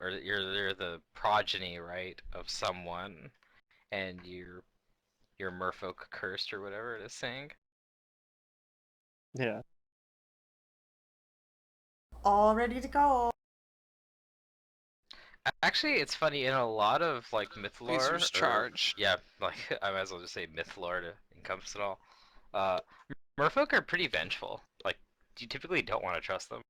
Or you're the progeny, right, of someone, and you're merfolk cursed or whatever it is saying. Yeah. All ready to go. Actually, it's funny in a lot of like mythlore, Lasers or charged. yeah, like I might as well just say mythlore to encompass it all. Uh, merfolk are pretty vengeful. Like, you typically don't want to trust them.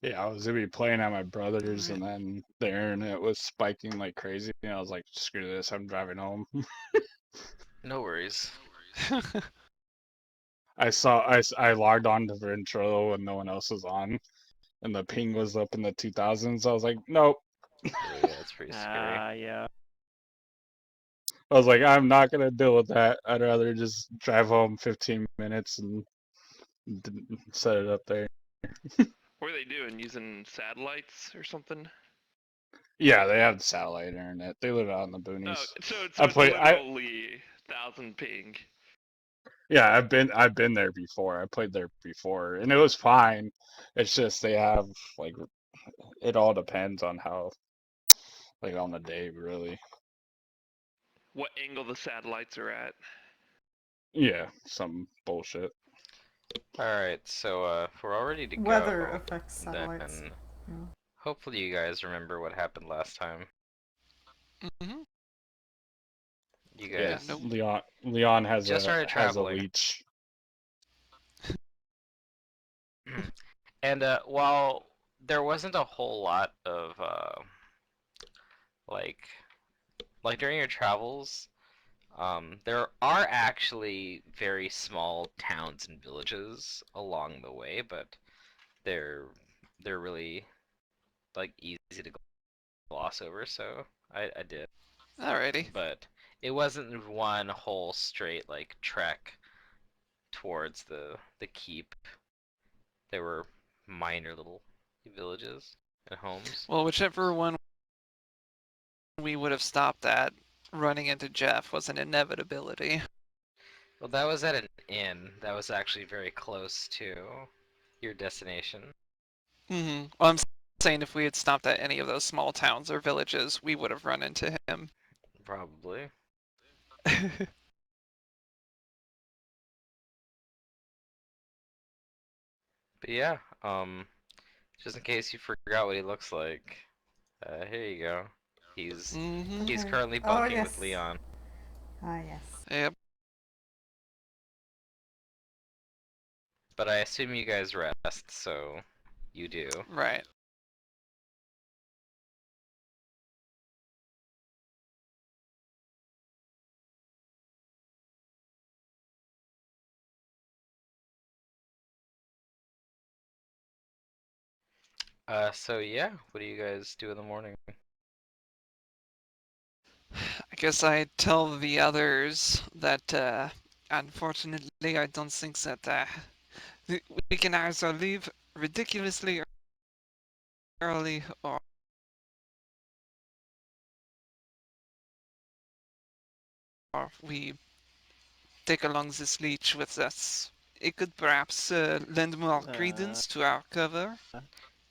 Yeah, I was gonna be playing at my brother's, Right. and then the internet was spiking like crazy, and I was like, "Screw this! I'm driving home." No worries. I logged on to Ventrilo when no one else was on, and the ping was up in the 2000s. I was like, "Nope." Oh yeah, it's pretty scary. Yeah. I was like, "I'm not gonna deal with that. I'd rather just drive home 15 minutes and set it up there." What are they doing? Using satellites or something? Yeah, they have satellite internet. They live out in the Oh, boonies. so I it's play. I literally 1,000 ping. Yeah, I've been there before. I played there before, and it was fine. It's just they have like it all depends on how like on the day really. What angle the satellites are at? Yeah, some bullshit. Alright, so if we're all ready to Weather go, affects satellites. then Yeah. hopefully you guys remember what happened last time. Mm-hmm. You Yeah, Yeah, guys no. Leon has just started a traveling. leech. And while there wasn't a whole lot of like during your travels, there are actually very small towns and villages along the way, but they're they're really like easy to gloss over, so I did. Alrighty. But it wasn't one whole straight like trek towards the keep. There were minor little villages and homes. Well, whichever one we would have stopped at, running into Jeff was an inevitability. Well, that was at an inn. That was actually very close to your destination. Mm-hmm. Well, I'm saying if we had stopped at any of those small towns or villages, we would have run into him. Probably. But yeah, just in case you forgot what he looks like, here you go. Mm-hmm. He's Okay. currently Oh, bunking with yes. Leon. Ah, yes. Yep. But I assume you guys rest, so you do. Right. So yeah, what do you guys do in the morning? I guess I tell the others that, unfortunately, I don't think that we can either leave ridiculously early or we take along this leech with us. It could perhaps lend more credence to our cover.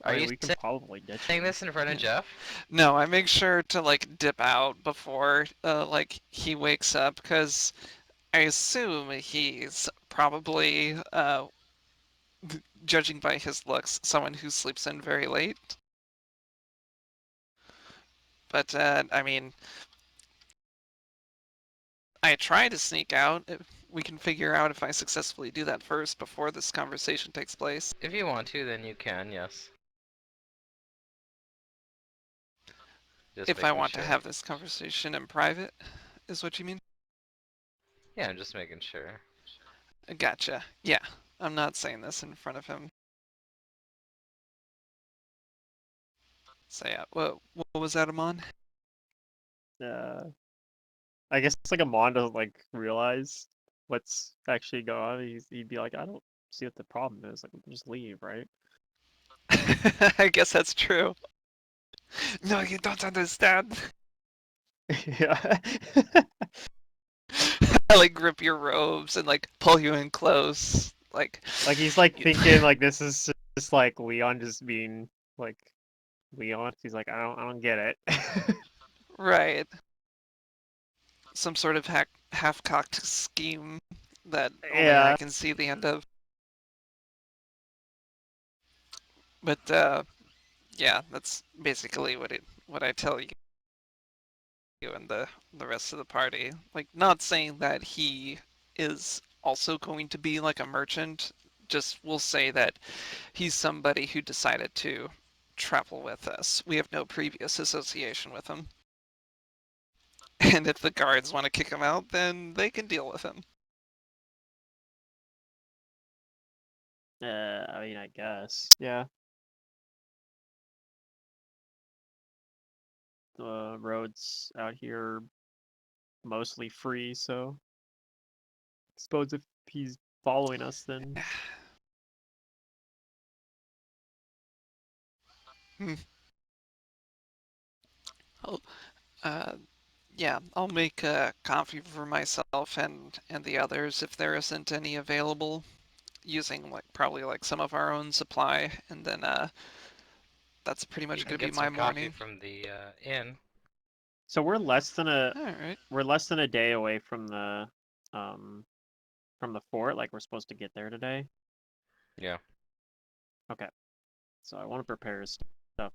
Are you We can probably ditch saying him. this in front of Yeah. Jeff? No, I make sure to like dip out before like he wakes up because I assume he's probably judging by his looks, someone who sleeps in very late. But I mean, I try to sneak out. If we can figure out if I successfully do that first before this conversation takes place. If you want to, then you can, yes. Just If I making want to sure. have this conversation in private, is what you mean? Yeah, I'm just making sure. Gotcha. Yeah, I'm not saying this in front of him. So yeah, what was that, Amon? I guess it's like Amon doesn't like realize what's actually going on. He'd be like, I don't see what the problem is. Like, we can just leave, right? I guess that's true. No, you don't understand. Yeah. I like grip your robes and like pull you in close. Like, Like he's like you- thinking like this is just like Leon just being like Leon. He's like, I don't get it. right. Some sort of half-cocked scheme that only I Yeah. can see the end of. But yeah, that's basically what I tell you and the rest of the party. Like, not saying that he is also going to be like a merchant. Just we'll say that he's somebody who decided to travel with us. We have no previous association with him. And if the guards want to kick him out, then they can deal with him. I mean, I guess. Yeah. The roads out here are mostly free, so I suppose if he's following us, then Hmm. Oh, uh, yeah, I'll make coffee for myself and the others if there isn't any available, using like probably like some of our own supply, and then that's pretty You much can gonna be get my some coffee morning. from the inn. so All right. we're less than a day away um from the fort. Like we're supposed to get there today. Yeah. Okay. So I want to prepare stuff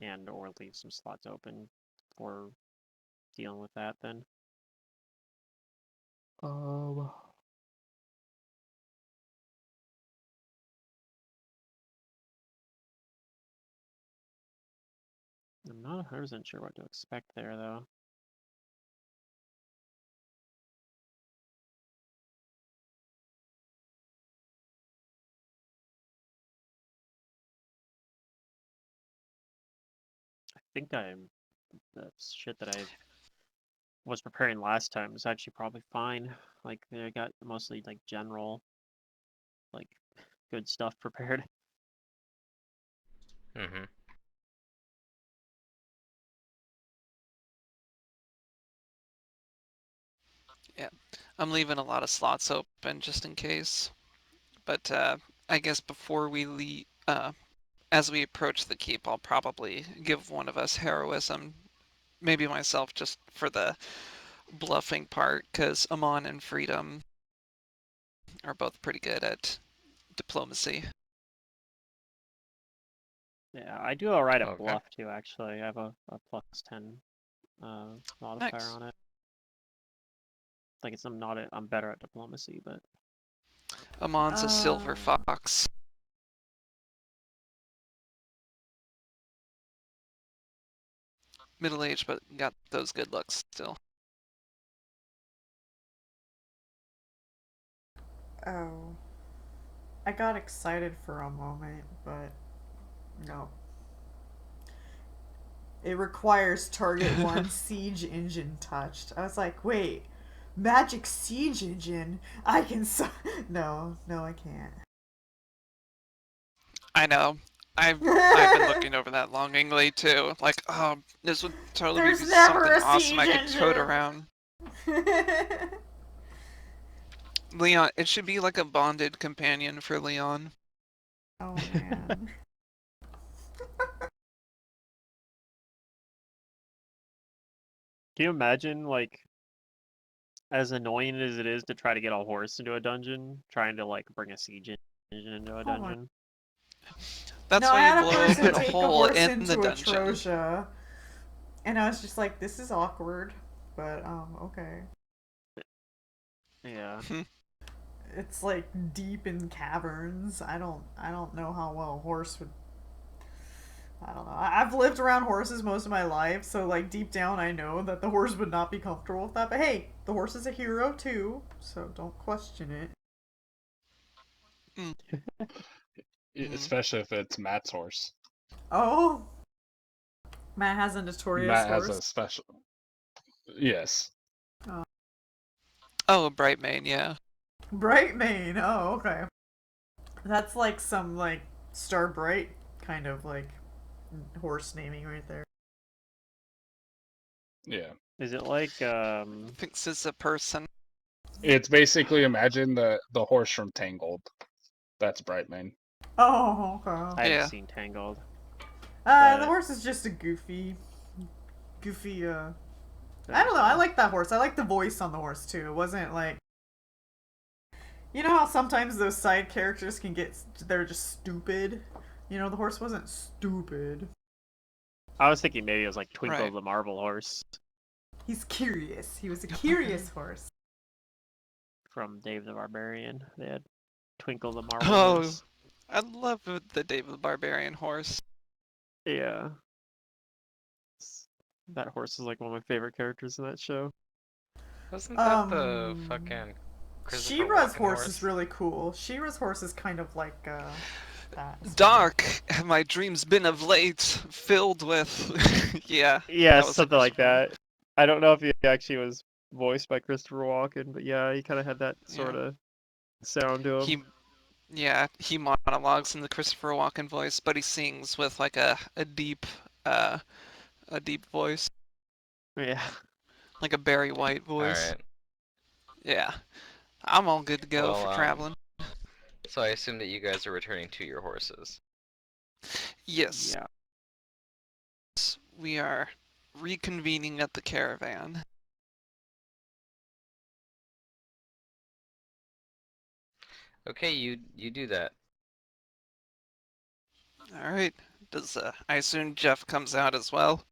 and or leave some slots open for dealing with that then. Um, I'm not 100% sure what to expect there though. I think the shit that I was preparing last time is actually probably fine. Like I got mostly like general, like good stuff prepared. Mm-hmm. Yeah, I'm leaving a lot of slots open just in case. But I guess before we leave, as we approach the keep, I'll probably give one of us heroism. Maybe myself, just for the bluffing part, because Amon and Freedom are both pretty good at diplomacy. Yeah, I do alright at Okay. bluff too. Actually, I have a +10 modifier Nice. on it. Like it's I'm better at diplomacy, but Amon's a silver fox. Middle aged, but got those good looks still. Oh. I got excited for a moment, but no. It requires target one siege engine touched. I was like, wait, magic siege engine? I can. No, no, I can't. I know. I've been looking over that longingly too. Like, oh, this would totally There's be never something a awesome I siege could tote engine! around. Leon, it should be like a bonded companion for Leon. Oh man. can you imagine like as annoying as it is to try to get a horse into a dungeon, trying to like bring a siege engine into a Oh my. dungeon? That's No, why I you had a blow person open a take a hole horse in the into dungeon. Atrocia, and I was just like, this is awkward, but okay. Yeah. It's like deep in caverns. I don't know how well a horse would. I don't know. I've lived around horses most of my life, so like deep down I know that the horse would not be comfortable with that. But hey, the horse is a hero too, so don't question it. Mm. Especially if it's Matt's horse. Oh, Matt has a notorious Matt has horse. a special. Yes. Oh, Bright Mane, yeah. Bright Mane. Oh, okay. That's like some like Star Bright kind of like horse naming right there. Yeah. Is it like Thinks it's a person. It's basically imagine the horse from Tangled. That's Brightmane. Oh, okay. I haven't Yeah. seen Tangled. The but- horse is just a goofy. I There don't you know. I go. like that horse. I like the voice on the horse too. It wasn't like. You know how sometimes those side characters can get. They're just stupid? You know, the horse wasn't stupid. I was thinking maybe it was like Twinkle Right. the Marble Horse He's curious. He was a curious horse. from Dave the Barbarian. They had Twinkle the Marble Oh, Horse. I love the David the Barbarian horse. Yeah. That horse is like one of my favorite characters in that show. Wasn't that the Um, fucking Christopher She-Ra's Walken horse is really cool. She-Ra's horse is kind of like that. sort of. Dark have my dreams been of late, filled with. Yeah. Yeah, that was a something like Christopher- that. I don't know if he actually was voiced by Christopher Walken, but yeah, he kind of had that sort Yeah. of sound to him. He monologues in the Christopher Walken voice, but he sings with like a deep voice, Yeah. like a Barry White voice. Alright. Yeah. I'm all good to go Well, for traveling. So I assume that you guys are returning to your horses. Yes, Yeah. we are reconvening at the caravan. Okay, you do that. All right. Does I assume Jeff comes out as well?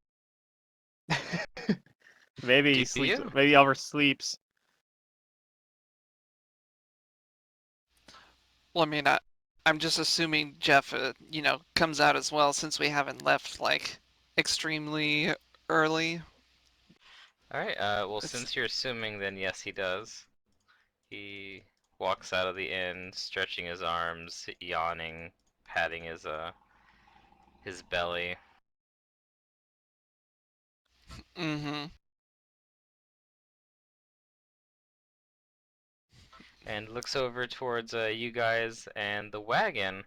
Maybe Do he sleeps. you? Maybe Oliver sleeps. Well, I mean, I'm just assuming Jeff, comes out as well since we haven't left like extremely early. Alright, well, It's- since you're assuming, then yes, he does. He walks out of the inn, stretching his arms, yawning, patting his belly. Mm-hmm. And looks over towards you guys and the wagon,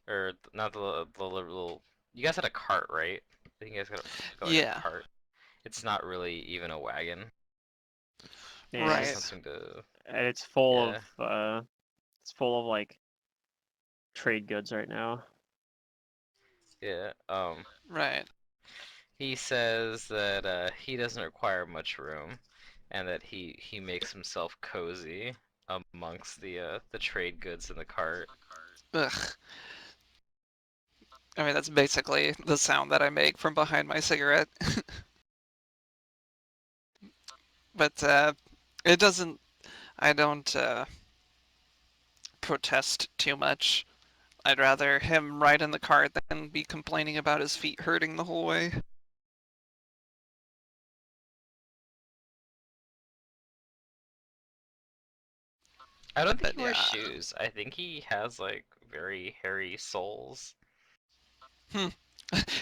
or not the little. You guys had a cart, right? I think you guys got like Yeah. a cart. It's not really even a wagon. Yeah, Right. It's just something to. And it's full Yeah. of like trade goods right now. Yeah. Right. He says that he doesn't require much room, and that he makes himself cozy amongst the trade goods in the cart. Ugh. I mean, that's basically the sound that I make from behind my cigarette. But it doesn't. I don't protest too much. I'd rather him ride in the cart than be complaining about his feet hurting the whole way. I don't think But he wears yeah. shoes. I think he has like very hairy soles.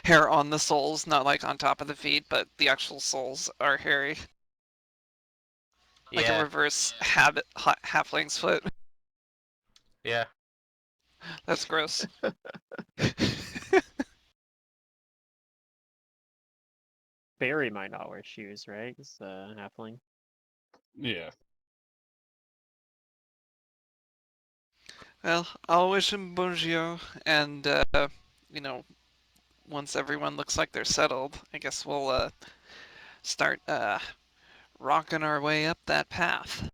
Hair on the soles, not like on top of the feet, but the actual soles are hairy. Like a Yeah, reverse halfling's foot. yeah. That's gross. Barry might not wear shoes, right? It's halfling. Yeah. Well, I'll wish him bonjour, and once everyone looks like they're settled, I guess we'll start rocking our way up that path.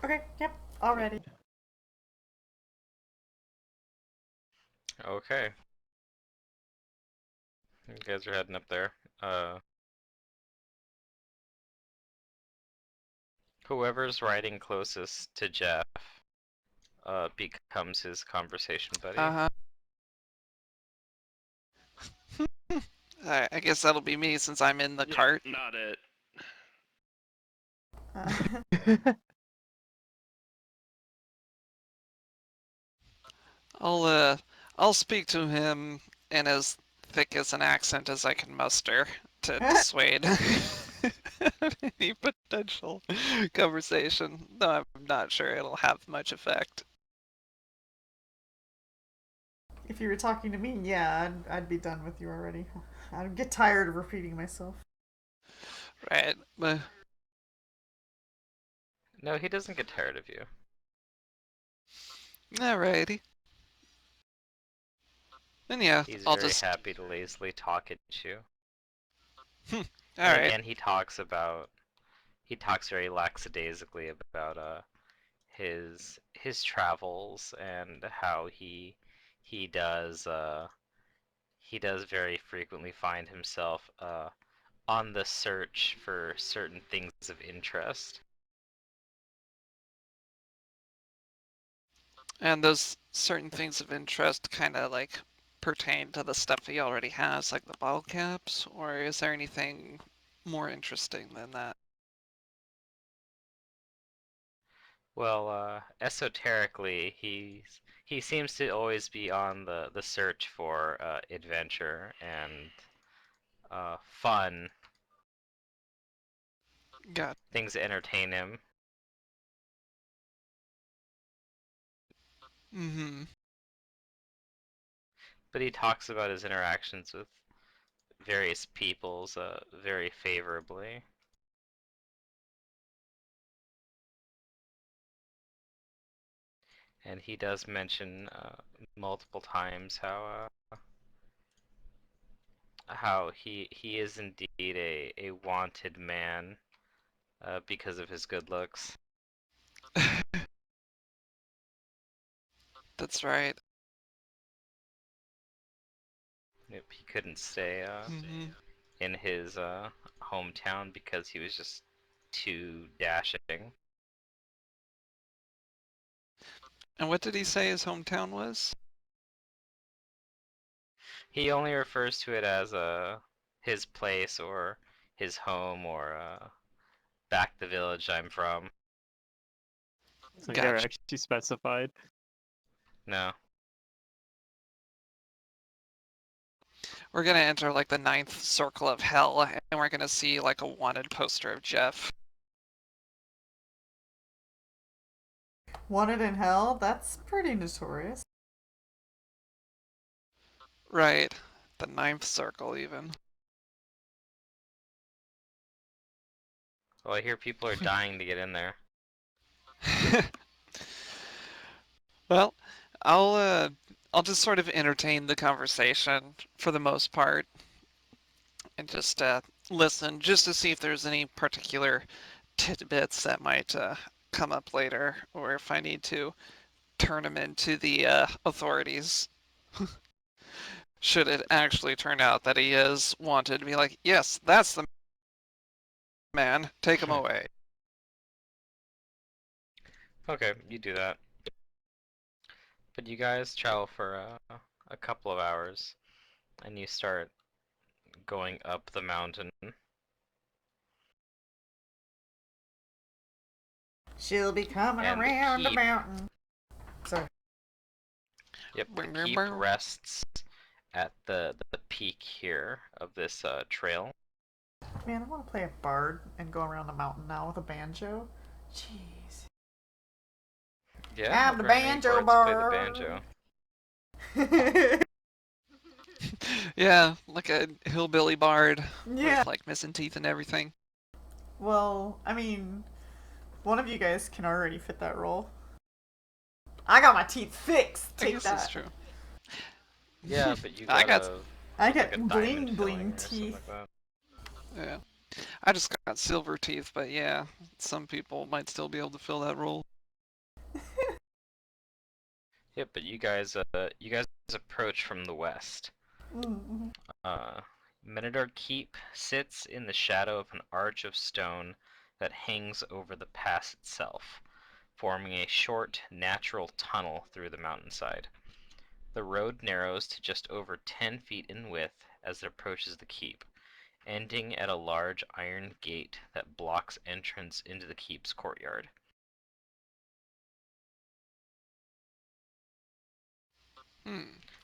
Okay, yep, already. Okay. You guys are heading up there. Whoever's riding closest to Jeff becomes his conversation buddy. Uh-huh. I guess that'll be me since I'm in the Yeah, cart. Not it. I'll speak to him in as thick as an accent as I can muster to dissuade any potential conversation, though I'm not sure it'll have much effect. If you were talking to me, yeah, I'd be done with you already. I'd get tired of repeating myself. Right, but No, he doesn't get tired of you. alrighty. And yeah, He's I'll very just. happy to lazily talk at you. And Alright. again, he talks very lackadaisically about his travels and how he does very frequently find himself on the search for certain things of interest. And those certain things of interest kind of like pertain to the stuff he already has, like the bottle caps, or is there anything more interesting than that? Well, esoterically, he seems to always be on the search for adventure and fun, Got. things that entertain him. Mm-hmm. But he talks about his interactions with various peoples very favorably. And he does mention multiple times how he is indeed a wanted man because of his good looks. That's right. Yep, he couldn't stay Mm-hmm. in his hometown because he was just too dashing. And what did he say his hometown was? He only refers to it as his place or his home or back the village I'm from. It's like never Gotcha. actually specified. No. We're gonna enter like the ninth circle of hell, and we're gonna see like a wanted poster of Jeff. Wanted in Hell? That's pretty notorious. Right. The ninth circle, even. Well, I hear people are dying to get in there. Well, I'll just sort of entertain the conversation for the most part, and just listen, just to see if there's any particular tidbits that might come up later, or if I need to turn him into the authorities. Should it actually turn out that he is wanted, be like, yes, that's the man, take him away. Okay, you do that. But you guys travel for a couple of hours, and you start going up the mountain. She'll be coming And the around the keep, mountain. Sorry. yep, the keep rests at the peak here of this trail. Man, I want to play a bard and go around the mountain now with a banjo. Jeez. Yeah, I'm the very many banjo bards play the banjo. bard. Yeah, like a hillbilly bard Yeah. with like missing teeth and everything. Well, I mean, one of you guys can already fit that role. I got my teeth fixed. I Take guess that. that's true. Yeah, but you I got got- I like got a bling diamond filling bling or something teeth. like that. Yeah. I just got silver teeth, but yeah, some people might still be able to fill that role. Yep, but you guys approach from the west. Mm-hmm. Menador Keep sits in the shadow of an arch of stone that hangs over the pass itself, forming a short, natural tunnel through the mountainside. The road narrows to just over 10 feet in width as it approaches the keep, ending at a large iron gate that blocks entrance into the keep's courtyard.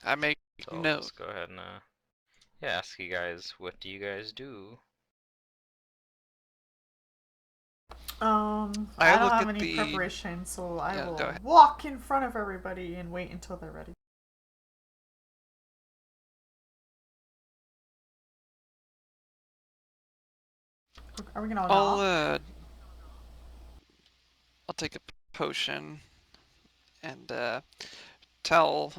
I make So I'll note. just go ahead and ask you guys, what do you guys do? I I don't look have at any the- preparation, so I Yeah, go will ahead. walk in front of everybody and wait until they're ready. Are we gonna I'll knock? I'll take a potion and tell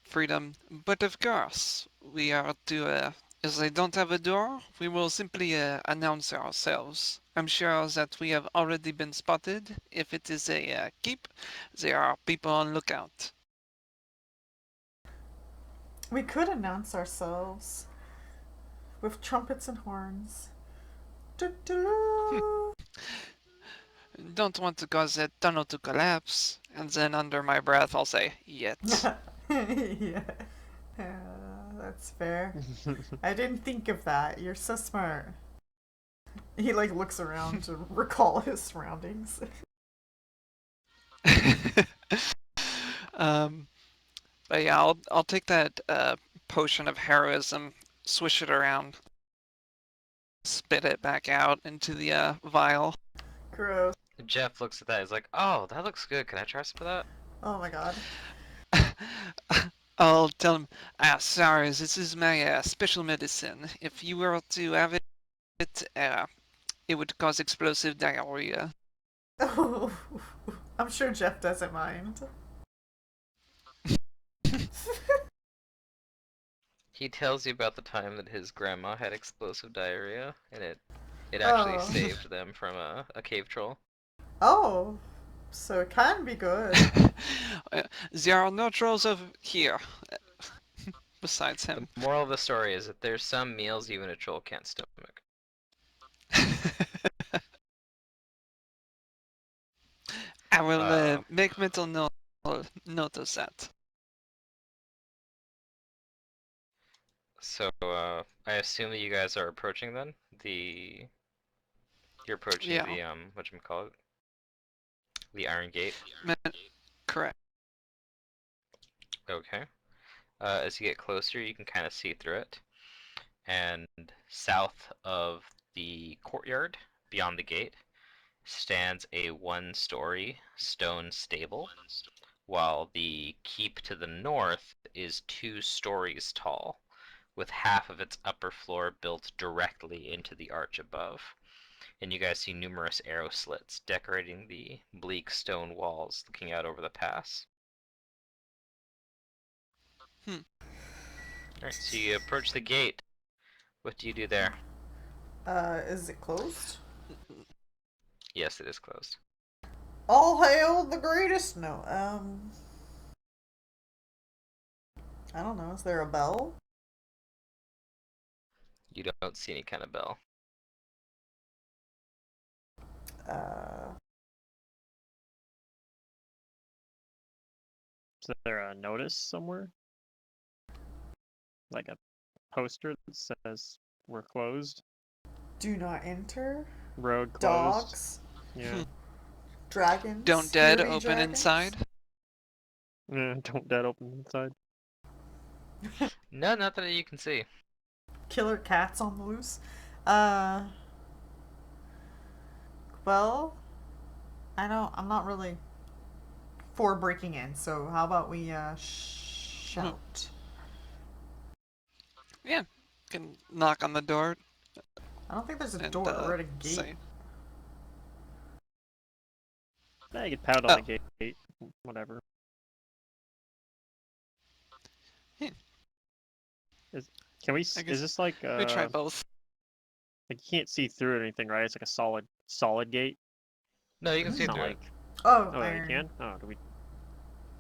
Freedom. But of course, we are to. As they don't have a door, we will simply announce ourselves. I'm sure that we have already been spotted. If it is a keep, there are people on lookout. We could announce ourselves with trumpets and horns. Doo-doo-doo. Don't want to cause that tunnel to collapse. And then under my breath, I'll say, yet. Yeah. That's fair. I didn't think of that. You're so smart. He like looks around to recall his surroundings. um, but yeah, I'll take that potion of heroism, swish it around, spit it back out into the vial. Gross. Jeff looks at that. He's like, "Oh, that looks good. Can I try some of that?" Oh my god. I'll tell him, sorry, this is my special medicine. If you were to have it would cause explosive diarrhea. Oh, I'm sure Jeff doesn't mind. He tells you about the time that his grandma had explosive diarrhea, and it actually Oh. saved them from a cave troll. Oh, so it can be good. There are no trolls over here besides The him. moral of the story is that there's some meals even a troll can't stomach. I will Uh, make mental note of that. So, I assume that you guys are approaching then? You're approaching Yeah, the, whatchamacallit? The Iron Gate? correct. Okay. As you get closer, you can kind of see through it. And south of the courtyard, beyond the gate, stands a one-story stone stable, while the keep to the north is 2 stories tall, with half of its upper floor built directly into the arch above. And you guys see numerous arrow slits decorating the bleak stone walls looking out over the pass. Alright, so you approach the gate. What do you do there? Is it closed? Yes, it is closed. All hail the greatest. No, I don't know. Is there a bell? You don't see any kind of bell. Uh, Is there a notice somewhere? Like a poster that says we're closed? do not enter. Road closed? Dogs. Yeah. Dragons. Don't dead scurvy open dragons. inside. Yeah, don't dead open inside. No, not that you can see. Killer cats on the loose. Well, I'm not really for breaking in, so how about we, shout? Yeah, can knock on the door I don't think there's a and door. We're at a gate. say, Yeah, you could pound on the gate. Whatever. Yeah. Can we? I guess Is this like we try both. like you can't see through it or anything, right? It's like a solid gate. No, you can It's see It's not through like it. Oh, oh, iron. you can. Oh,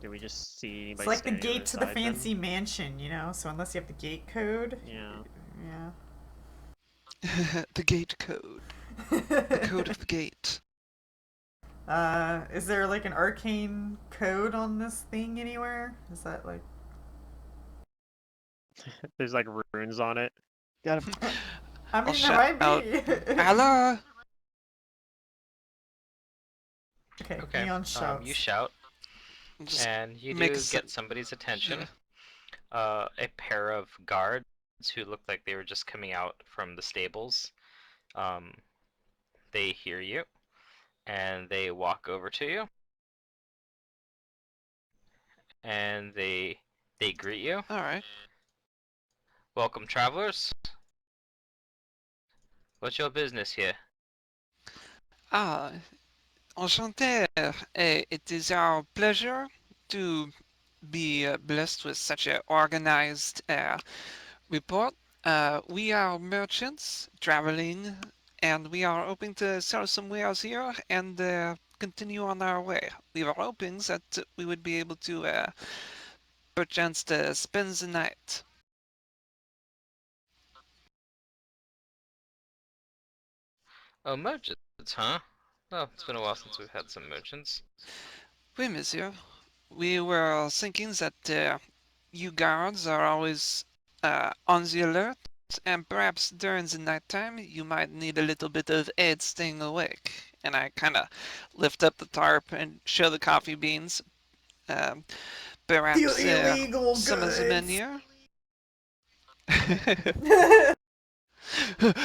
do we just see anybody? It's like the standing on gate to the side then? fancy mansion, you know? So unless you have the gate code. Yeah. Yeah. The gate code. The code of the gate. Is there like an arcane code on this thing anywhere? Is that like. There's like runes on it. Got him. I mean, there shout might out, be. Hello! Okay, Okay. Neon shouts. You shout, Just and you make do a get somebody's attention. yeah. A pair of guards who looked like they were just coming out from the stables. They hear you, and they walk over to you, and they greet you. All right. Welcome, travelers. What's your business here? Ah, enchanté. It is our pleasure to be blessed with such an organized report. We are merchants traveling, and we are hoping to sell some wares here and continue on our way. We were hoping that we would be able to perchance to spend the night. Oh, merchants, huh? Well, it's been a while since we've had some merchants. Oui, monsieur. We were thinking that you guards are always on the alert, and perhaps during the nighttime you might need a little bit of aid staying awake. And I kind of lift up the tarp and show the coffee beans. Um, The perhaps illegal some of the men goods. here.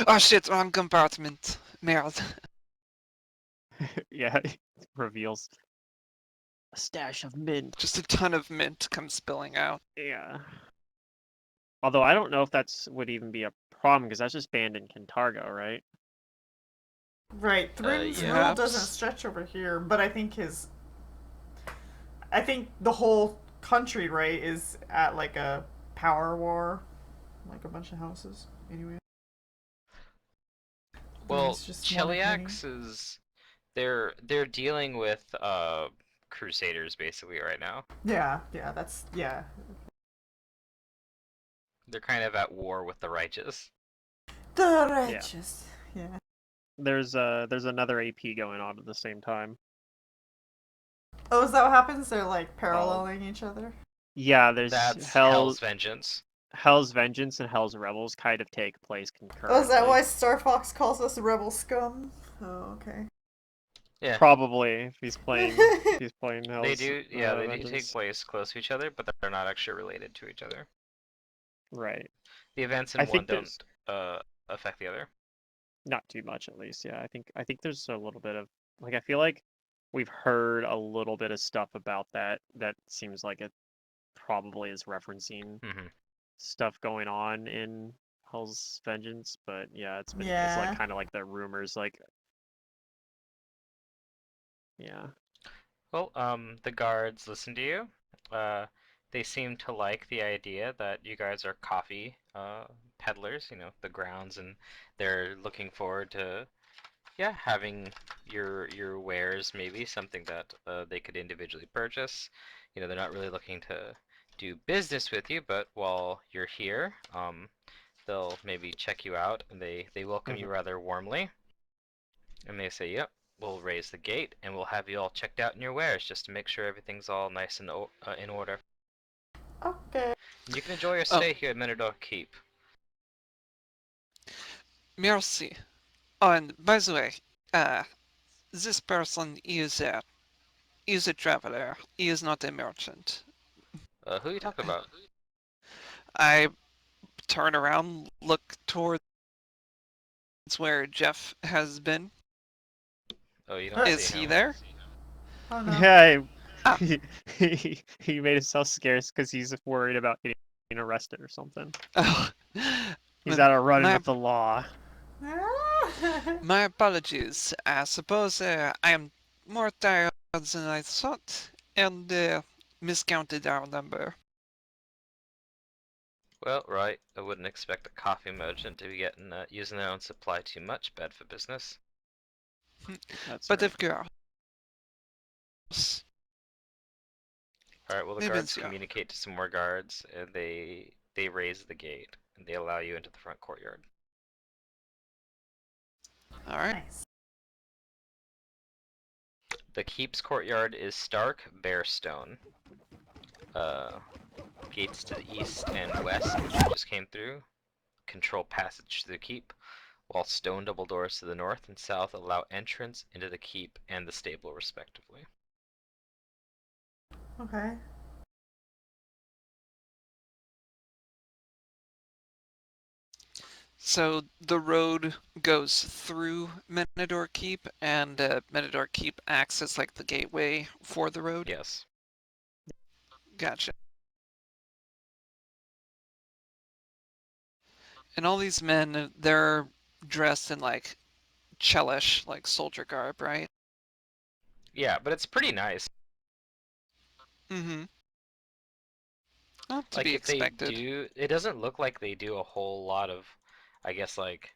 Oh shit, wrong compartment. Merde. Yeah, it reveals a stash of mint. Just a ton of mint comes spilling out. Yeah. Although I don't know if that's would even be a problem because that's just banned in Cantargo, right? Right, Thrin's Yeah. rule doesn't Perhaps. stretch over here, but I think the whole country, right, is at like a power war, like a bunch of houses. Anyway, Well, Thrin's just one of many. Cheliax is they're dealing with crusaders basically right now. Yeah, yeah, that's yeah. They're kind of at war with the righteous. The righteous. Yeah. There's another AP going on at the same time. Oh, is that what happens? They're like Well, paralleling each other. yeah, there's That's Hell's Vengeance. Hell's Vengeance and Hell's Rebels kind of take place concurrently. Oh, is that why Star Fox calls us rebel scum? Oh, okay. Yeah. Probably if he's playing Hell's They do, yeah, they do take Vengeance. place close to each other, but they're not actually related to each other. Right. The events I in one think don't there's affect the other. not too much at least. Yeah, I think there's a little bit of like I feel like we've heard a little bit of stuff about that that seems like it probably is referencing hmm stuff going on in Hell's Vengeance, but yeah, it's like Yeah. kind of like the rumors like yeah. Well, the guards listen to you. They seem to like the idea that you guys are coffee peddlers, you know, the grounds, and they're looking forward to, yeah, having your wares, maybe something that they could individually purchase. You know, they're not really looking to do business with you, but while you're here, they'll maybe check you out, and they welcome you Mhm. rather warmly, and they say, "Yep, we'll raise the gate, and we'll have you all checked out in your wares just to make sure everything's all nice and in order. Okay. And you can enjoy your Oh, stay here at Mirador Keep." merci. Oh, and by the way, uh, this person is a traveler. He is not a merchant. Who are you talking about? I turn around, look towards where Jeff has been. Oh, you don't see Is he him. there? Oh no. Yeah, Ah, he made himself scarce because he's worried about getting arrested or something. oh, He's out of running my with the law. my apologies. I suppose I am more tired than I thought and miscounted our number. Well, right. I wouldn't expect a coffee merchant to be getting using their own supply too much. Bad for business. That's But right. of course, All right. Well, the maybe guards it's you. communicate to some more guards, and they raise the gate and they allow you into the front courtyard. All right. Nice. The keep's courtyard is stark bare stone. Uh, Gates to the east and west, which we just came through, control passage to the keep, while stone double doors to the north and south allow entrance into the keep and the stable respectively. Okay. So the road goes through Menador Keep, and Menador Keep acts as like the gateway for the road. Yes. Gotcha. And all these men, they're dressed in like Chelish, like soldier garb, right? Yeah, but it's pretty nice. Mm-hmm. Not to Like be if they expected. do, it doesn't look like they do a whole lot of, I guess like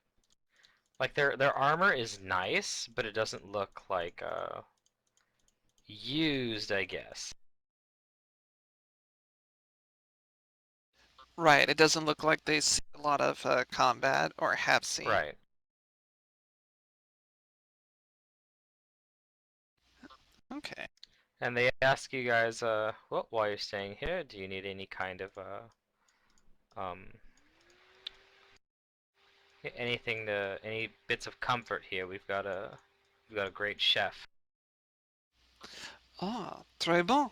their armor is nice, but it doesn't look like used, I guess. Right, it doesn't look like they see a lot of combat, or have seen. Right. Okay. And they ask you guys, well, while you're staying here, do you need any kind of um anything to any bits of comfort here? We've got a great chef. Ah, très bon.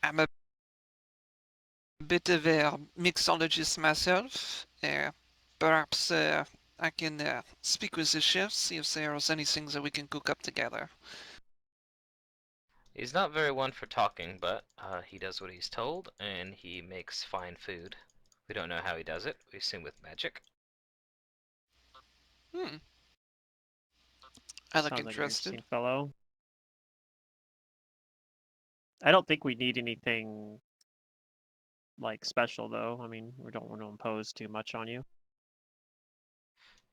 I'm a bit of a mixologist myself. Perhaps I can speak with the chef, see if there's anything that we can cook up together. He's not very one for talking, but he does what he's told, and he makes fine food. We don't know how he does it. We assume with magic. Hmm. I look Sounds like an interested. interesting fellow. I don't think we need anything like special though. I mean, we don't want to impose too much on you.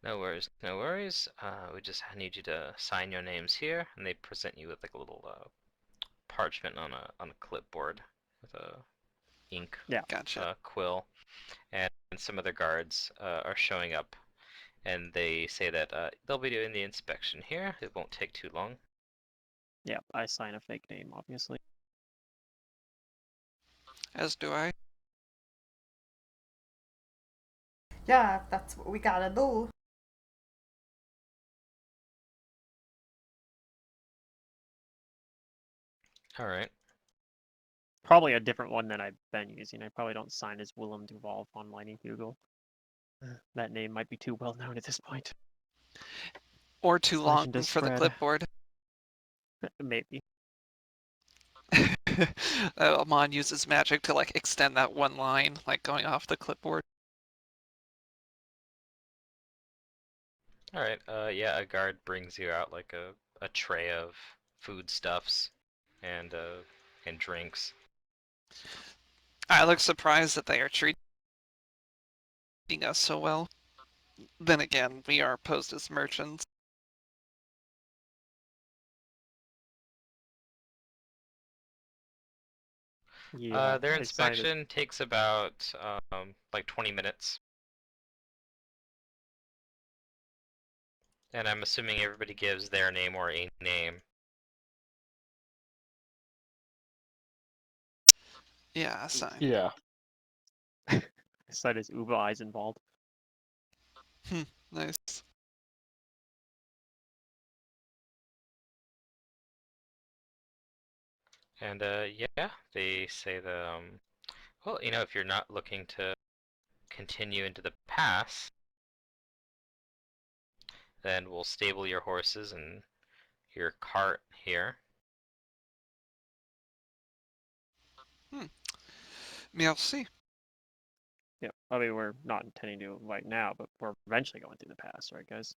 No worries, no worries. We just need you to sign your names here, and they present you with like a little parchment on a clipboard with a ink Yeah. Gotcha. quill, and some other guards are showing up, and they say that they'll be doing the inspection here. It won't take too long. Yeah, I sign a fake name, obviously. As do I. Yeah, that's what we gotta do. All right. Probably a different one than I've been using. I probably don't sign as Willem Duval online in Google. That name might be too well known at this point. Or too long Legend has for the spread. clipboard. Maybe. Amon uses magic to like extend that one line, like going off the clipboard. All right. Yeah, a guard brings you out like a tray of foodstuffs and and drinks. I look surprised that they are treating us so well. Then again, we are posed as merchants. Yeah, Their I signed it. inspection takes about like 20 minutes, and I'm assuming everybody gives their name or a name. Yeah, sign. Yeah. I signed as Uwe Eisenwald. Nice. And yeah, they say that well, if you're not looking to continue into the pass, then we'll stable your horses and your cart here. Merci. Yeah, I mean, we're not intending to right now, but we're eventually going through the pass, right, guys?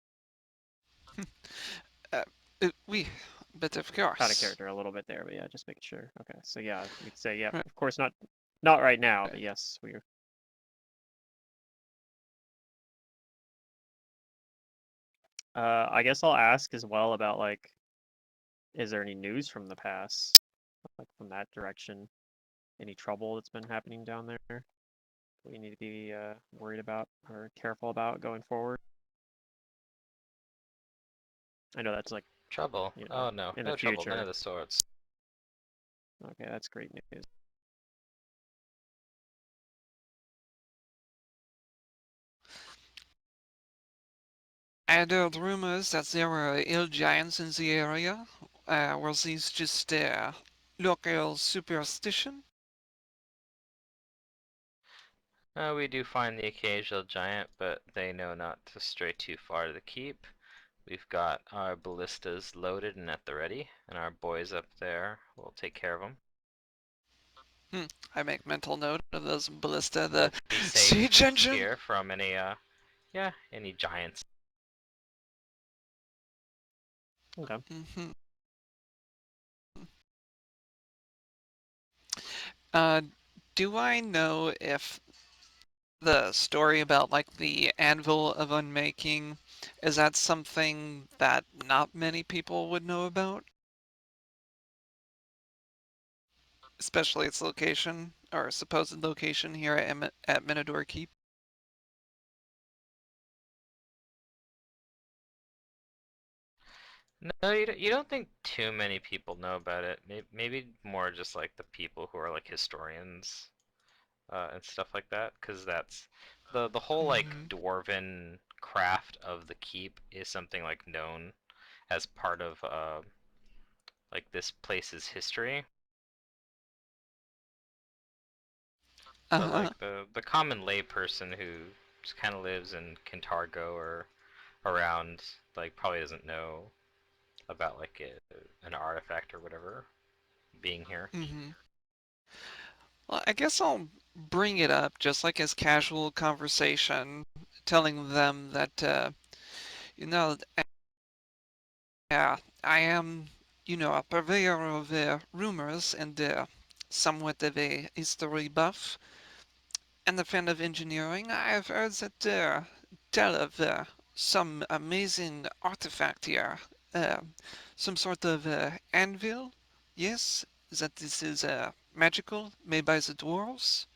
Oui, but of Out of course. character a little bit there, but yeah, just making sure. Okay, so yeah, we'd say, yeah, Right. of course not right now, but Right. yes, we're. I guess I'll ask as well about like, is there any news from the pass, like from that direction? Any trouble that's been happening down there? We need to be worried about or careful about going forward. I know that's like, Trouble? you know, Oh no, in the no trouble, none future. of the sorts. Okay, that's great news. I heard rumors that there were ill giants in the area. Were these just local superstition? We do find the occasional giant, but they know not to stray too far to the keep. We've got our ballistas loaded and at the ready, and our boys up there will take care of them. I make mental note of those ballista, We'll the be safe siege engine. here from any any giants. Okay. hmm Uh, do I know if the story about like the anvil of unmaking, is that something that not many people would know about? Especially its location, or supposed location here at Minador Keep. No, you don't think too many people know about it. Maybe more just like the people who are like historians and stuff like that, because that's the whole like hmm dwarven craft of the keep is something like known as part of like this place's history. But Uh-huh. like the common layperson who just kind of lives in Kintargo or around like probably doesn't know about like an artifact or whatever being here. hmm Well, I guess I'll bring it up just like as casual conversation, telling them that, you know, yeah, I am, a purveyor of rumors and somewhat of a history buff and a fan of engineering. I've heard that tell of some amazing artifact here, uh, some sort of anvil. Yes, that this is magical, made by the dwarves.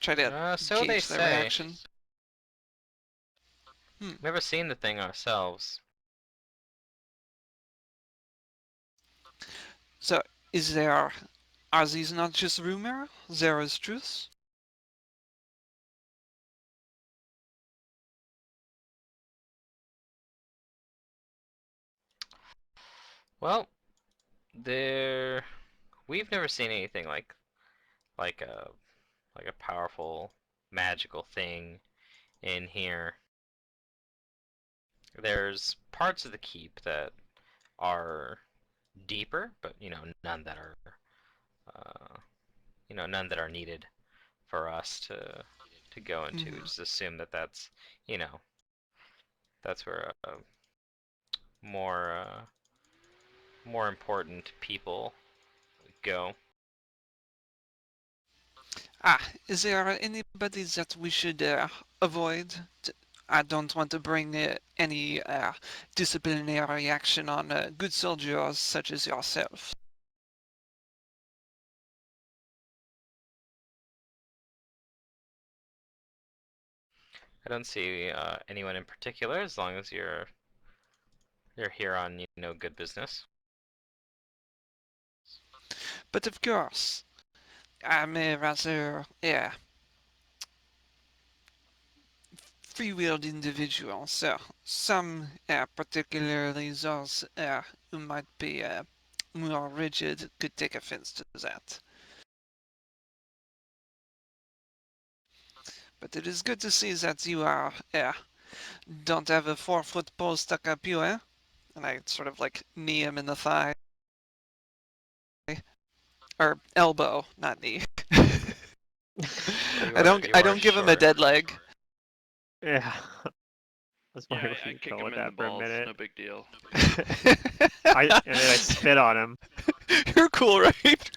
Try to So they gauge their say. reaction. Hmm. Never seen the thing ourselves. So, is there are these not just rumor? There is truth. Well, there we've never seen anything like a like a powerful magical thing in here. There's parts of the keep that are deeper, but none that are uh, none that are needed for us to go into. We hmm just assume that that's you know that's where more more important people go. Is there anybody that we should avoid? I don't want to bring any disciplinary action on good soldiers such as yourself. I don't see anyone in particular as long as you're here on good business. But of course, I'm a rather free-willed individual, so some, particularly those who might be more rigid, could take offense to that. But it is good to see that you are don't have a 4-foot pole stuck up you, eh? And I sort of like knee him in the thigh. Or elbow, not knee. Well, you I are don't you I are don't give him a short. dead leg. Yeah. That's Yeah, why I we kick go him with in the that for a balls. minute. No big deal. And then I spit on him. You're cool, right?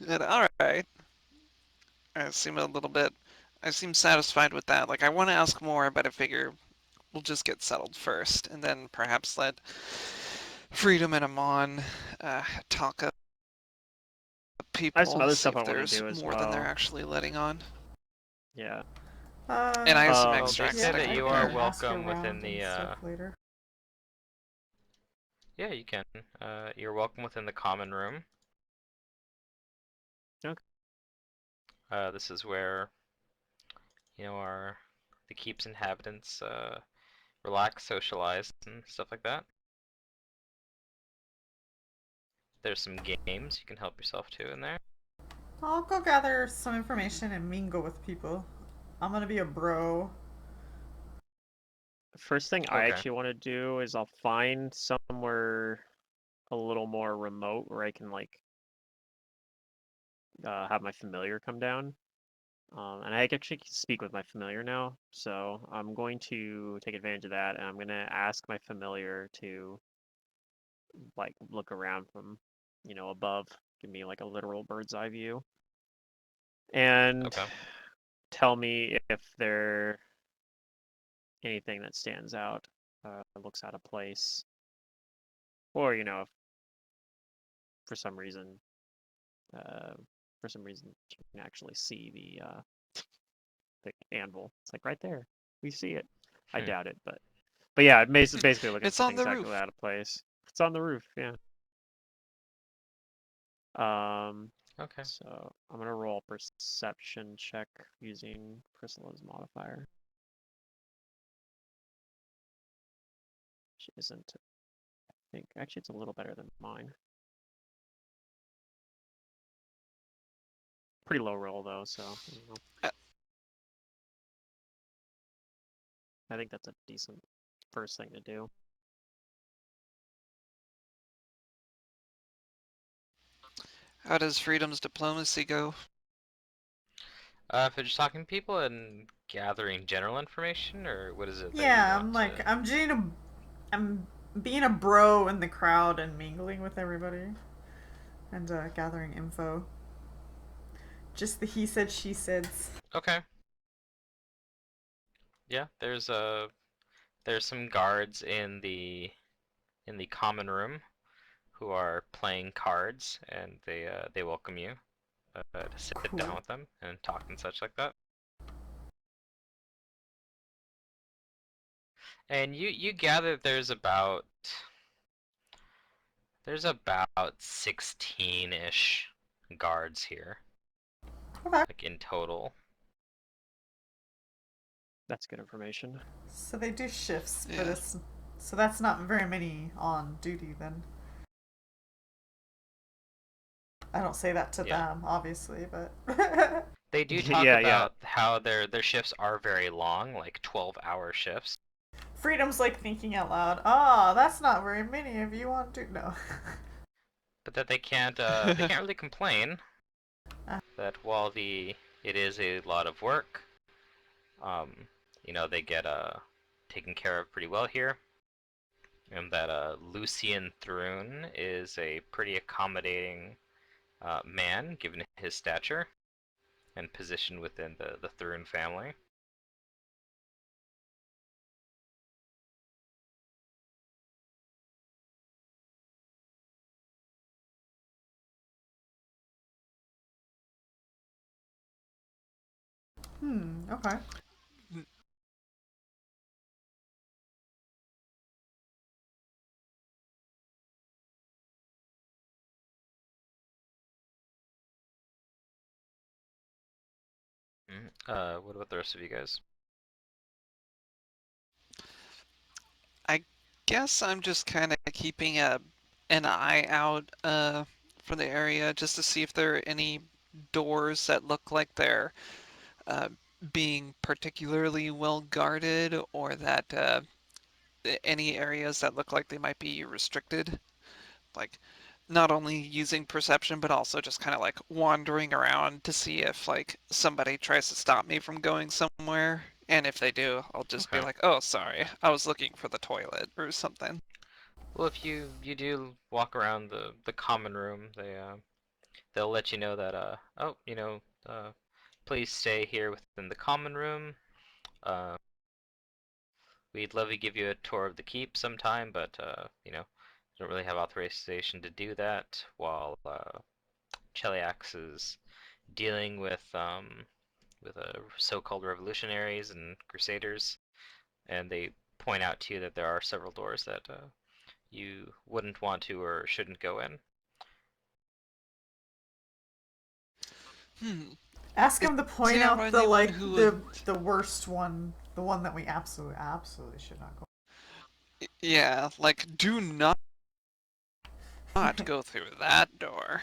But all right. I seem a little bit. I seem satisfied with that. Like I want to ask more, but I figure we'll just get settled first, and then perhaps let Freedom and Amon talk up I have some people, other see stuff if I want to there's do as more than they're well. actually letting on. Yeah. And I have some Well, they extracts say Yeah, that I that I can you can are prepare. ask welcome within around the and stuff later. yeah, you can. You're welcome within the common room. Okay. This is where our the keep's inhabitants relax, socialize, and stuff like that. there's some games you can help yourself to in there. I'll go gather some information and mingle with people. I'm gonna be a bro. First thing I Okay. actually want to do is I'll find somewhere a little more remote where I can like have my familiar come down. And I actually can speak with my familiar now, so I'm going to take advantage of that, and I'm gonna ask my familiar to like look around from, above, give me like a literal bird's eye view, and Okay. tell me if there anything that stands out, looks out of place, or if for some reason, you can actually see the anvil. It's like right there, we see it. I Hmm. doubt it, but yeah, basically looking It's for on things the out roof. of place. It's on the roof, yeah. Okay. So I'm gonna roll a perception check using Priscilla's modifier. Which isn't, I think, actually it's a little better than mine. Pretty low roll though, so Uh, I think that's a decent first thing to do. How does Freedom's diplomacy go? If you're just talking to people and gathering general information, or what is it that you Yeah, want to? I'm being a bro in the crowd and mingling with everybody and gathering info. Just the he said, she says. Okay. Yeah, there's some guards in the common room who are playing cards, and they welcome you to sit down Cool. with them and talk and such like that. And you gather there's about 16-ish guards here, Okay. like in total. That's good information. So they do shifts, but Yeah. so that's not very many on duty then. I don't say that to Yeah. them, obviously, but They do talk Yeah, about how their shifts are very long, like 12-hour shifts. Freedom's like thinking out loud. Ah, that's not very many of you on duty. No. But that they can't really complain. That while it is a lot of work, um, they get taken care of pretty well here, and that Lucian Thrune is a pretty accommodating man given his stature and position within the Thrune family. Okay. What about the rest of you guys? I guess I'm just kind of keeping an eye out for the area just to see if there are any doors that look like they're uh, being particularly well guarded, or that any areas that look like they might be restricted. Like not only using perception, but also just kind of like wandering around to see if like somebody tries to stop me from going somewhere. And if they do, I'll just be Okay. like, "Oh, sorry, I was looking for the toilet or something." Well, if you do walk around the common room, they'll let you know that oh, please stay here within the common room. Uh, we'd love to give you a tour of the keep sometime, but don't really have authorization to do that while Cheliax is dealing with so-called revolutionaries and crusaders, and they point out to you that there are several doors that you wouldn't want to or shouldn't go in. Hmm. Ask Is him to point there out the anyone like who the would? the worst one, the one that we absolutely should not go. Yeah, like do not. not go through that door.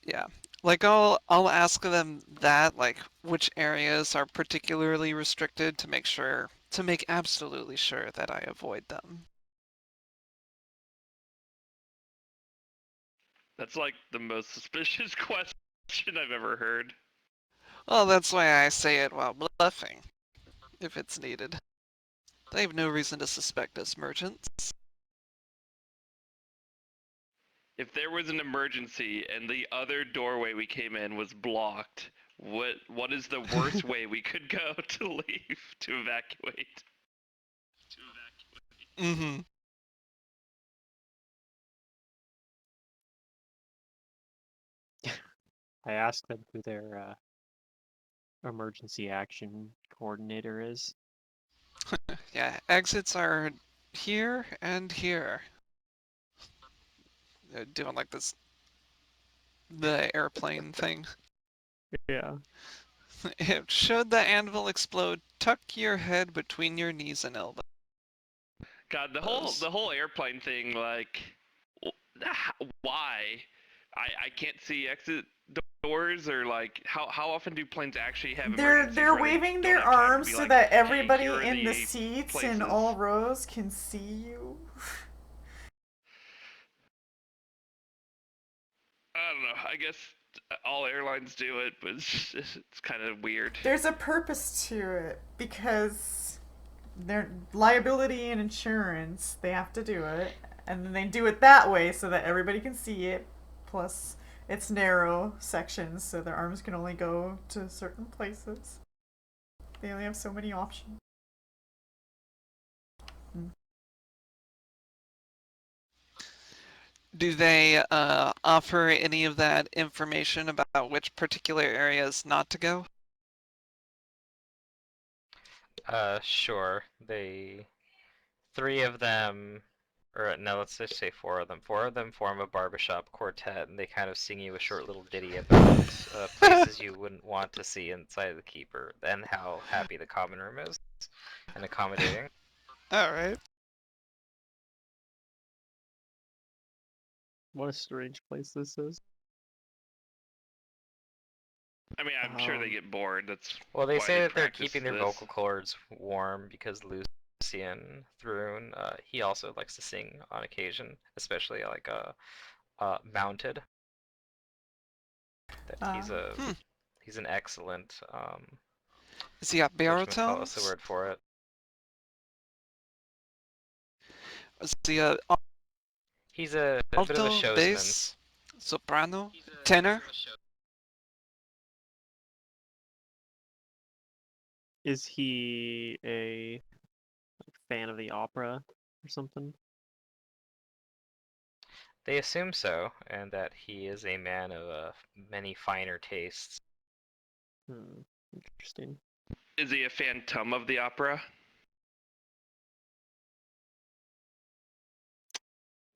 Yeah. Like I'll ask them that, like which areas are particularly restricted to make absolutely sure that I avoid them. That's like the most suspicious question I've ever heard. Well, that's why I say it while bluffing, if it's needed. They have no reason to suspect us merchants. If there was an emergency and the other doorway we came in was blocked, what is the worst way we could go to leave to evacuate? Mm-hmm. I asked them who their emergency action coordinator is. Yeah, exits are here and here. Doing like the airplane thing. Yeah. Should the anvil explode, tuck your head between your knees and elbows. God, the whole airplane thing, like, why? I can't see exit doors, or like how often do planes actually have emergencies They're where they waving don't their have time to arms be so like, that hey, everybody here are in the the seats in places. all rows can see you. I don't know. I guess all airlines do it, but it's kind of weird. There's a purpose to it because their liability and insurance, they have to do it, and then they do it that way so that everybody can see it. Plus, it's narrow sections, so their arms can only go to certain places. They only have so many options. Do they offer any of that information about which particular areas not to go? Sure. Three of them, or no, let's just say four of them. Four of them form a barbershop quartet, and they kind of sing you a short little ditty about places you wouldn't want to see inside the keeper, and how happy the common room is, and accommodating. All right. What a strange place this is. I mean, I'm sure they get bored. That's Well, they why say they that they're practice keeping their this. vocal cords warm because Lucian Thrune, he also likes to sing on occasion, especially like mounted. That he's an excellent Is he got what's the baritones? word for it? Is he He's a bit of a alto, showsman. bass, soprano, tenor? Is he a fan of the opera or something? They assume so, and that he is a man of many finer tastes. Interesting. Is he a phantom of the opera?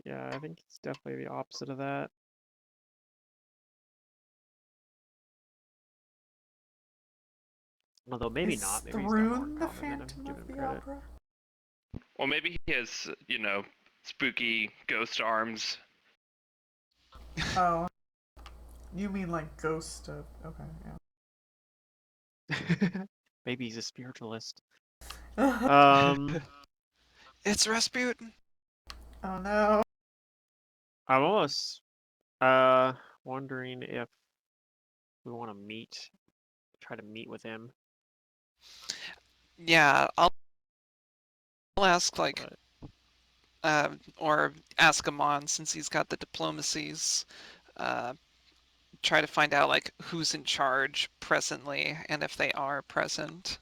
Yeah, I think he's definitely the opposite of that. Although maybe Is not. Maybe he's got more in Thrune the common than I'm Phantom giving of him the credit. Opera? Well, maybe he has, spooky ghost arms. Oh. You mean like Ghost of. Okay, Maybe he's a spiritualist. yeah. It's Rasputin. Oh no. I'm almost wondering if we want to try to meet with him. Yeah, I'll ask like or ask him on since he's got the diplomacies. Try to find out like who's in charge presently and if they are present.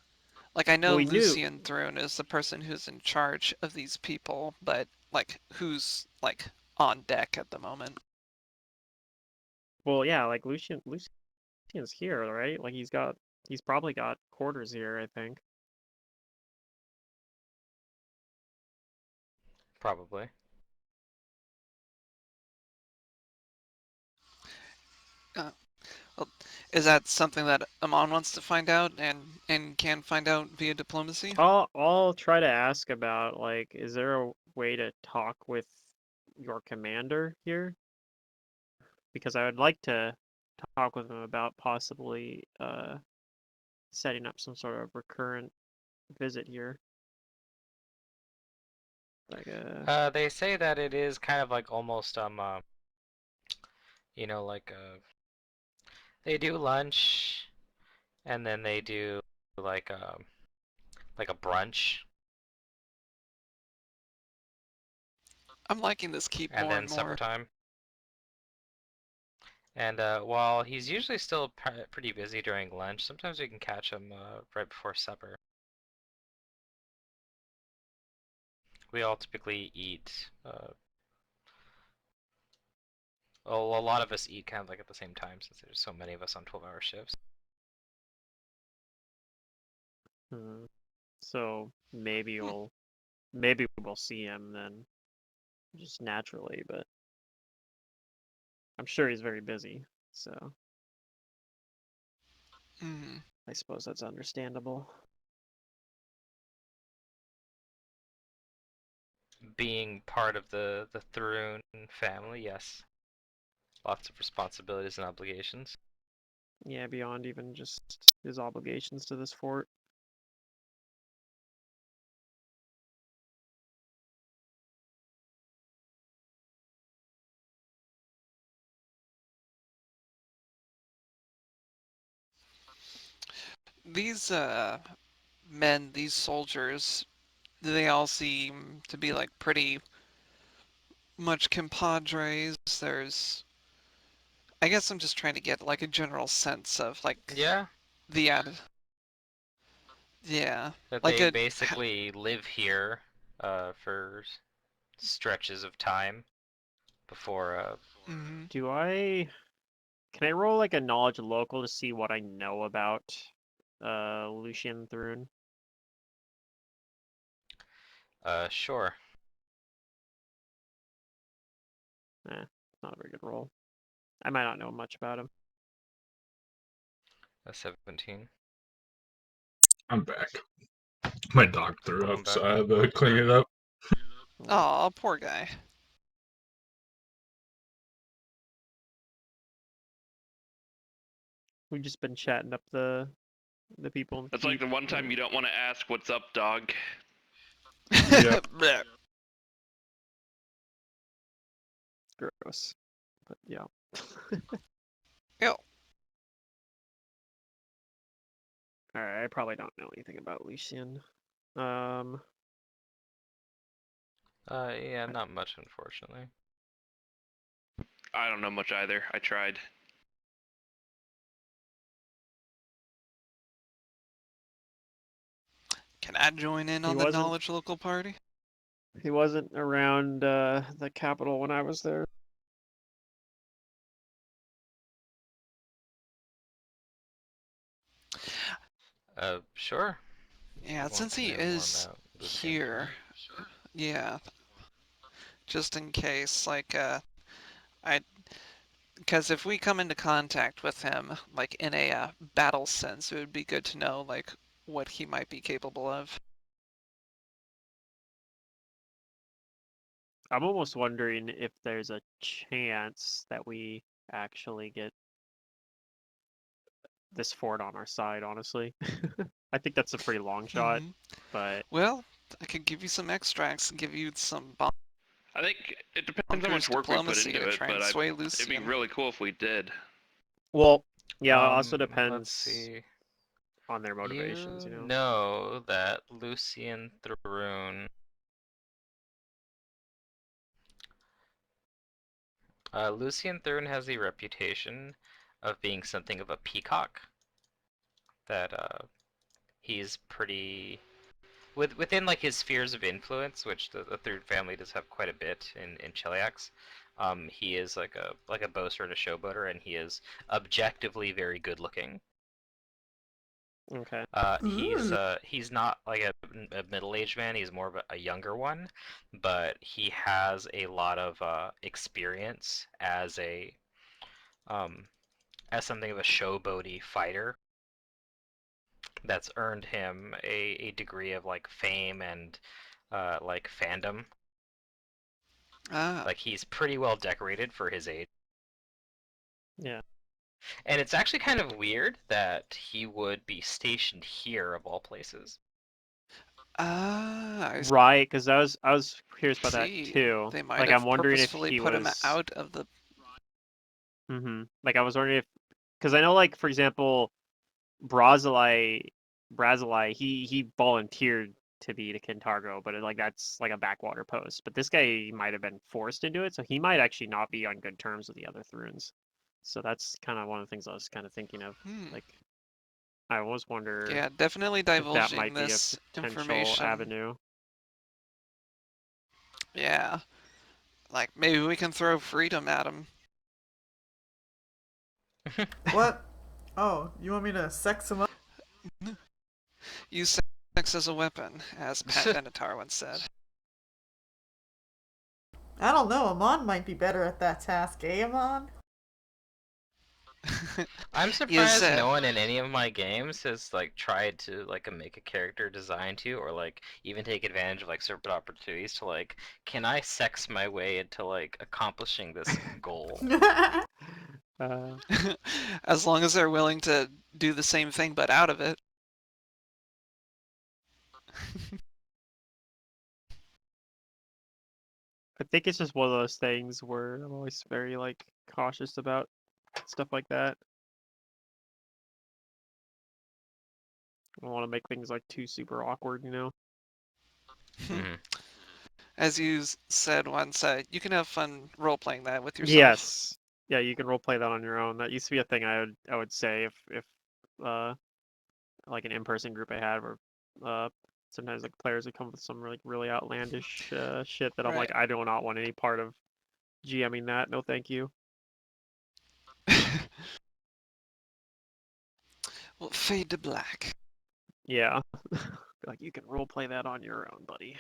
Like I know Well, we knew. Lucian Thrune is the person who's in charge of these people, but like who's like on deck at the moment. Well, yeah, like Lucian's here, right? Like he's probably got quarters here, I think. Probably. Well, is that something that Amon wants to find out and can find out via diplomacy? I'll try to ask about like, is there a way to talk with your commander here, because I would like to talk with him about possibly setting up some sort of recurrent visit here. Like They say that it is kind of like almost like they do lunch, and then they do like like a brunch, I'm liking this keep and more then and supper more. time. And while he's usually still pretty busy during lunch, sometimes we can catch him right before supper. We all typically eat. Well, a lot of us eat kind of like at the same time since there's so many of us on 12-hour shifts. so maybe we'll see him then, just naturally, but I'm sure he's very busy, so Mm. I suppose that's understandable. Being part of the Thrune family, yes, lots of responsibilities and obligations. Yeah, beyond even just his obligations to this fort. These men, these soldiers, they all seem to be like pretty much compadres. I guess I'm just trying to get like a general sense of like Yeah, the yeah, that like they a basically live here for stretches of time before mm-hmm. Can I roll like a knowledge local to see what I know about Lucian Thrun? sure. Not a very good roll. I might not know much about him. A 17. I'm back. My dog threw Welcome up, so back. I had to clean it up. Oh, poor guy. We've just been chatting up the people in the That's like keep. the one time you don't want to ask what's up, dog. Yep. Blech. Gross. But yeah. Ew. Alright, I probably don't know anything about Lucian. Um Yeah, not much, unfortunately. I don't know much either. I tried. Can I join in on the knowledge local party? he wasn't around the capital when I was there. Sure. Yeah, You want since to he know more is about Lucian here, yeah, just in case, like, because if we come into contact with him, like, in a battle sense, it would be good to know, like, what he might be capable of. I'm almost wondering if there's a chance that we actually get this fort on our side, honestly. I think that's a pretty long shot, Mm-hmm. but Well, I could give you some extracts and give you some I think it depends how bonkers much work we put diplomacy into to it, try and but sway it'd be Lucian. really cool if we did. well, yeah, it also Let's depends see. on their motivations, You you know. know that Lucian Thrun. Lucian Thrun has the reputation of being something of a peacock. That he's pretty within like his spheres of influence, which the third family does have quite a bit in Cheliax. He is like a boaster and a showboater, and he is objectively very good looking. Okay. He's not like a middle-aged man. He's more of a younger one, but he has a lot of experience um, as something of a showboaty fighter. That's earned him a degree of like fame and like fandom. Ah. Like he's pretty well decorated for his age. Yeah. And it's actually kind of weird that he would be stationed here of all places. Ah, I Right, because I was curious about that see. too. They might Like have I'm wondering if purposefully he put him was. out of the. Like I was wondering if, because I know, like for example, Brazili, he volunteered to be the Kintargo, but like that's like a backwater post. But this guy might have been forced into it, so he might actually not be on good terms with the other Thruns. So that's kind of one of the things I was kind of thinking of. Like I always wonder Yeah, definitely if that divulging might be a this potential information. avenue. Yeah. Like, maybe we can throw freedom at him. What? Oh, you want me to sex him up? Use sex as a weapon, as Pat Benatar once said. I don't know. Amon might be better at that task, eh, Amon? I'm Yes, surprised no one in any of my games has like tried to like make a character designed to, or like even take advantage of like certain opportunities to like, can I sex my way into like accomplishing this goal? Uh, as long as they're willing to do the same thing but out of it. I think it's just one of those things where I'm always very like cautious about stuff like that. I don't want to make things like too super awkward, you know? Mhm. As you said once, you can have fun role playing that with yourself. Yes. Yeah, you can roleplay that on your own. That used to be a thing I would say if uh like an in-person group I had where sometimes like players would come with some like really outlandish shit that I'm Right. like I do not want any part of GMing that. No, thank you. Well, fade to black. Yeah. Like you can roleplay that on your own, buddy.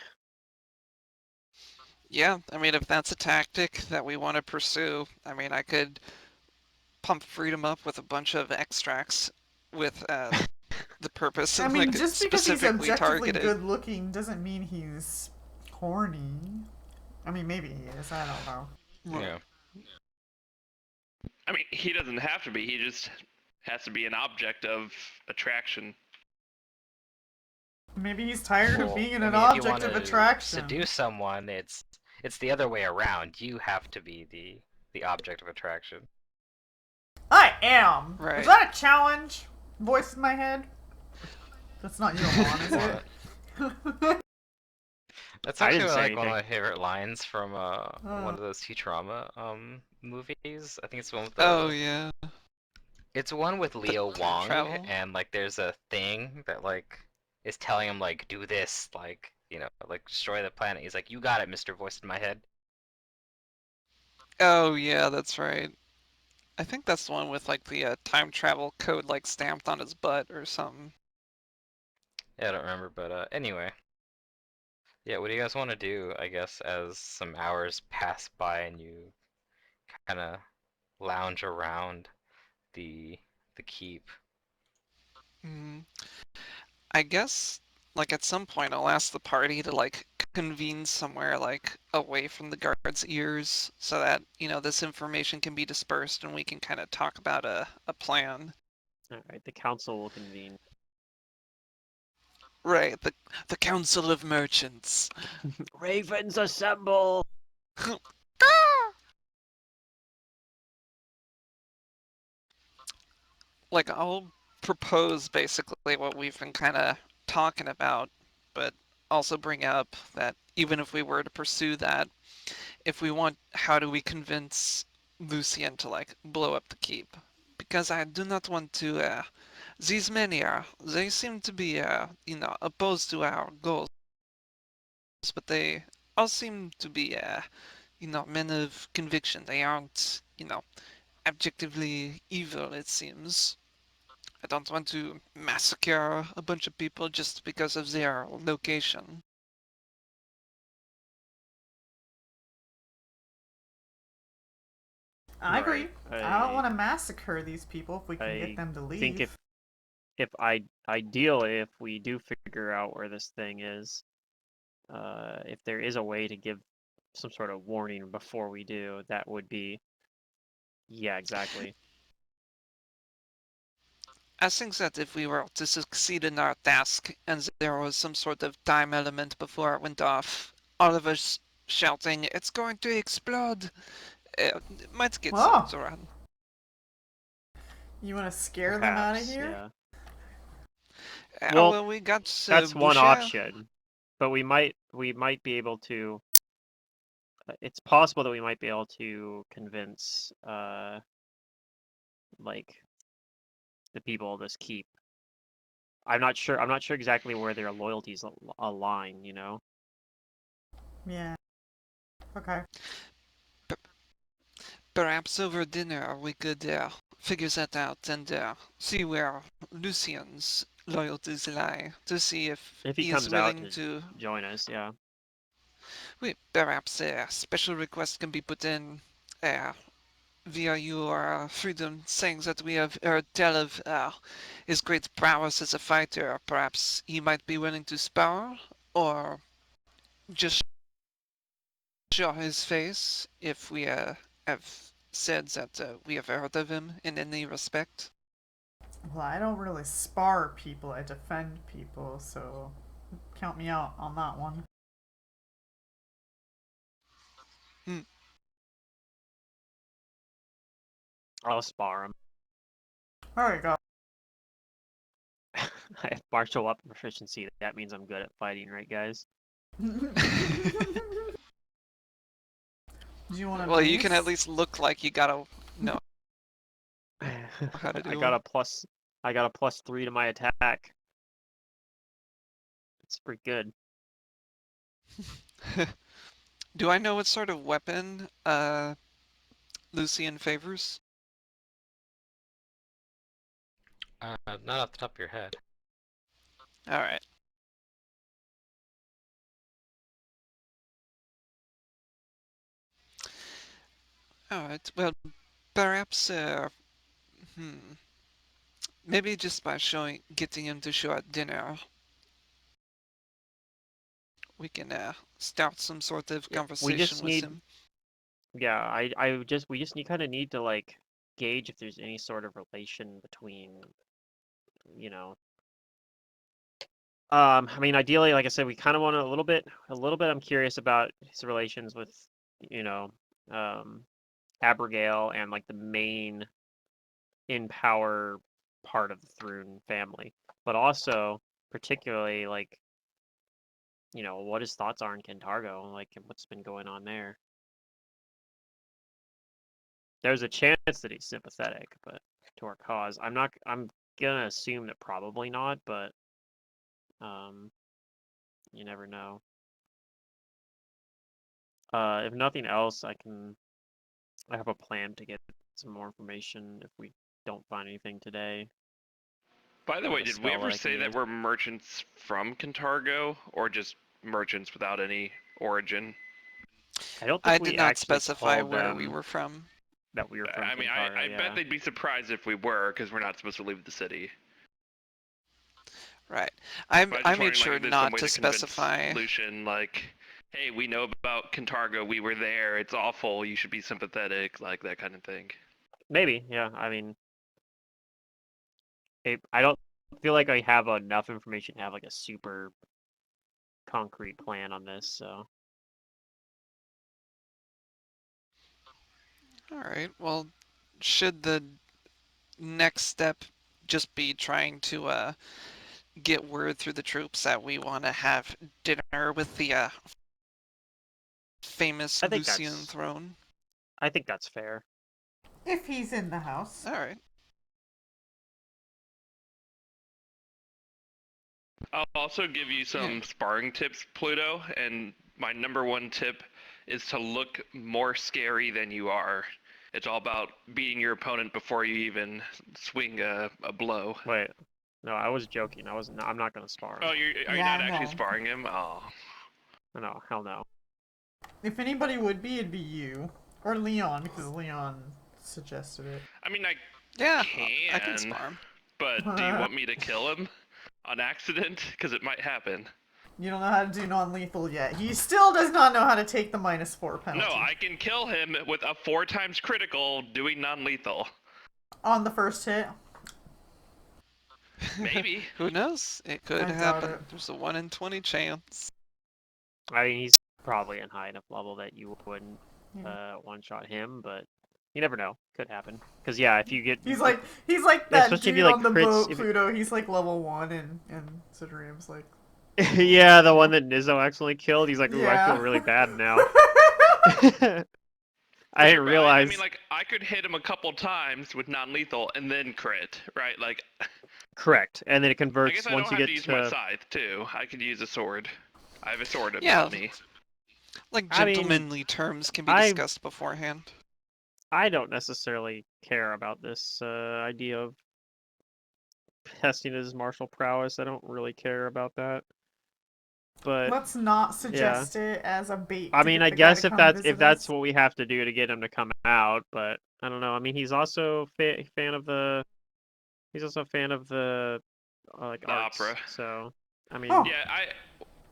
Yeah, I mean, if that's a tactic that we want to pursue, I mean, I could pump freedom up with a bunch of extracts with the purpose I of mean, like just because he's specifically objectively targeted. good looking doesn't mean he's horny. I mean, maybe he is. I don't know. Yeah. I mean, he doesn't have to be. He just has to be an object of attraction. Maybe he's tired of Well, being I an mean, if you object want of to attraction. seduce someone, it's the other way around. You have to be the object of attraction. I am. Right. Is that a challenge? Voice in my head. That's not you, Amon, is What? it? That's I actually didn't say like one of anything. my favorite lines from one of those Futurama movies. I think it's the one with Oh the yeah, it's one with Leo time Wong, travel. and like there's a thing that like is telling him like do this, like like destroy the planet. He's like, you got it, Mr. Voice in my head. Oh yeah, that's right. I think that's the one with like the time travel code like stamped on his butt or something. Yeah, I don't remember, but anyway. Yeah, what do you guys want to do, I guess, as some hours pass by and you kind of lounge around the the keep? Mm. I guess like at some point I'll ask the party to like convene somewhere like away from the guards' ears so that, this information can be dispersed and we can kind of talk about a plan. All right, the council will convene. Right, the Council of Merchants. Ravens assemble! Like I'll propose basically what we've been kind of talking about, but also bring up that even if we were to pursue that, if we want, how do we convince Lucian to like blow up the keep? Because I do not want to. These men here, they seem to be, opposed to our goals, but they all seem to be, men of conviction. They aren't, objectively evil. It seems. I don't want to massacre a bunch of people just because of their location. I agree. I don't want I to massacre these people if we can get them to leave. think if ideally if we do figure out where this thing is, if there is a way to give some sort of warning before we do, that would be. Yeah, exactly. I think that if we were to succeed in our task and there was some sort of time element before it went off, all of us shouting, "It's going to explode!" It might get some Oh, Zoran. you want to scare them out of Perhaps, here? yeah. Well, we got That's one Boucher. option, but we might be able to. It's possible that we might be able to convince, like, the people of this keep. I'm not sure. I'm not sure exactly where their loyalties align. You know. Yeah. Okay. Perhaps over dinner we could figure that out and see where Lucian's loyalties lie, to see if If he he is comes out willing to to. join us, yeah. Perhaps a special request can be put in via your freedom, saying that we have heard tell of his great prowess as a fighter. Perhaps he might be willing to spar, or just show his face if we have said that we have heard of him in any respect. Well, I don't really spar people, I defend people, so count me out on that one. Hmm. I'll spar him. There you go. I have martial weapon proficiency. That means I'm good at fighting, right, guys? Do you want to Well, you can at least look like you gotta know how to I do got them. a plus. I got a +3 to my attack. It's pretty good. Do I know what sort of weapon Lucian favors? Not off the top of your head. All right. All right. Well, perhaps maybe just by getting him to show at dinner, we can start some sort of Yeah, we conversation just with need. him. Yeah, we just need kind of need to like gauge if there's any sort of relation between, you know. I mean, ideally, like I said, we kind of want a little bit. I'm curious about his relations with, you know, um, Abigail and like the main in power part of the Thrune family, but also particularly like, you know, what his thoughts are in Kentargo, like and what's been going on there. There's a chance that he's sympathetic, but to our cause, I'm not. I'm gonna assume that probably not, but um, you never know. If nothing else, I have a plan to get some more information if we don't find anything today. By the I have way, a did we spell ever that I can say that use. we're merchants from Cantargo, or just merchants without any origin? I don't think I we did not actually specify told where we them were from. that we were from I mean, Kentargo, I bet yeah. they'd be surprised if we were, because we're not supposed to leave the city. Right. But I I just made wondering, like, sure if there's some not way to to convince specify. Lucian, like, hey, we know about Cantargo, we were there, it's awful, you should be sympathetic, like that kind of thing. Maybe, yeah. I mean, I don't feel like I have enough information to have like a super concrete plan on this, so. All right. Well, should the next step just be trying to get word through the troops that we want to have dinner with the famous I think Lucian throne? I think that's fair. if he's in the house. All right. I'll also give you some sparring tips, Pluto, and my number one tip is to look more scary than you are. It's all about beating your opponent before you even swing a blow. Wait, no, I was joking. I'm not gonna spar him. Oh, are you Yeah, not actually no. sparring him? Oh. No, hell no. If anybody would be, it'd be you. Or Leon, because Leon suggested it. I mean, I Yeah, can, I can spar him. but do you want me to kill him on accident? Because it might happen. You don't know how to do non-lethal yet. He still does not know how to take the -4 penalty. No, I can kill him with a 4 times critical doing non-lethal. On the first hit. Maybe. Who knows? It could I doubt happen. it. There's a 1 in 20 chance. I mean, he's probably in high enough level that you wouldn't one-shot him, but you never know. Could happen. Because yeah, if you get He's like that especially if dude you, like, on the crits- boat, if it- Pluto. He's like level 1, and Citarium's like, yeah, the one that Nizzo accidentally killed. He's like, ooh, I yeah. feel really bad now. I didn't I realize. mean, like, I could hit him a couple times with non-lethal and then crit, right? Like, Correct, and then it I converts guess I once don't you have get to use my scythe too. I could use a sword. I have a sword Yeah. about me. Like I mean, gentlemanly terms can be I- discussed beforehand. I don't necessarily care about this idea of testing his martial prowess. I don't really care about that. But Let's not suggest it as a bait. I to mean, get I the guy guess to if come that's visit that's us. what we have to do to get him to come out, but I don't know. I mean, he's also fan of the. He's also a fan of the like The arts, opera. So I mean, Oh. Yeah,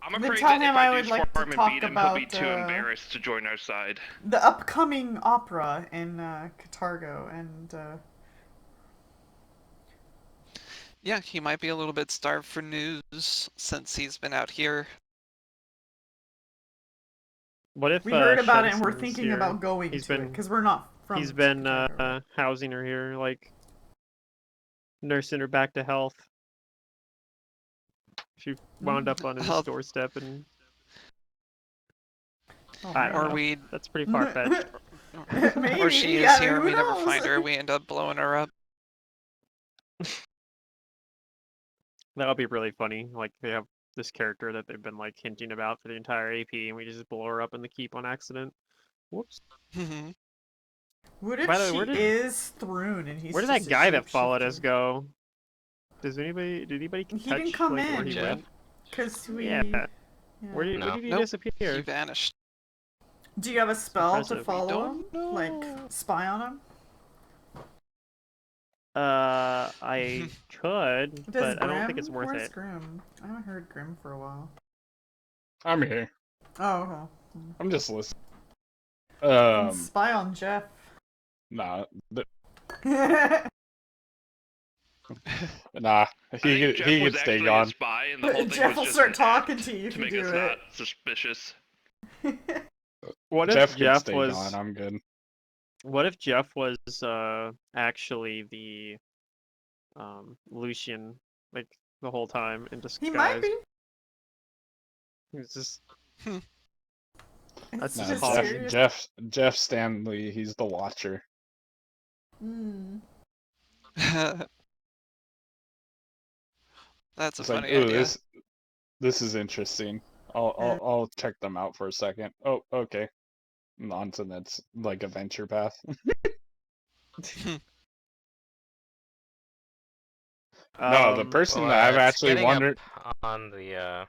I'm Then afraid tell that him if I I would do like to farm and talk beat him, he'll be about, too embarrassed to join our side. the upcoming opera in Catargo, and Yeah, he might be a little bit starved for news since he's been out here. what if we heard about it and we're Shensen's thinking here? about going He's to it been- because we're not from. He's been Catargo, right? housing her here, like nursing her back to health. She wound up on his Oh. doorstep, and Oh, I don't Or know. we, That's pretty far fetched. Maybe, or she is yeah, here and who we never knows? find her. We end up blowing her up. That would be really funny. Like they have this character that they've been like hinting about for the entire AP, and we just blow her up in the keep on accident. Whoops. What if By the way, she where did- is Thrune and he's Where did just that guy a that followed us shapeshifter? go? Did anybody He catch didn't come like, where in. he Jeff? went? Because we. Yeah. Yeah. Where did No. he Nope. He disappear? vanished. Do you have a spell to impressive. follow him? Don't know. Like spy on him? I could, Does but I Grim? don't think it's worth Where's it. Grim? I haven't heard Grim for a while. I'm here. Oh, I'm just listening. okay. Spy on Jeff. Nah, Jeff nah. I think Jeff He was could stay actually gone. a spy, and the whole thing will was just start an talking act to you if to you make do us it. not suspicious. What if Jeff could Jeff stay was? gone. I'm good. What if Jeff was actually the Lucian, like the whole time in disguise? He might be. He's just It's That's Nah, just mysterious. Jeff Stanley. He's the Watcher. Mm. That's a It's like, funny ooh, idea. this is interesting. I'll check them out for a second. Oh, okay. Onto that's like a venture path. No, the person Well, that I've it's actually getting wondered. up on the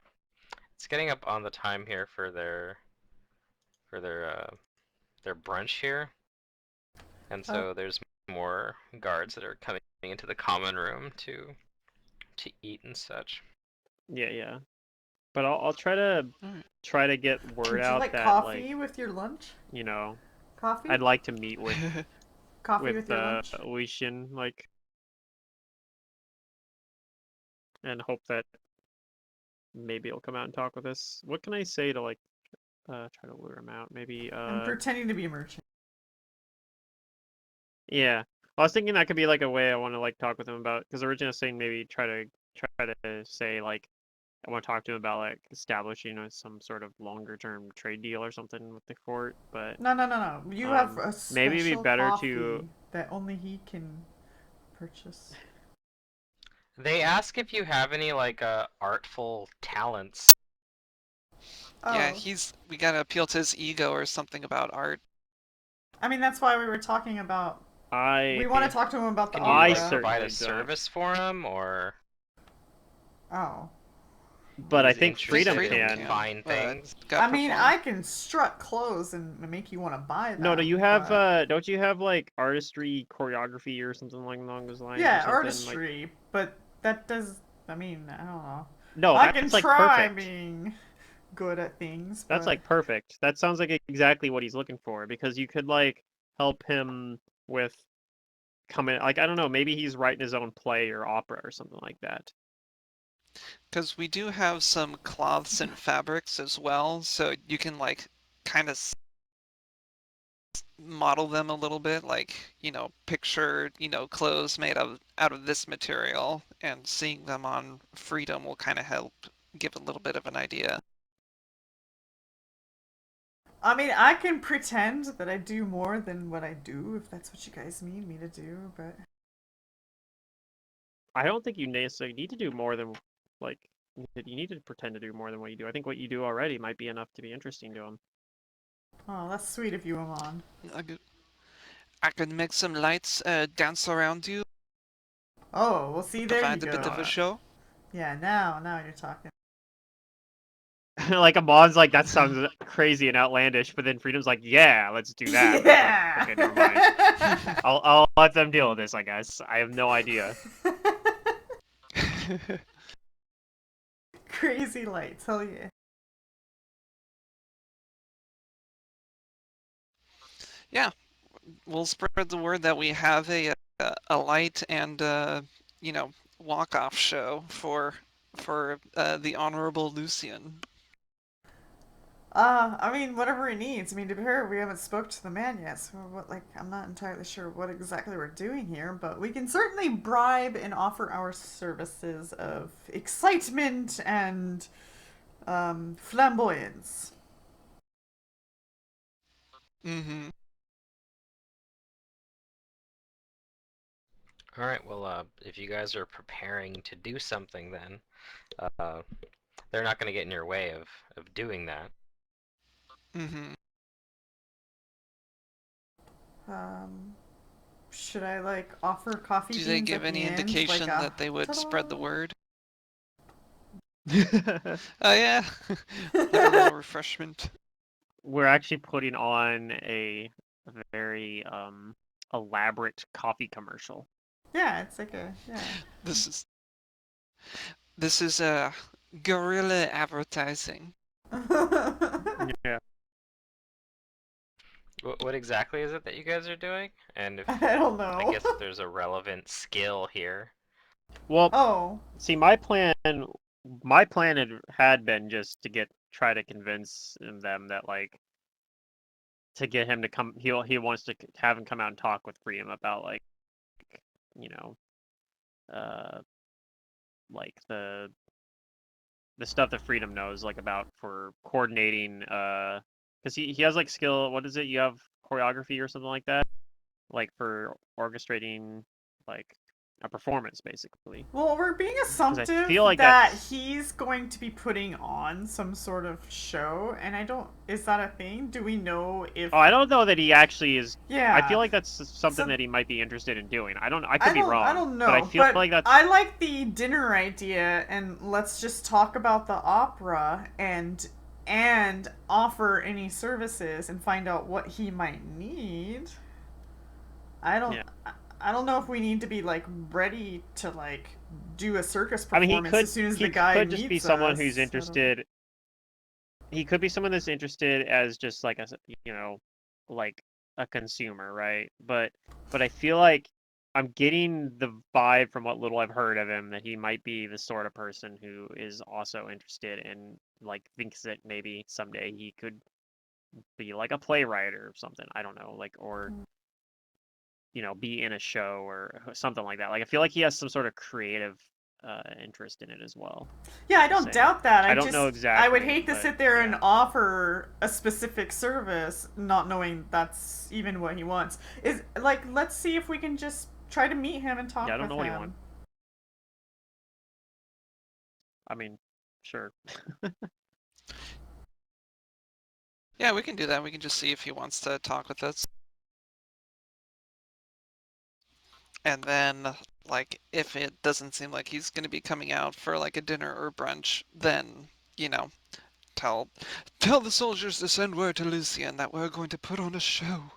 it's getting up on the time here for their their brunch here, and so there's more guards that are coming into the common room to eat and such. yeah. But I'll try to Alright. get word Would you out like that coffee with your lunch? you know Coffee? I'd like to meet with Coffee with your lunch? Lucian, like, and hope that maybe he'll come out and talk with us. What can I say to like try to lure him out? Maybe I'm pretending to be a merchant. yeah. I was thinking that could be like a way I want to like talk with him about, because originally I was saying maybe try to say like I want to talk to him about like establishing some sort of longer term trade deal or something with the fort, but No. You have a maybe it'd be special better coffee to- that only he can purchase. They ask if you have any like artful talents. Yeah, Oh. we gotta appeal to his ego or something about art. I mean, that's why we were talking about. I We want to talk to him about the Can you I like opera. provide a certainly don't. service for him, or Oh. but I he's think interested Freedom in can. fine things? Gotta I mean, perform. I can strut clothes and make you want to buy them. No, do you have but- don't you have like artistry, choreography or something like along those lines? or Yeah, something? Like, artistry, but that does. I mean, I don't know. No, I can that's like try perfect. being good at things, That's but like perfect. That sounds like exactly what he's looking for because you could like help him with coming like I don't know, maybe he's writing his own play or opera or something like that. Because we do have some cloths and fabrics as well, so you can like kind of model them a little bit, like picture clothes made out of this material, and seeing them on Freedom will kind of help give a little bit of an idea. I mean, I can pretend that I do more than what I do, if that's what you guys need me to do, but I don't think you necessarily need to do more than like you need to pretend to do more than what you do. I think what you do already might be enough to be interesting to him. oh, that's sweet of you, Amon. I could make some lights dance around you, Oh, well, see, there you provide a bit go. of a show. Yeah, now you're talking. Like Amon's like that sounds crazy and outlandish, but then Freedom's like, yeah, let's do that. It's like, Yeah. okay, never mind. I'll let them deal with this, I guess. I have no idea. Crazy lights, hell yeah. Yeah, we'll spread the word that we have a light and walk off show for the honorable Lucian. I mean, whatever he needs. I mean, to be fair, we haven't spoke to the man yet, so I'm not entirely sure what exactly we're doing here, but we can certainly bribe and offer our services of excitement and flamboyance. Mm-hmm. All right. Well, if you guys are preparing to do something, then uh, they're not going to get in your way of doing that. Mm-hmm. Um, should I like offer coffee Do they beans give at the any end, like indication a that they would spread the ta-da? word? Oh yeah, like a little refreshment. We're actually putting on a very elaborate coffee commercial. Yeah, it's like a yeah. This is this is guerrilla advertising. Yeah. What exactly is it that you guys are doing? And if I don't I know. guess if there's a relevant skill here. Well, Oh, see, my plan had been just to try to convince them that like to get him to come. He wants to have him come out and talk with Freedom about like you know uh like the stuff that Freedom knows like about for coordinating because he has like skill. What is it? You have choreography or something like that, like for orchestrating like a performance basically. well, we're being Because I assumptive feel like that that's he's going to be putting on some sort of show, and I don't. Is that a thing? Do we know if? oh, I don't know that he actually is. I feel Yeah. like that's something So that he might be interested in doing. I don't. I I could be don't. I wrong, don't but I know, feel but like that's. I like the dinner idea, and let's just talk about the opera and offer any services and find out what he might need. I don't. Yeah. I don't know if we need to be like ready to like do a circus I mean, he performance could. as soon as the He guy could just be meets someone who's us. I don't. interested. He could be someone that's interested as just like you know, like a consumer, right? But I feel like I'm getting the vibe from what little I've heard of him that he might be the sort of person who is also interested and like thinks that maybe someday he could be like a playwright or something. I don't know, like or be in a show or something like that. Like I feel like he has some sort of creative interest in it as well. Yeah, I Just don't saying. doubt that. I don't know I would exactly, hate to but sit there and yeah. offer a specific service not knowing that's even what he wants. Is like let's see if we can just try to meet him and talk Yeah, I don't with know what he him. wants. I mean, sure. Yeah, we can do that. We can just see if he wants to talk with us. And then, like, if it doesn't seem like he's going to be coming out for like a dinner or brunch, then, you know, tell tell the soldiers to send word to Lucian that we're going to put on a show.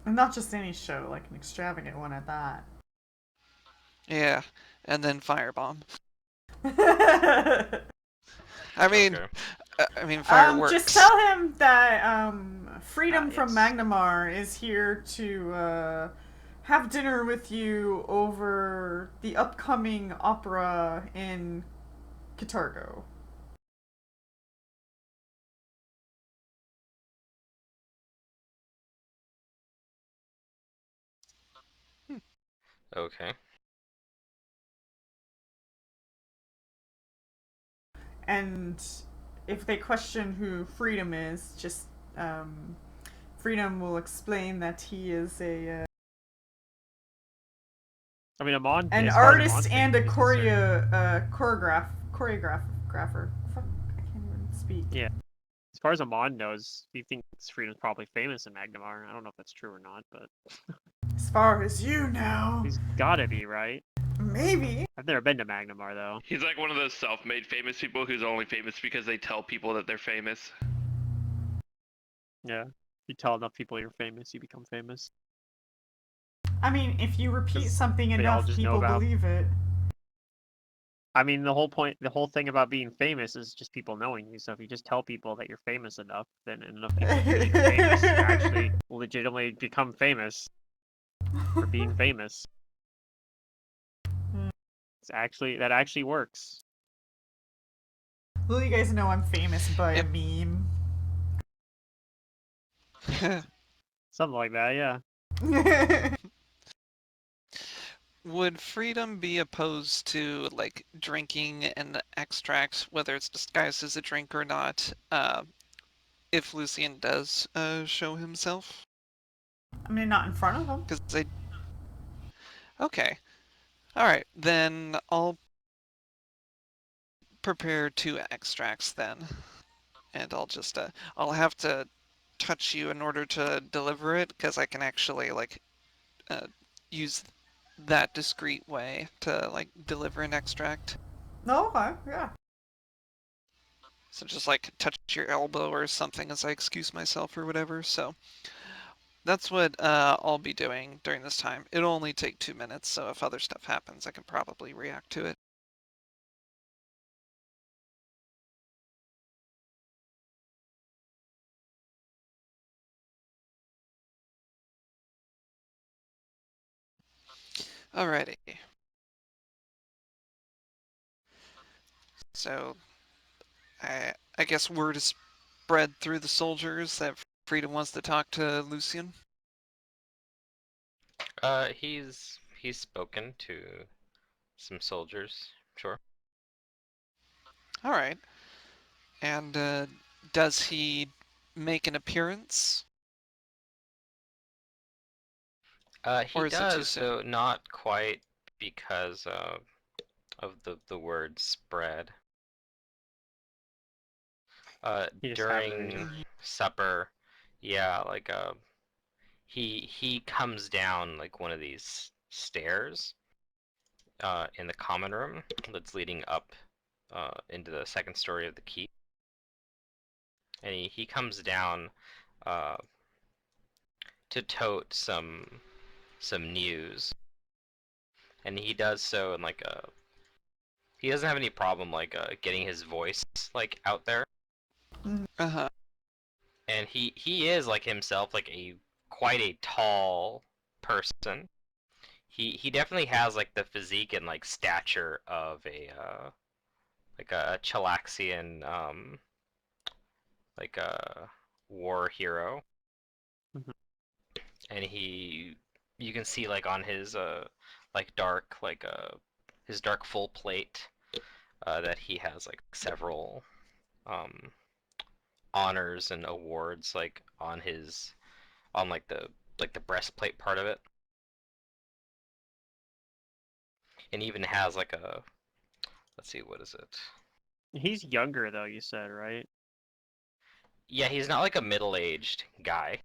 And not just any show, like an extravagant one at that. Yeah, and then firebomb. I mean, Okay. fireworks. Just tell him that Freedom from yes. Magnamar is here to have dinner with you over the upcoming opera in Catargo. Okay. And if they question who Freedom is, just Freedom will explain that he is I mean, Amon, an as far as artist Amon's and a is concerned, choreographer. Fuck, I can't even speak. yeah. As far as Amon knows, he thinks Freedom's probably famous in Magnamar. I don't know if that's true or not, but As far as you know, he's gotta be, right? maybe. I've never been to Magnamar, though. He's like one of those self-made famous people who's only famous because they tell people that they're famous. Yeah. You tell enough people you're famous, you become famous. I mean, if you repeat 'Cause something they all enough, just know people about. believe it. I mean, the whole thing about being famous is just people knowing you. So if you just tell people that you're famous enough, then enough people hear that you're famous, you actually legitimately become famous for being famous. That actually works. Well, you guys know I'm famous by a Yep. meme. Something like that, yeah. Would Freedom be opposed to like drinking an extract, whether it's disguised as a drink or not, if Lucian does show himself? I mean, not in front of them. Because okay, all right, then I'll prepare 2 extracts then, and I'll have to touch you in order to deliver it, because I can actually like uh, use that discreet way to like deliver an extract. No, okay, yeah. So just like touch your elbow or something as I excuse myself or whatever. So that's what I'll be doing during this time. It'll only take 2 minutes, so if other stuff happens, I can probably react to it. Alrighty. So I guess word is spread through the soldiers that Freedom wants to talk to Lucian. He's spoken to some soldiers. Sure. All right. And does he make an appearance? He Or is it too does, soon? though not quite because of the word spread. He just happened. During supper, yeah, like he comes down like one of these stairs in the common room that's leading up into the second story of the keep, and he comes down uh, to tote some news, and he does so in like a he doesn't have any problem like getting his voice like out there, Uh-huh. and he is like himself like a quite a tall person. He definitely has like the physique and like stature of a like a Chilaxian like a war hero, Mhm. and you can see like on his like dark like his dark full plate that he has like several um honors and awards like on his on like the breastplate part of it, and even has like a let's see what is it. He's younger, though, you said, right? Yeah, he's not like a middle-aged guy.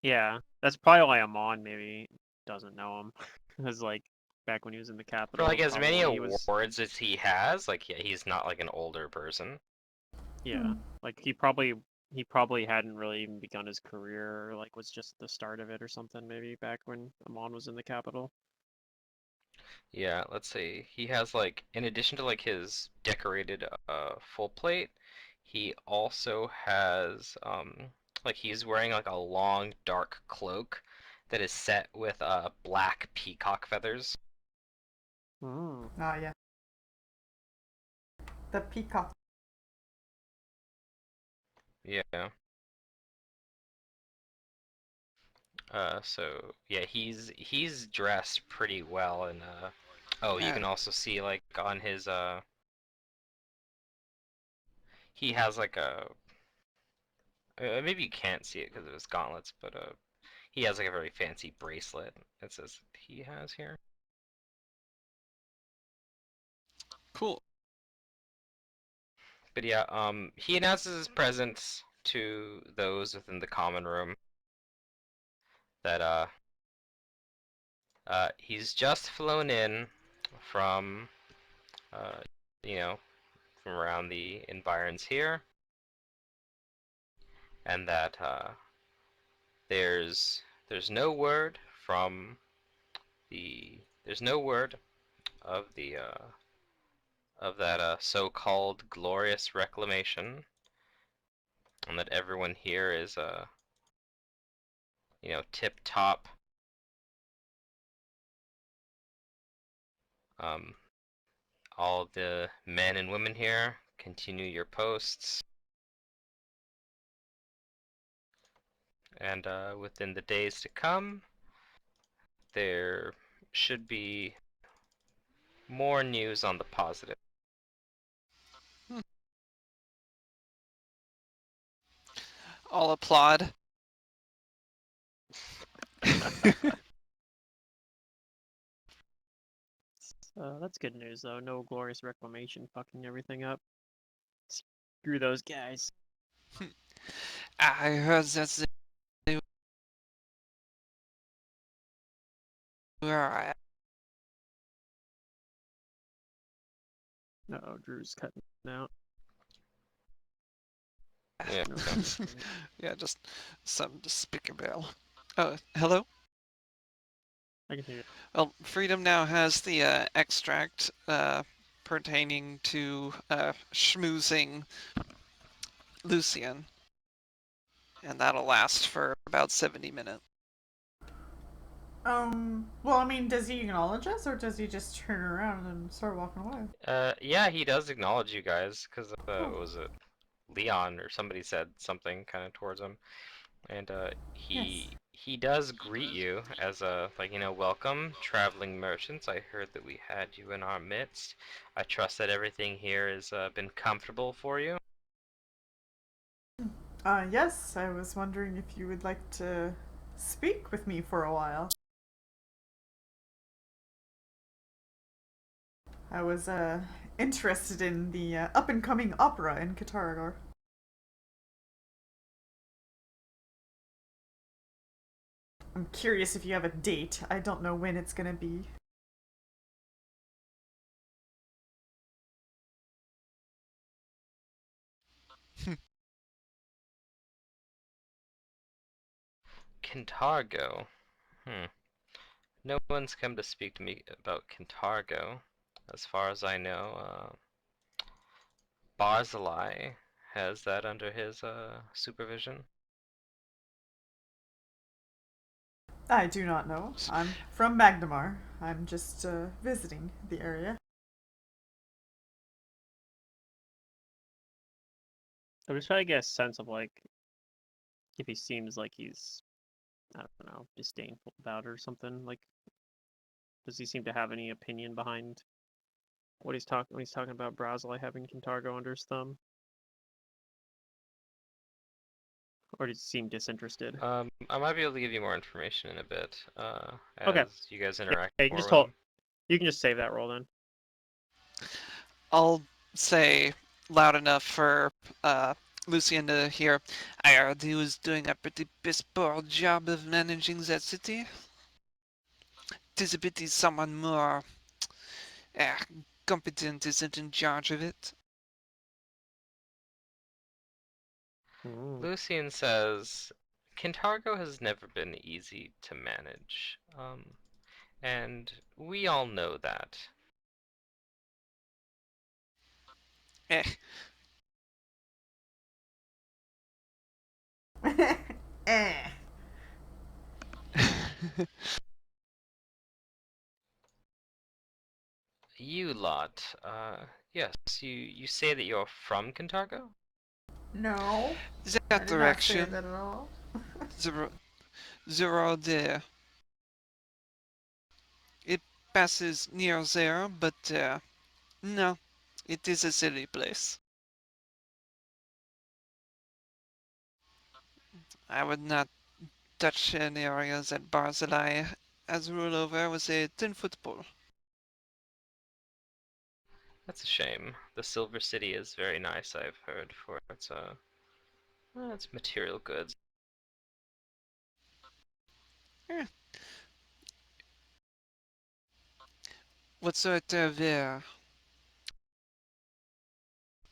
Yeah. That's probably why Amon maybe doesn't know him. Because, like, back when he was in the For capital, like as many probably he was. awards as he has, like yeah, he's not like an older person. Yeah. Like, he probably hadn't really even begun his career, or, like, was just the start of it or something, maybe, back when Amon was in the capital. Yeah, let's see. He has like, in addition to like his decorated full plate, he also has like he's wearing like a long dark cloak that is set with black peacock feathers. Mm. Ah, yeah. The peacock. Yeah. So yeah, he's dressed pretty well, and oh, you Uh, can also see like on his he has like a maybe you can't see it because of his gauntlets, but he has like a very fancy bracelet. It says he has here. cool. But yeah, he announces his presence to those within the common room that he's just flown in from uh you know from around the environs here, and that there's no word from there's no word of the of that so-called glorious reclamation, and that everyone here is tip top. Um, all the men and women here continue your posts, and within the days to come, there should be more news on the positive. Hmm. I'll applaud. That's good news, though. No glorious reclamation fucking everything up. Screw those guys. I heard that they were. Uh-oh, Drew's cutting out. Yeah. No, Yeah, just some despicable. Oh, hello? I can hear you. Well, Freedom now has the extract pertaining to schmoozing Lucian, and that'll last for about 70 minutes. Well, I mean, does he acknowledge us, or does he just turn around and start walking away? Yeah, he does acknowledge you guys because Oh, was it Leon or somebody said something kind of towards him, and yes. he does greet you as a welcome, traveling merchants. I heard that we had you in our midst. I trust that everything here has been comfortable for you. Yes, I was wondering if you would like to speak with me for a while. I was, interested in the up and coming opera in Katargar. I'm curious if you have a date. I don't know when it's gonna be. Kintargo. Hmm. No one's come to speak to me about Kintargo. As far as I know, Barzilai has that under his supervision. I do not know. I'm from Magnemar. I'm just visiting the area. I'm just trying to get a sense of, like, if he seems like he's, I don't know, disdainful about it or something. Like, does he seem to have any opinion behind what he's talking when he's talking about Brazil having Kintargo under his thumb? Or does he seem disinterested? I might be able to give you more information in a bit, Okay. as you guys interact Yeah, you can more just with hold. him. You can just save that roll then. I'll say loud enough for Lucian to hear. I heard he was doing a pretty piss poor job of managing that city. Tis a pity someone more uh, competent isn't in charge of it. Mm. Lucian says, Kintargo has never been easy to manage. And we all know that. Eh. Eh. You lot, yes, you say that you're from Kintargo? No, I That did not say direction. that at all. Zero there. It passes near there, but no, it is a silly place. I would not touch an area that Barzillai has rule over with a 10-foot pole. That's a shame. The Silver City is very nice, I've heard, for its material goods. Eh. What sort of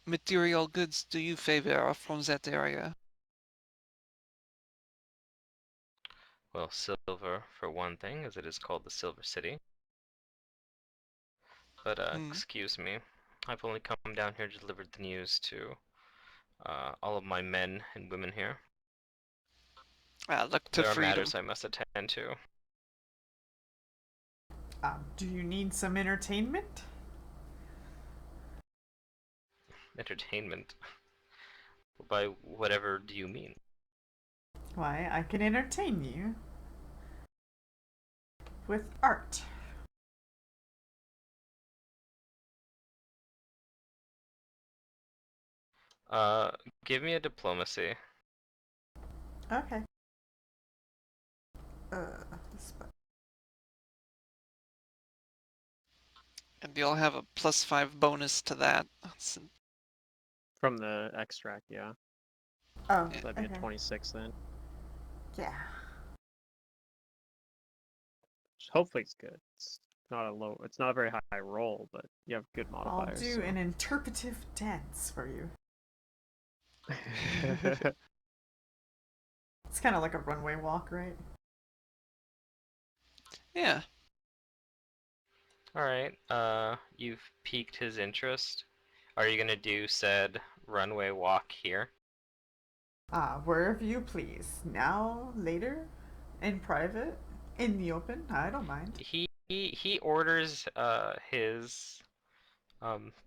material goods do you favor from that area? Well, silver, for one thing, as it is called the Silver City. But, excuse me, I've only come down here to deliver the news to, all of my men and women here. Look to There are freedom. matters I must attend to. Do you need some entertainment? Entertainment. By whatever do you mean? Why, I can entertain you with art. Give me a diplomacy. Okay. And you'll have a +5 bonus to that. From the extract, yeah. Oh, So that'd be okay. a 26 then. Yeah. Hopefully it's good. It's not a low. It's not a very high roll, but you have good I'll modifiers. do an interpretive dance for you. So. It's kind of like a runway walk, right? Yeah. Alright, you've piqued his interest. Are you gonna do said runway walk here? Wherever you please. Now, later, in private, in the open. I don't mind. He orders his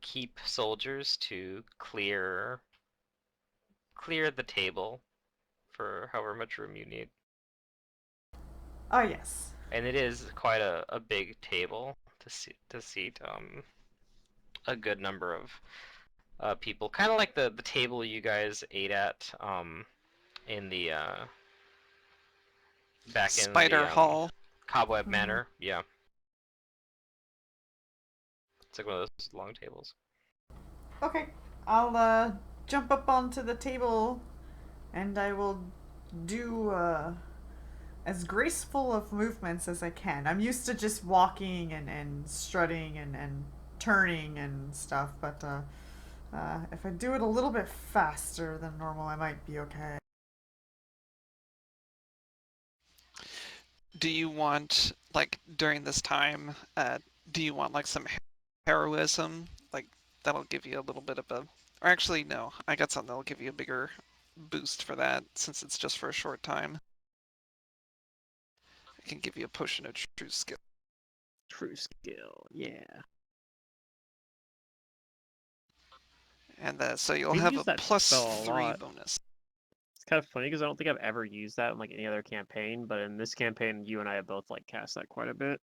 keep soldiers to clear the table for however much room you need. Oh yes. And it is quite a big table to seat a good number of people. Kind of like the table you guys ate at in the back in Spider the Hall. Cobweb Manor. Yeah. It's like one of those long tables. Okay. I'll jump up onto the table and I will do as graceful of movements as I can. I'm used to just walking and strutting and turning and stuff, but if I do it a little bit faster than normal, I might be okay. Do you want, like, during this time, do you want, like, some heroism? Like, that'll give you a little bit of a... Or actually, no. I got something that'll give you a bigger boost for that, since it's just for a short time. I can give you a potion of true skill. True skill, yeah. And so you'll We have use a that spell a +3 lot. bonus. It's kind of funny because I don't think I've ever used that in like any other campaign, but in this campaign, you and I have both like cast that quite a bit.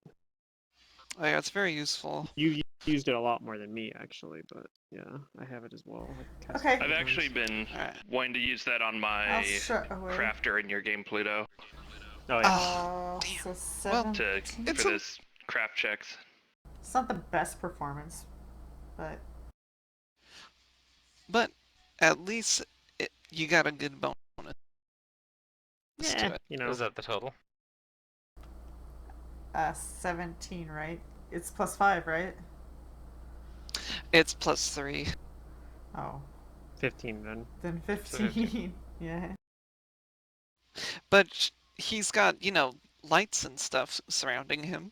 Oh yeah, it's very useful. You used it a lot more than me actually, but yeah, I have it as well. Okay. I've actually been wanting to use that on my crafter in your game, Pluto. Oh yeah. So Well, 17. For this craft checks. It's not the best performance, but at least you got a good bonus Yeah, to it. you know. Is that the total? 17, right? It's +5, right? It's +3. Oh. 15 then. Then 15. Yeah. But he's got, lights and stuff surrounding him.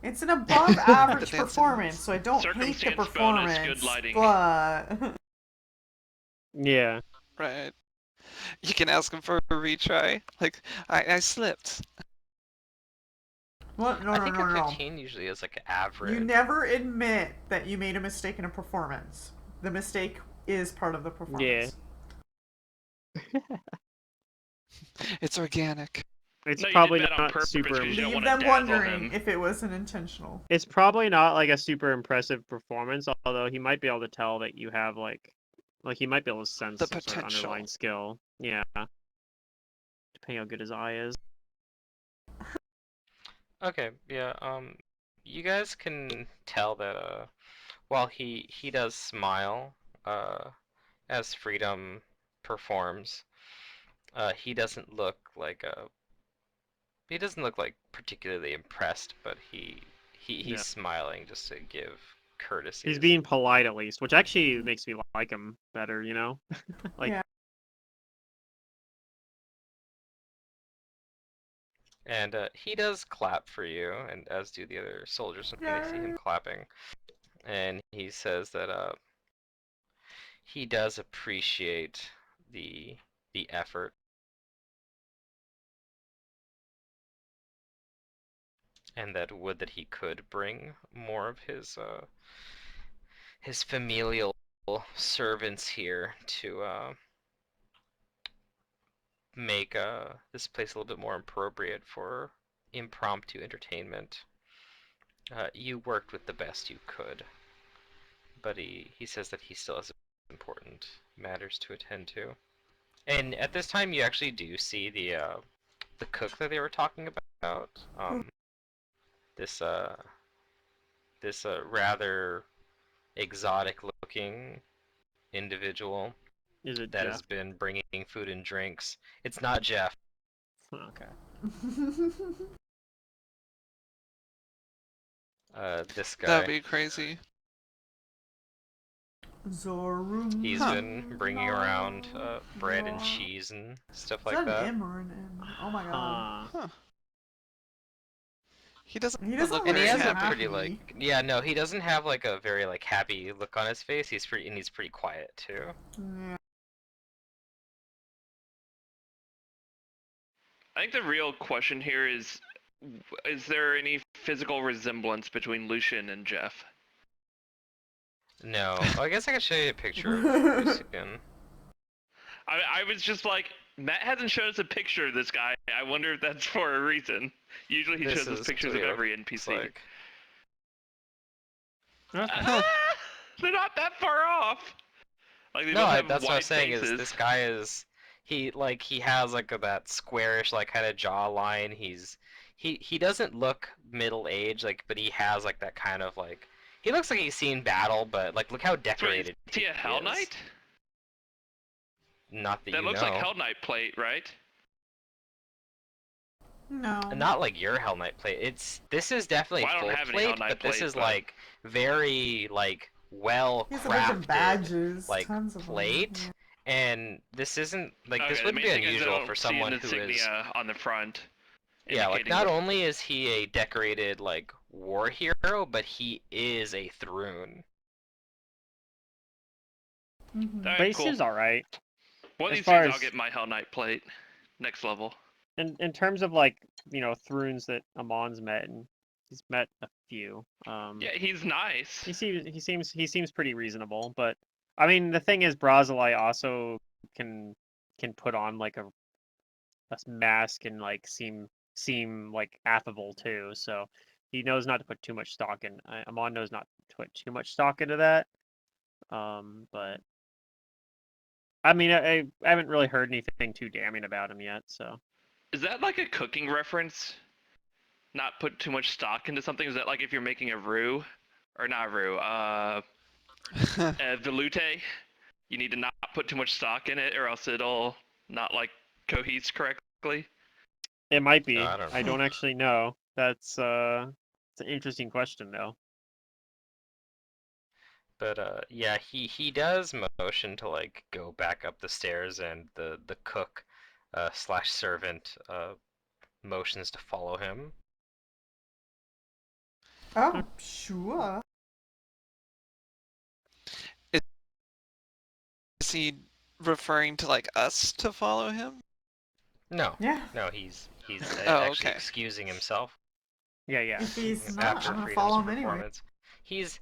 It's an above average dancing performance, moves. so I don't hate the Circumstance bonus, performance, good lighting. but Yeah. Right. You can ask him for a retry. Like, I slipped. what? No, I no, think no, a no, no. 15 usually is like average. You never admit that you made a mistake in a performance. The mistake is part of the performance. It's organic. It's No, you did probably that on not purpose super. because you don't Leave want to them dazzle wondering him. if it was an intentional. It's probably not like a super impressive performance, although he might be able to tell that you have like he might be able to sense The some sort of potential. underlying skill. Yeah. Depending how good his eye is. Okay, yeah, you guys can tell that, while he does smile, as Freedom performs, he doesn't look like, he doesn't look like particularly impressed, but he's Yeah. smiling just to give courtesy. He's being polite at least, which actually makes me like him better, you know? Like Yeah. And he does clap for you, and as do the other soldiers when they see him Yay. clapping. And he says that he does appreciate the effort, and that would that he could bring more of his familial servants here to make this place a little bit more appropriate for impromptu entertainment. You worked with the best you could, but he says that he still has important matters to attend to. And at this time, you actually do see the cook that they were talking about. This rather exotic-looking individual is it that Jeff? has been bringing food and drinks. It's not Jeff. Okay. This That'd guy. be crazy. Zorum. He's Huh. been bringing around bread and cheese and stuff Is like that that. an M or an N? Oh my god. Huh. He doesn't He doesn't look And he very has a happy. pretty like, yeah, no, he doesn't have like a very like happy look on his face. He's pretty quiet too. Yeah. I think the real question here is there any physical resemblance between Lucian and Jeff? No, well, I guess I could show you a picture of Lucian. I was just like, Matt hasn't shown us a picture of this guy. I wonder if that's for a reason. Usually he This shows us is pictures what of he every looks NPC. like. Okay. Ah, they're not that far off. Like they No, both have that's what I was wide saying faces. is this guy is he has like that squarish like kind of jawline. He doesn't look middle aged like, but he has like that kind of like he looks like he's seen battle, but like look how So wait, decorated is he a Hell is. Knight? Not that That you looks know. like Hell Knight plate, right? No. Not like your Hell Knight plate. This is definitely Well, I don't full have any plate, Hell Knight but this plate, is but- like very like well He has a bunch of crafted badges. like tons of plate. them. And this isn't like Okay, this the wouldn't main be thing is I unusual don't for see someone an who is insignia on the front. yeah, like indicating not what- only is he a decorated like war hero, but he is a Thrune. Mhm. Alright, But he cool. seems alright. One of as these far days I'll as- get my Hell Knight plate. Next level. In terms of like, Thrunes that Amon's met, and he's met a few. Yeah, he's nice. He seems pretty reasonable, but I mean the thing is Brazilai also can put on like a mask and like seem like affable too. So he knows not to put too much stock in. Amon knows not to put too much stock into that. But I mean I haven't really heard anything too damning about him yet. So Is that like a cooking reference? Not put too much stock into something? Is that like if you're making a roux? Or not roux, veloute? You need to not put too much stock in it or else it'll not like cohese correctly? it might be. I don't know. I don't actually know. That's it's an interesting question though. But yeah, he does motion to like go back up the stairs, and the cook slash servant motions to follow him. Oh, sure. Is he referring to like us to follow him? No, Yeah. no, he's Oh, actually okay. excusing himself Yeah. If he's not, after I'm gonna Freedom's follow him anyway. performance. He's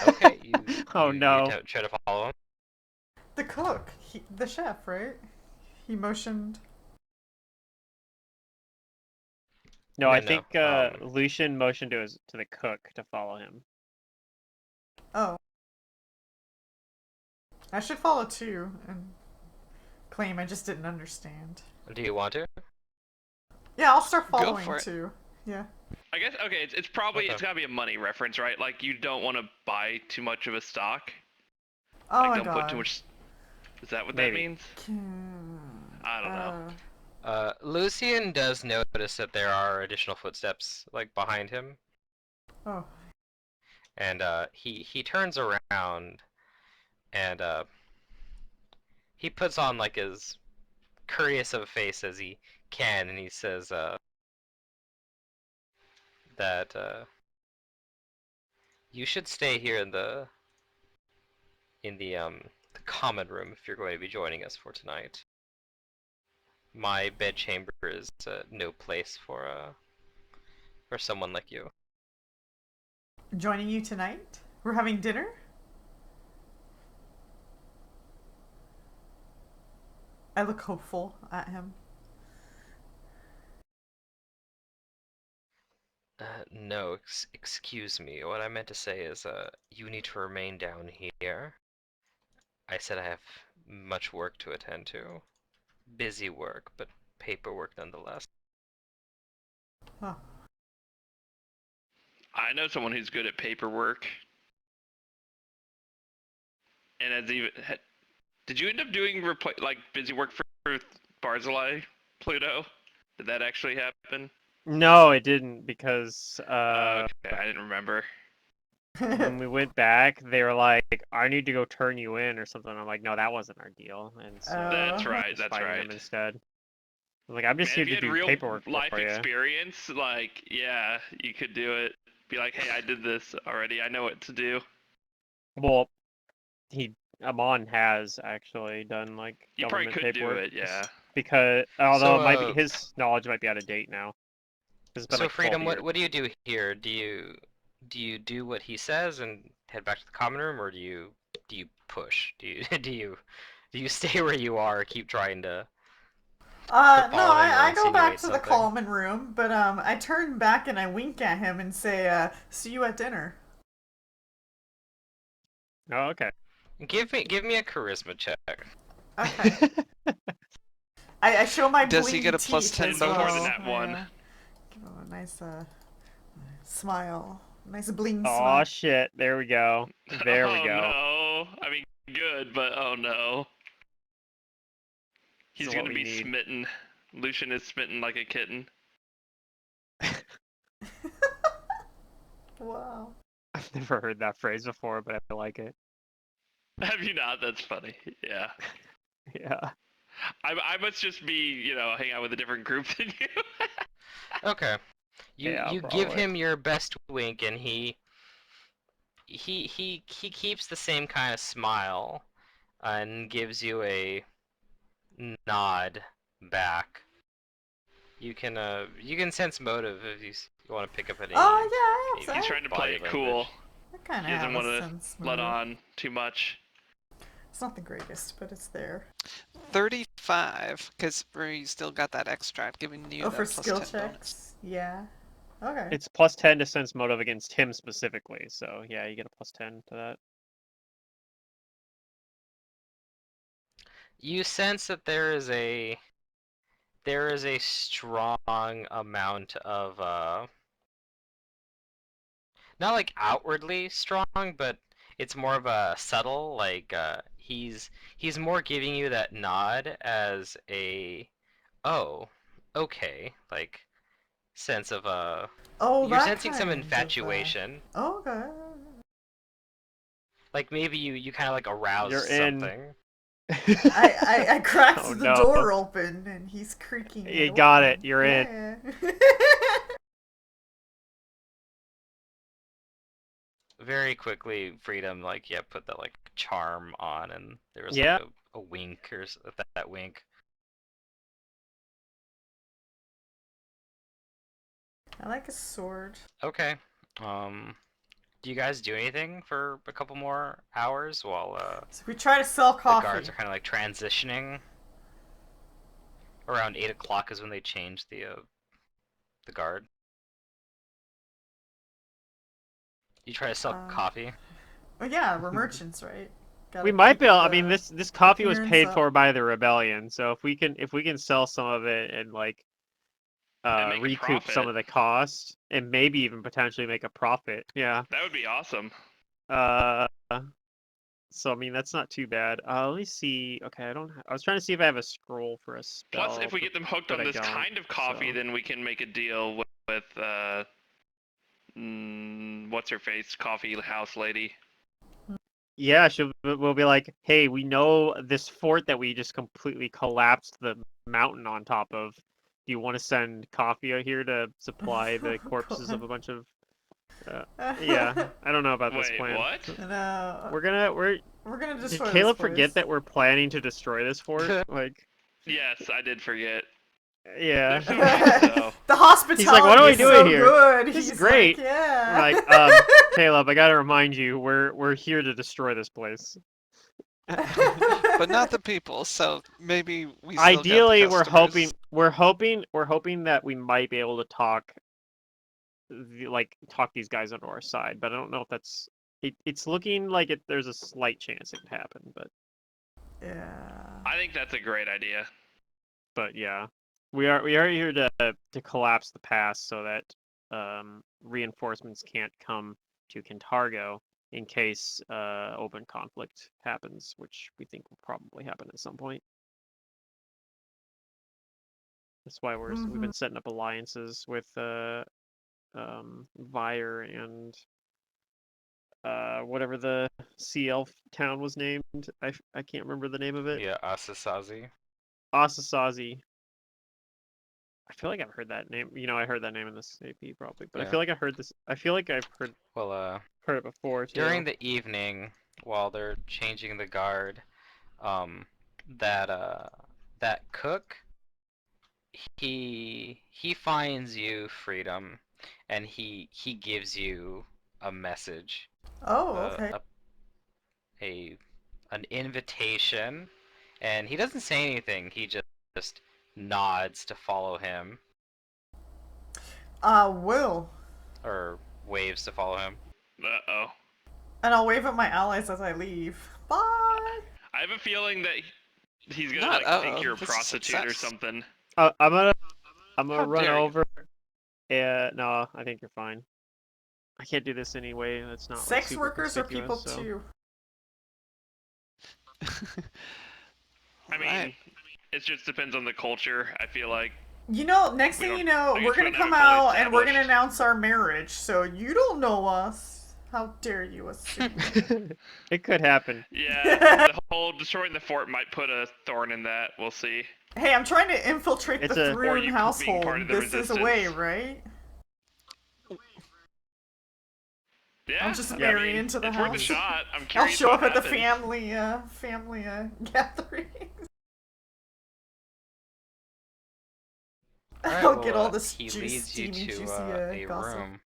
okay. Oh no. Try to follow him. The cook, the chef, right? He motioned. No, I No, think no. Lucian motioned to the cook to follow him. Oh. I should follow too and claim I just didn't understand. Do you want to? Yeah, I'll start Go following for it. too. Yeah. I guess okay. It's probably Okay. it's gotta be a money reference, right? Like you don't want to buy too much of a stock. Oh Like my don't god. put too much. Is that what Maybe. that means? I don't know. Lucian does notice that there are additional footsteps like behind him, Oh. and he turns around and he puts on like as curious of a face as he can, and he says that you should stay here in the common room if you're going to be joining us for tonight. My bedchamber is no place for someone like you. Joining you tonight? We're having dinner? I look hopeful at him. No, excuse me. What I meant to say is, you need to remain down here. I said I have much work to attend to. Busy work, but paperwork nonetheless. Oh. I know someone who's good at paperwork. And has even. Did you end up doing like busy work for Barzillai, Pluto? Did that actually happen? No, it didn't because Okay, I didn't remember. when we went back, they were like, "I need to go turn you in" or something. I'm like, "No, that wasn't our deal." And so That's Oh. right. just That's fighting right. them instead. I'm like, "I'm just Man, here if you to had do real paperwork life for you." experience, like, yeah, you could do it. Be like, hey, I did this already. I know what to do. Well, Amon has actually done like You probably government could do paperwork it, yeah. because although So, it might be his knowledge might be out of date now. It's been so like 12 Freedom, years. what do you do here? Do you do what he says and head back to the common room, or do you push? Do you do you stay where you are, or keep trying to No, follow him or I go back insinuate to the something? common room, but I turn back and I wink at him and say, see you at dinner. Oh, okay. Give me a charisma check. Okay. I show my Does he blingy get a plus teeth 10 as bonus? well. More than that one. Give him a nice smile. Nice bling Oh smile. shit! There we go. There we Oh go. no. I mean, good, but oh no. This He's is what gonna we be need. smitten. Lucian is smitten like a kitten. Wow. I've never heard that phrase before, but I like it. Have you not? That's funny. Yeah. Yeah. I must just be, hang out with a different group than you. Okay. Yeah, You give probably. him your best wink, and he keeps the same kind of smile, and gives you a nod back. You can sense motive if you want to pick up any Oh yeah, any He's trying to play body it language. cool. I kind of He doesn't have a want sense to let motive. on too much. It's not the greatest, but it's there. 35, because you still got that extract giving you Oh, that for plus skill 10 bonus. checks? Yeah. Okay. It's plus 10 to sense motive against him specifically, so yeah, you get a plus 10 to that. You sense that there is a strong amount of not like outwardly strong, but it's more of a subtle, like he's more giving you that nod as a oh, okay, like sense of Oh, you're that sensing some kind of. infatuation. Okay. Like maybe you kind of like aroused You're in. something. I cracked Oh, the no. door open and he's creaking. You it got open. it, you're in. Yeah. very quickly, Freedom put that charm on, and there was Yeah. a wink or that wink. I like a sword. Okay. Do you guys do anything for a couple more hours while So we try to sell the coffee. guards are kind of transitioning? Around 8 o'clock is when they change the guard. You try to sell coffee. Oh yeah, we're merchants, right? We Gotta might keep be able. I the mean, this coffee was appearance paid up. for by the rebellion, so if we can sell some of it and And make a recoup some profit. of the cost and maybe even potentially make a profit. Yeah. That would be awesome. So I mean that's not too bad. Let me see. Okay, I was trying to see if I have a scroll for a spell. Plus, if we get them hooked but on I this don't, kind of coffee, so. then we can make a deal with what's her face, coffee house lady. Yeah, we'll be like, hey, we know this fort that we just completely collapsed the mountain on top of. Do you want to send coffee out here to supply the corpses of a bunch of? Yeah, I don't know about this Wait, plan. what? No, We're gonna Did destroy Caleb this place. forget that we're planning to destroy this fort? Like, Yes, I did forget. yeah. They're so nice, though. The hospitality He's like, what are we is doing so here? good. This He's is great. Like, yeah. We're like, Caleb, I gotta remind you, we're here to destroy this place. But not the people, so maybe we still Ideally, got the customers. we're hoping that we might be able to talk these guys onto our side, but I don't know if that's. It's looking like there's a slight chance it could happen, Yeah. I think that's a great idea. but yeah, we are here to collapse the pass so that reinforcements can't come to Cantargo in case open conflict happens, which we think will probably happen at some point. That's why we've been setting up alliances with Vire and whatever the sea elf town was named. I can't remember the name of it. Yeah, Asasazi. Asasazi. I feel like I've heard that name. I heard that name in this AP probably, but I Yeah. feel like I heard this. I feel like I've heard it before too. During the evening, while they're changing the guard, that cook, he finds you, Freedom, and he gives you a message, Oh, okay. an invitation, and he doesn't say anything. He just nods to follow him, Will. or waves to follow him. Uh-oh. And I'll wave at my allies as I leave. Bye. I have a feeling that he's gonna Not think you're a this is prostitute or success. something. I'm gonna How run dare you. over. No, I think you're fine. I can't do this anyway. That's not Sex super workers are people conspicuous, so. too. I mean, Right. it just depends on the culture. I feel like Next thing you know, I guess we're we gonna don't have come it fully out and we're gonna established. announce our marriage. So you don't know us. How dare you assume? It could happen. Yeah, the whole destroying the fort might put a thorn in that. We'll see. Hey, I'm trying to infiltrate It's the a- Or Thrun you being household. part of the This is a way, resistance. right? Yeah, I'll just I marry mean, into the it's house. worth a shot. I'm I'll curious show what up at the happens. family gathering. Alright, I'll get all this he juice, leads you steamy, to juicy a gossip. room,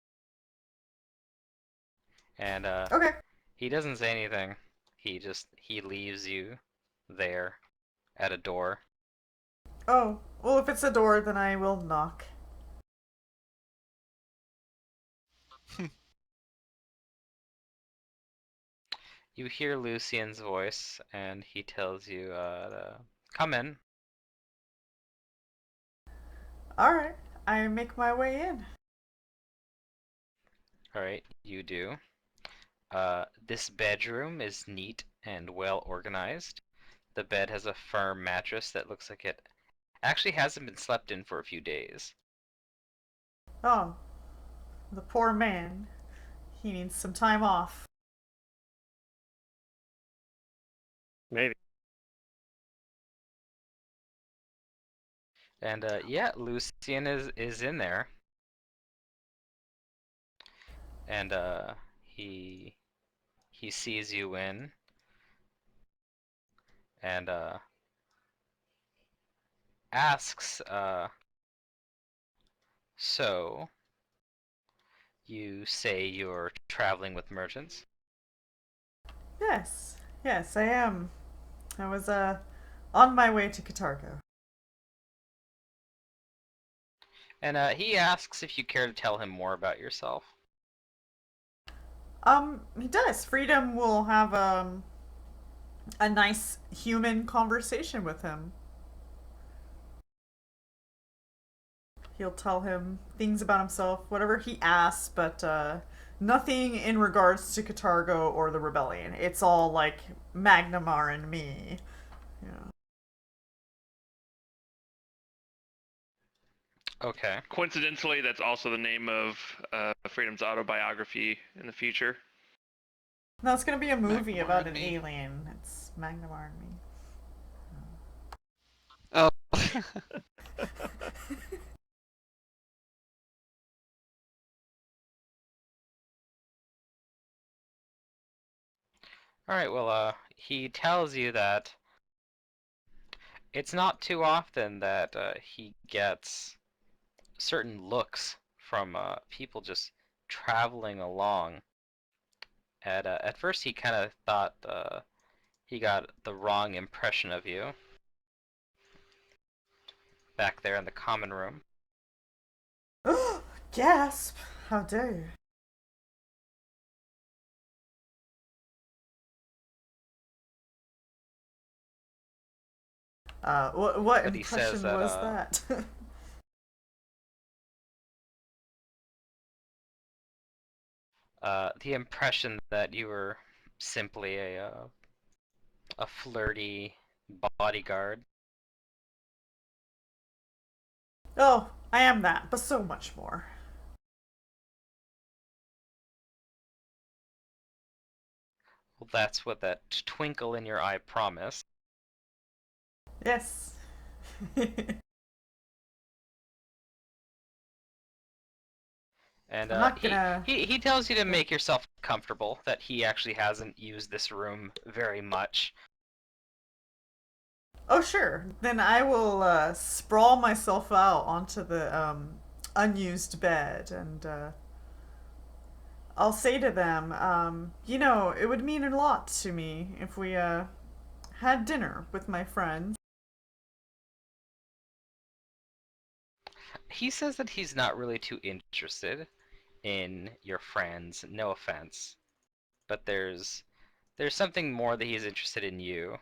and Okay. he doesn't say anything. He leaves you there at a door. Oh, well, if it's a door, then I will knock. You hear Lucian's voice, and he tells you to come in. Alright, I make my way in. Alright, you do. This bedroom is neat and well organized. The bed has a firm mattress that looks like it actually hasn't been slept in for a few days. Oh, the poor man. He needs some time off. Maybe. And yeah, Lucian is in there. And he sees you in and asks, so you say you're traveling with merchants? Yes, yes, I am. I was on my way to Katargo. And he asks if you care to tell him more about yourself. He does. Freedom will have a nice human conversation with him. He'll tell him things about himself, whatever he asks, but nothing in regards to Katargo or the rebellion. It's all like Magnamar and me. Yeah. Okay. Coincidentally, that's also the name of Freedom's autobiography in the future. No, it's gonna be a movie Magnamar about and an me. alien. It's Magnamar and me. Oh. Alright, well, he tells you that it's not too often that he gets certain looks from people just traveling along. At first, he kind of thought he got the wrong impression of you back there in the common room. Gasp! How dare you? What But he says impression that was that? the impression that you were simply a flirty bodyguard. Oh, I am that, but so much more. Well, that's what that twinkle in your eye promised. Yes. And I'm not gonna. he tells you to make yourself comfortable, that he actually hasn't used this room very much. Oh, sure. Then I will sprawl myself out onto the unused bed and I'll say to them, it would mean a lot to me if we had dinner with my friends. He says that he's not really too interested in your friends, no offense, but there's something more that he's interested in you.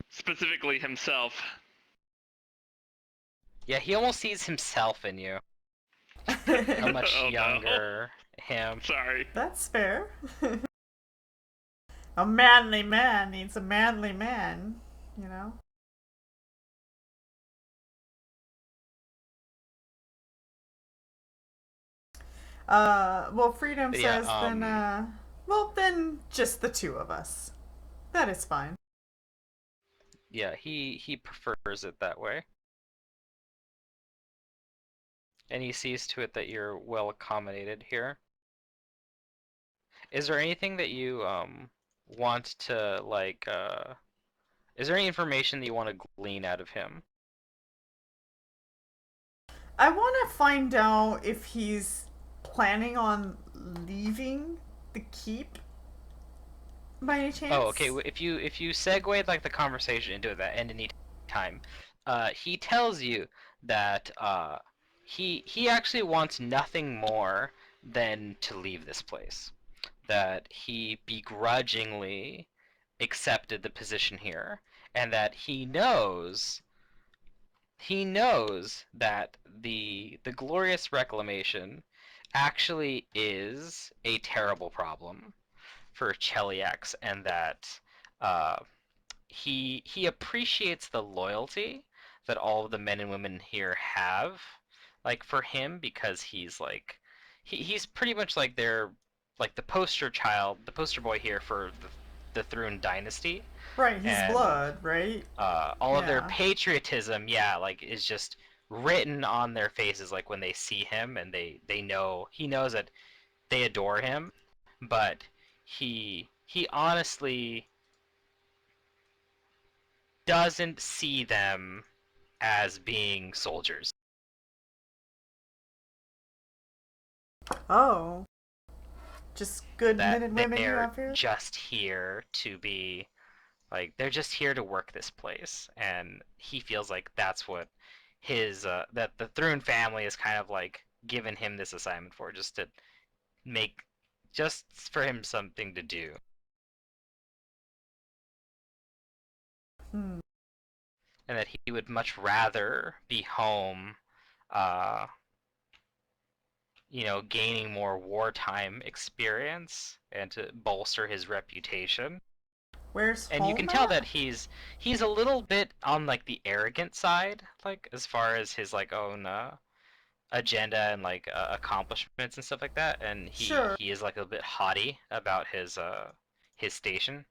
Specifically himself. Yeah, he almost sees himself in you. A much Oh, no. younger him. Sorry. That's fair. A manly man needs a manly man, you know? Well, Freedom But yeah, says then just the two of us. That is fine. yeah, he prefers it that way. And he sees to it that you're well accommodated here. Is there anything that you want to like is there any information that you want to glean out of him? I want to find out if he's planning on leaving the keep by any chance. Oh, okay. If you segue like the conversation into that at any time, he tells you that he actually wants nothing more than to leave this place. That he begrudgingly accepted the position here, and that he knows that the glorious reclamation actually is a terrible problem for Cheliax, and that uh, he appreciates the loyalty that all of the men and women here have, like for him, because he's like he's pretty much like their like the poster child, the poster boy here for the Thrune dynasty, Right, he's and blood, right? all of their Yeah. patriotism, yeah, like is just written on their faces, like when they see him and they know he knows that they adore him, but he honestly doesn't see them as being soldiers. Oh, just good men That and women who they're have fears? just here to be like they're just here to work this place, and he feels like that's what his that the Thrun family is kind of like given him this assignment for, just to make just for him something to do, Hmm. and that he would much rather be home, uh, gaining more wartime experience and to bolster his reputation. Where's And you home can tell at? that he's a little bit on like the arrogant side, like as far as his like own agenda and like accomplishments and stuff like that. And he Sure. he is like a bit haughty about his station,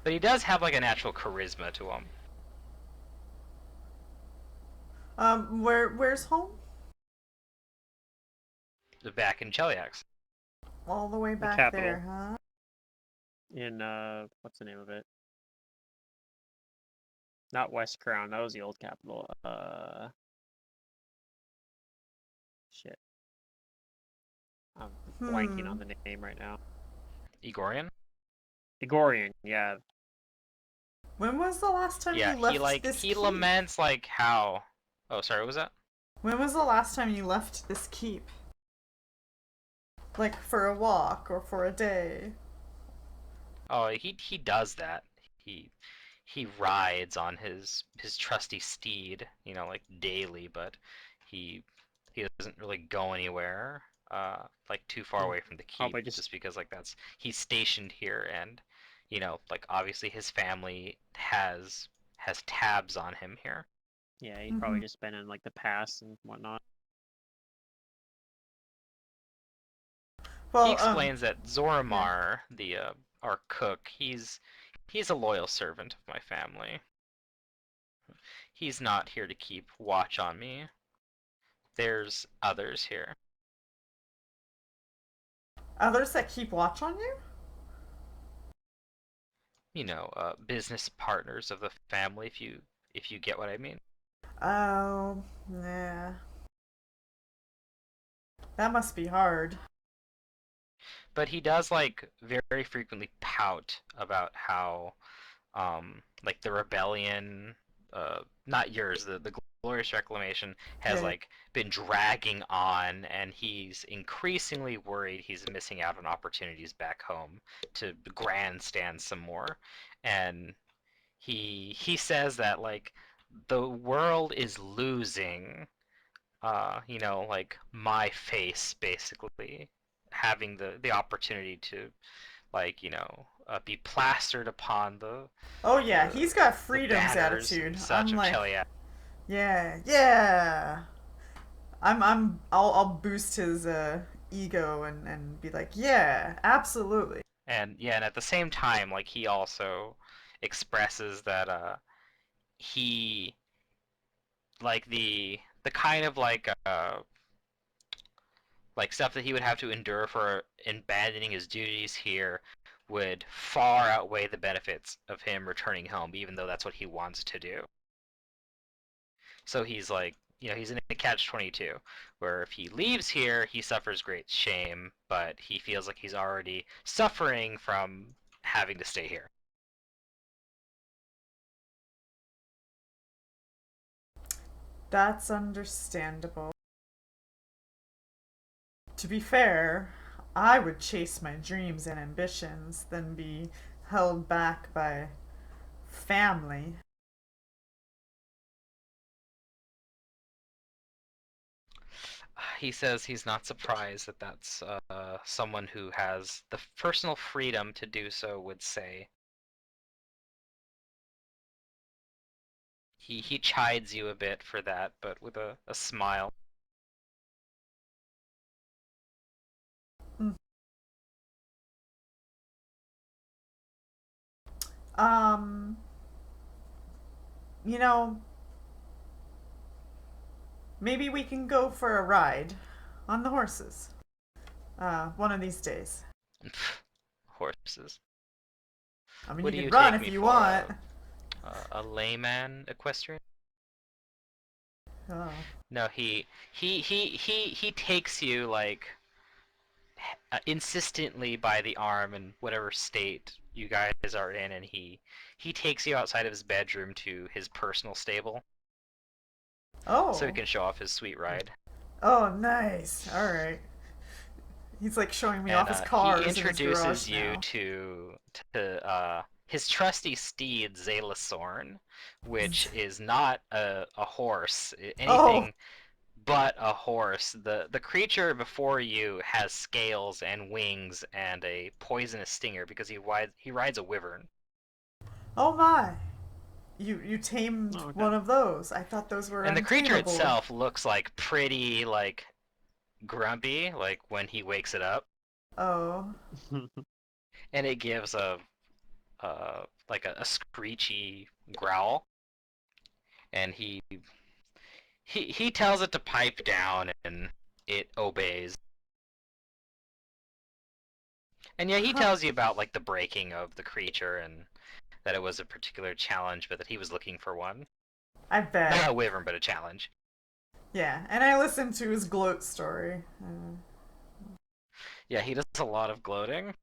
but he does have like a natural charisma to him. Where's home? Back in Cheliax. All the way The back capital. there, huh? In what's the name of it? Not West Crown. That was the old capital. Shit. I'm blanking on the name right now. Igorian. Igorian. Yeah. When was the last time Yeah, you left this he keep? laments like how. Oh, sorry, what was that? When was the last time you left this keep? Like for a walk or for a day? Oh, he does that. He he rides on his trusty steed, like daily, but he he doesn't really go anywhere, like too far Mm. away from the Oh, keep, but just just because like he's stationed here, and like obviously his family has tabs on him here. yeah, he'd Mm-hmm. probably just been in like the past and whatnot. Well, He explains that yeah. Zoramar, the our cook, he's a loyal servant of my family. He's not here to keep watch on me. There's others here. Others that keep watch on you? Business partners of the family, if you get what I mean. Oh, yeah. That must be hard. But he does like very frequently pout about how like the rebellion, not yours, the glorious reclamation has Yeah. like been dragging on, and he's increasingly worried he's missing out on opportunities back home to grandstand some more. And he says that like the world is losing, like my face basically having the opportunity to like be plastered upon Oh yeah, the he's got the freedom's banners attitude. and such I'm of like, Cheliax. yeah, yeah. I'll boost his ego and be like, yeah, absolutely. And yeah, and at the same time, like he also expresses that he like the kind of like stuff that he would have to endure for abandoning his duties here would far outweigh the benefits of him returning home, even though that's what he wants to do. So he's like, he's in a catch-22, where if he leaves here, he suffers great shame, but he feels like he's already suffering from having to stay here. That's understandable. To be fair, I would chase my dreams and ambitions than be held back by family. He says he's not surprised that that's someone who has the personal freedom to do so would say. He chides you a bit for that, but with a smile. Mm. Um, you know, Maybe we can go for a ride on the horses. One of these days. Horses. I mean, What you do can you run take if me you for? want. A layman equestrian? Oh. No, he takes you like insistently by the arm in whatever state you guys are in, and he takes you outside of his bedroom to his personal stable so he Oh. can show off his sweet ride. Oh, nice. All right. He's like showing me And off his he cars in his introduces garage you now. to his trusty steed Zalasorn, which is not a horse, Oh. anything but a horse. The creature before you has scales and wings and a poisonous stinger because he rides a wyvern. Oh my. You tamed Oh, okay. one of those. I thought those were And the creature untamable. itself looks like pretty like grumpy, like when he wakes it up, Oh. and it gives a like a screechy growl, and he tells it to pipe down, and it obeys. And yeah, he Huh. tells you about like the breaking of the creature and that it was a particular challenge, but that he was looking for one. I Not bet. a wyvern, but a challenge. Yeah, and I listened to his gloat story. Yeah, he does a lot of gloating.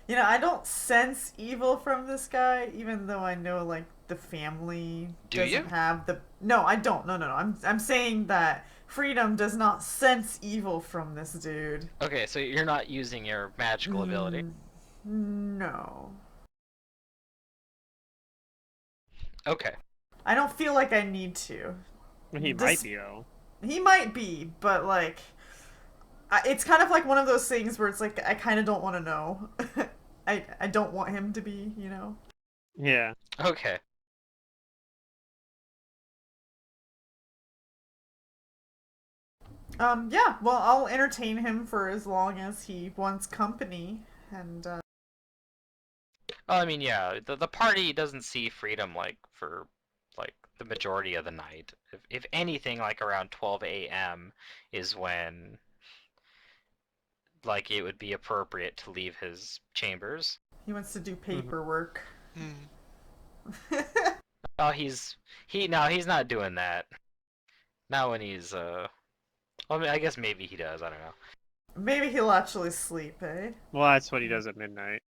You know, I don't sense evil from this guy, even though I know like the family Do doesn't you? have the. No, I don't. No, no, no. I'm saying that Freedom does not sense evil from this dude. Okay, so you're not using your magical ability. No, Okay. I don't feel like I need to. He might This be though. he might be, but like, it's kind of like one of those things where it's like I kind of don't want to know. I don't want him to be, you know. Yeah. Okay. Yeah, well, I'll entertain him for as long as he wants company, and Well, I mean, yeah, the party doesn't see freedom like for like the majority of the night. If anything, like around 12 a.m. is when like it would be appropriate to leave his chambers. he wants to do Mhm. paperwork. Hmm. Oh, he's not doing that. Not when he's Well, I mean, I guess maybe he does. I don't know. Maybe he'll actually sleep, eh? Well, that's what he does at midnight.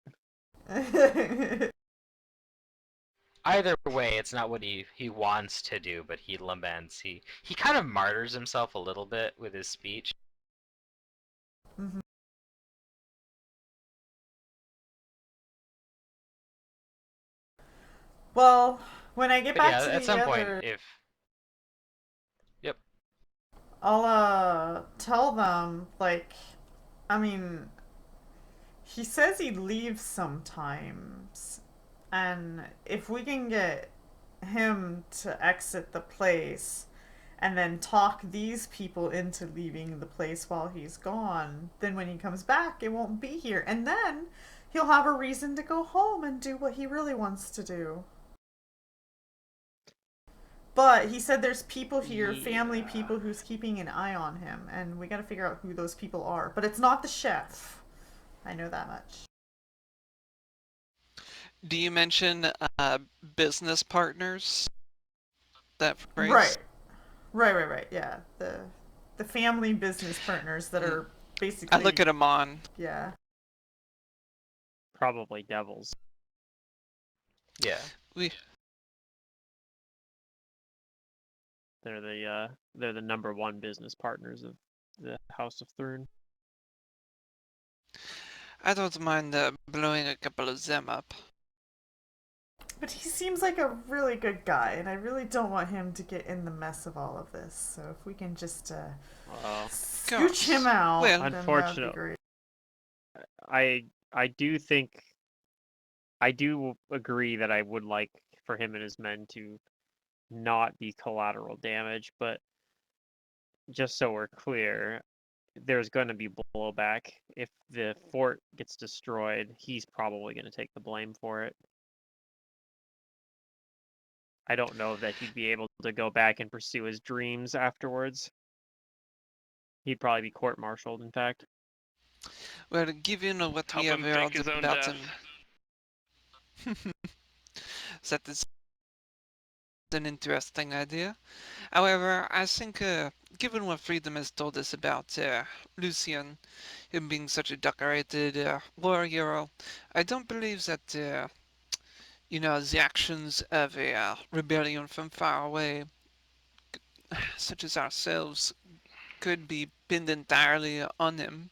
Either way, it's not what he wants to do, but he laments. He kind of martyrs himself a little bit with his speech. Mhm. Well, when I get But back yeah, to at the some point, other, if yep. I'll tell them like, I mean, he says he leaves sometimes, and if we can get him to exit the place and then talk these people into leaving the place while he's gone, then when he comes back, it won't be here. And then he'll have a reason to go home and do what he really wants to do. But he said there's people here, family Yeah. people, who's keeping an eye on him, and we gotta figure out who those people are. But it's not the chef. I know that much. Do you mention business partners? That phrase? Right. Right. Yeah. The family business partners that Hmm. are I look basically at Amon. yeah. Probably devils. Yeah. We They're the number one business partners of the House of Thrun. I don't mind blowing a couple of them up. But he seems like a really good guy, and I really don't want him to get in the mess of all of this. So if we can just Well, scooch him Gosh. out, Well, then that'd be unfortunate- great. I do think I do agree that I would like for him and his men to not be collateral damage, but just so we're clear, there's going to be blowback. If the fort gets destroyed, he's probably going to take the blame for it. I don't know that he'd be able to go back and pursue his dreams afterwards. He'd probably be court-martialed, in fact. Well, given what we Help have him fake heard his own about death. him, that is an interesting idea. However, I think, given what Freedom has told us about Lucian, him being such a decorated war hero, I don't believe that, the actions of a rebellion from far away, such as ourselves, could be pinned entirely on him.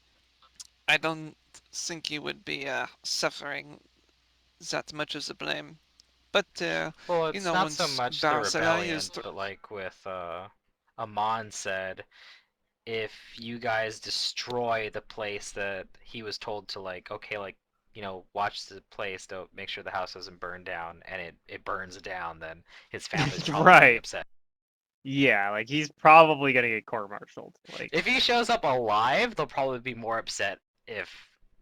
I don't think he would be suffering that much as the blame. But, Well, it's not so once much the Barzillai rebellion, is... but like with Amon said, if you guys destroy the place that he was told to like, okay, like, watch the place, don't make sure the house doesn't burn down, and it burns down, then his family's probably gonna be Right. upset. Yeah, like he's probably gonna get court-martialed. Like If he shows up alive, they'll probably be more upset if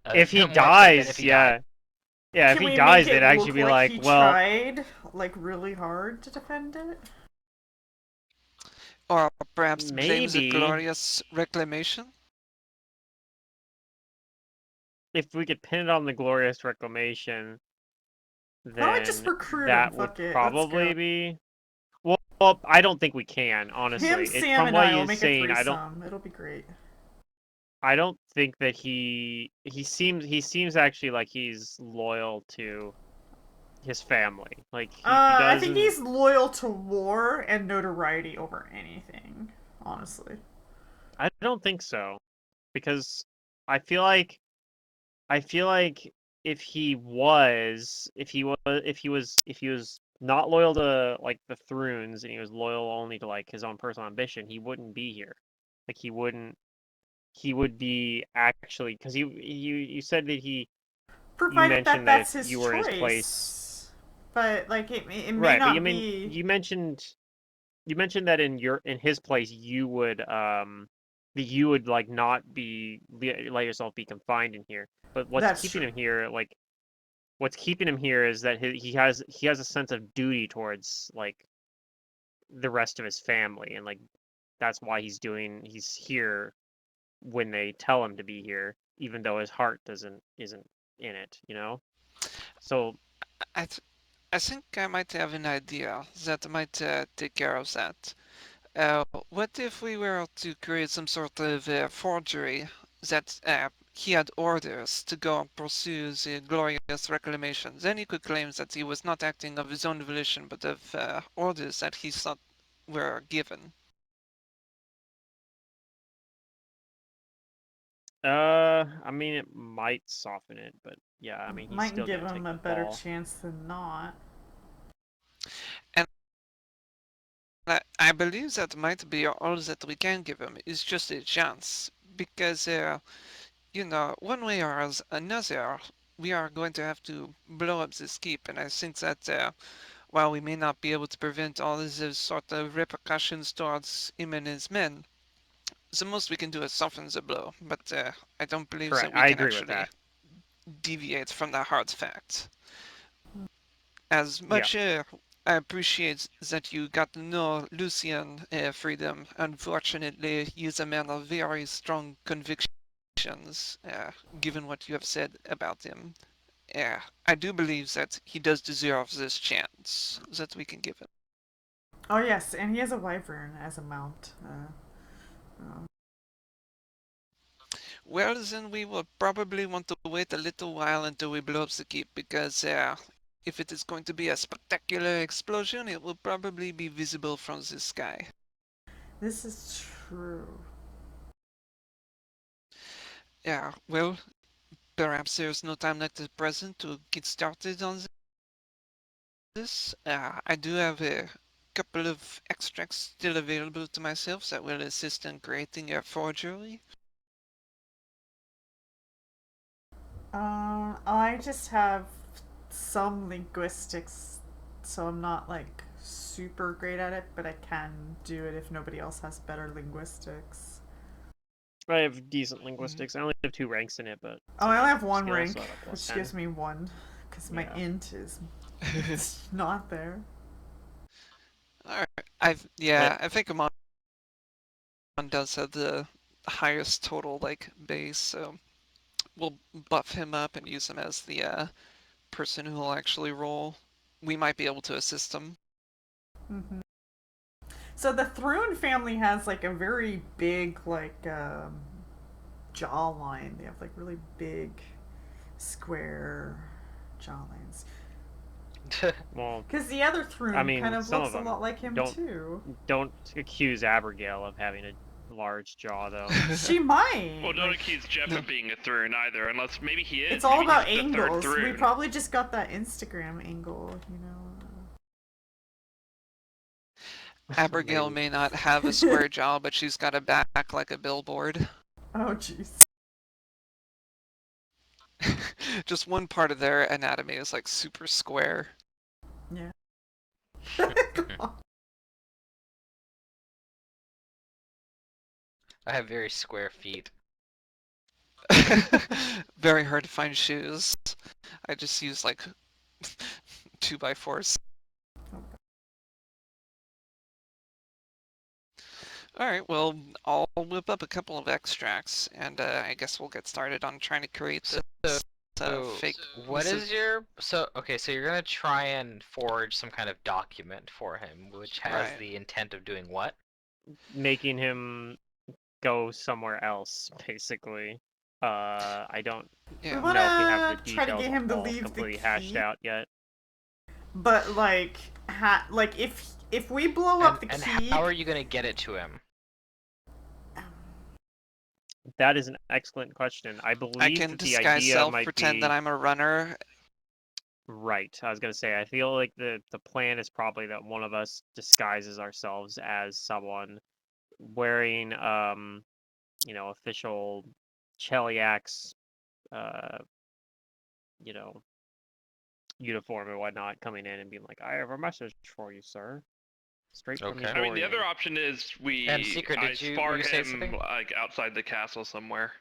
he more upset than if dies, he died. yeah. Yeah, if Can he we make dies, it they'd actually look be like like, he well, tried, like, really hard to defend it? Or perhaps blames a maybe glorious reclamation? if we could pin it on the glorious reclamation, Why don't I just then recruit him? that would Fuck it, let's probably go. be. Well, I don't think we can, Him, honestly. Sam, From and what I will he's make a saying, threesome. It'll be great. I don't think that he seems actually like he's loyal to his family. Like he I think doesn't. he's loyal to war and notoriety over anything, honestly. I don't think so, because I feel like if he was not loyal to like the Thrones and he was loyal only to like his own personal ambition, he wouldn't be here. Like he would be actually because you said that you Provided that mentioned that if that's his you were in his place, choice. But, like, it may right? But not be... you mentioned that in his place you would that you would like not be let yourself be confined in here. But That's true. what's keeping him here is that he has a sense of duty towards like the rest of his family, and like that's why he's here when they tell him to be here, even though his heart isn't in it, you know? So I, th- I think I might have an idea that might take care of that. What if we were to create some sort of forgery that he had orders to go and pursue the glorious reclamation? Then he could claim that he was not acting of his own volition, but of orders that he thought were given. I mean it might soften it, but yeah, I mean he's Might still give gonna him take a the better fall. chance than not. And I believe that might be all that we can give him, is just a chance. Because, one way or another, we are going to have to blow up this keep, and I think that while we may not be able to prevent all of those sort of repercussions towards him and his men, the most we can do is soften the blow. But I don't believe that Correct. we I can agree with actually that. deviate from the hard fact. As Yeah. much I appreciate that you got to know Lucian, Freedom. Unfortunately, he's a man of very strong convictions, given what you have said about him. I do believe that he does deserve this chance that we can give him. Oh, yes, and he has a wyvern as a mount. Well, then we will probably want to wait a little while until we blow up the keep, because if it is going to be a spectacular explosion, it will probably be visible from the sky. This is true. Yeah, well, perhaps there's no time like the present to get started on this. I do have a couple of extracts still available to myself that will assist in creating a forgery. I just have some linguistics, so I'm not, like, super great at it, but I can do it if nobody else has better linguistics. I have decent linguistics. I only have 2 ranks in it, but Oh, I only have one skill, rank, so I have a which +10. gives me 1, because my Yeah. int is not there. Alright. I think Amon does have the highest total like base, so we'll buff him up and use him as the person who will actually roll. We might be able to assist him. Hmm. So the Thrune family has like a very big jawline. They have like really big square jawlines. Well, Because the other I Thrune mean, kind of some looks of a lot them like him don't too. don't accuse Abigail of having a large jaw, though. She might. Well, don't like, accuse Jeff No. of being a Thrune either, unless maybe he is. it's all Maybe about he's the third angles. We Thrune. probably just got that Instagram angle, you know. Abigail Maybe. may not have a square jaw, but she's got a back like a billboard. Oh, jeez. Just one part of their anatomy is like super square. Yeah. I have very square feet. Very hard to find shoes. I just use like 2x4s. Alright, well, I'll whip up a couple of extracts, and I guess we'll get started on trying to create this fake What missive. is your okay, so you're gonna try and forge some kind of document for him, which has Right. the intent of doing what? Making him go somewhere else, basically. I don't We Yeah. want know if we have the to try to details get him to all leave the completely hashed key, out yet. but like if we blow up the And key, how are you gonna get it to him? That is an excellent question. I I believe can that the disguise idea self, might pretend be that I'm a runner. right. I was gonna say I feel like the plan is probably that one of us disguises ourselves as someone wearing official Cheliax you know uniform and whatnot, coming in and being like, I have a message for you, sir. Straight from Okay. the I mean, the other Orient. option is And Secret, I spar were you saying him something? like outside the castle somewhere.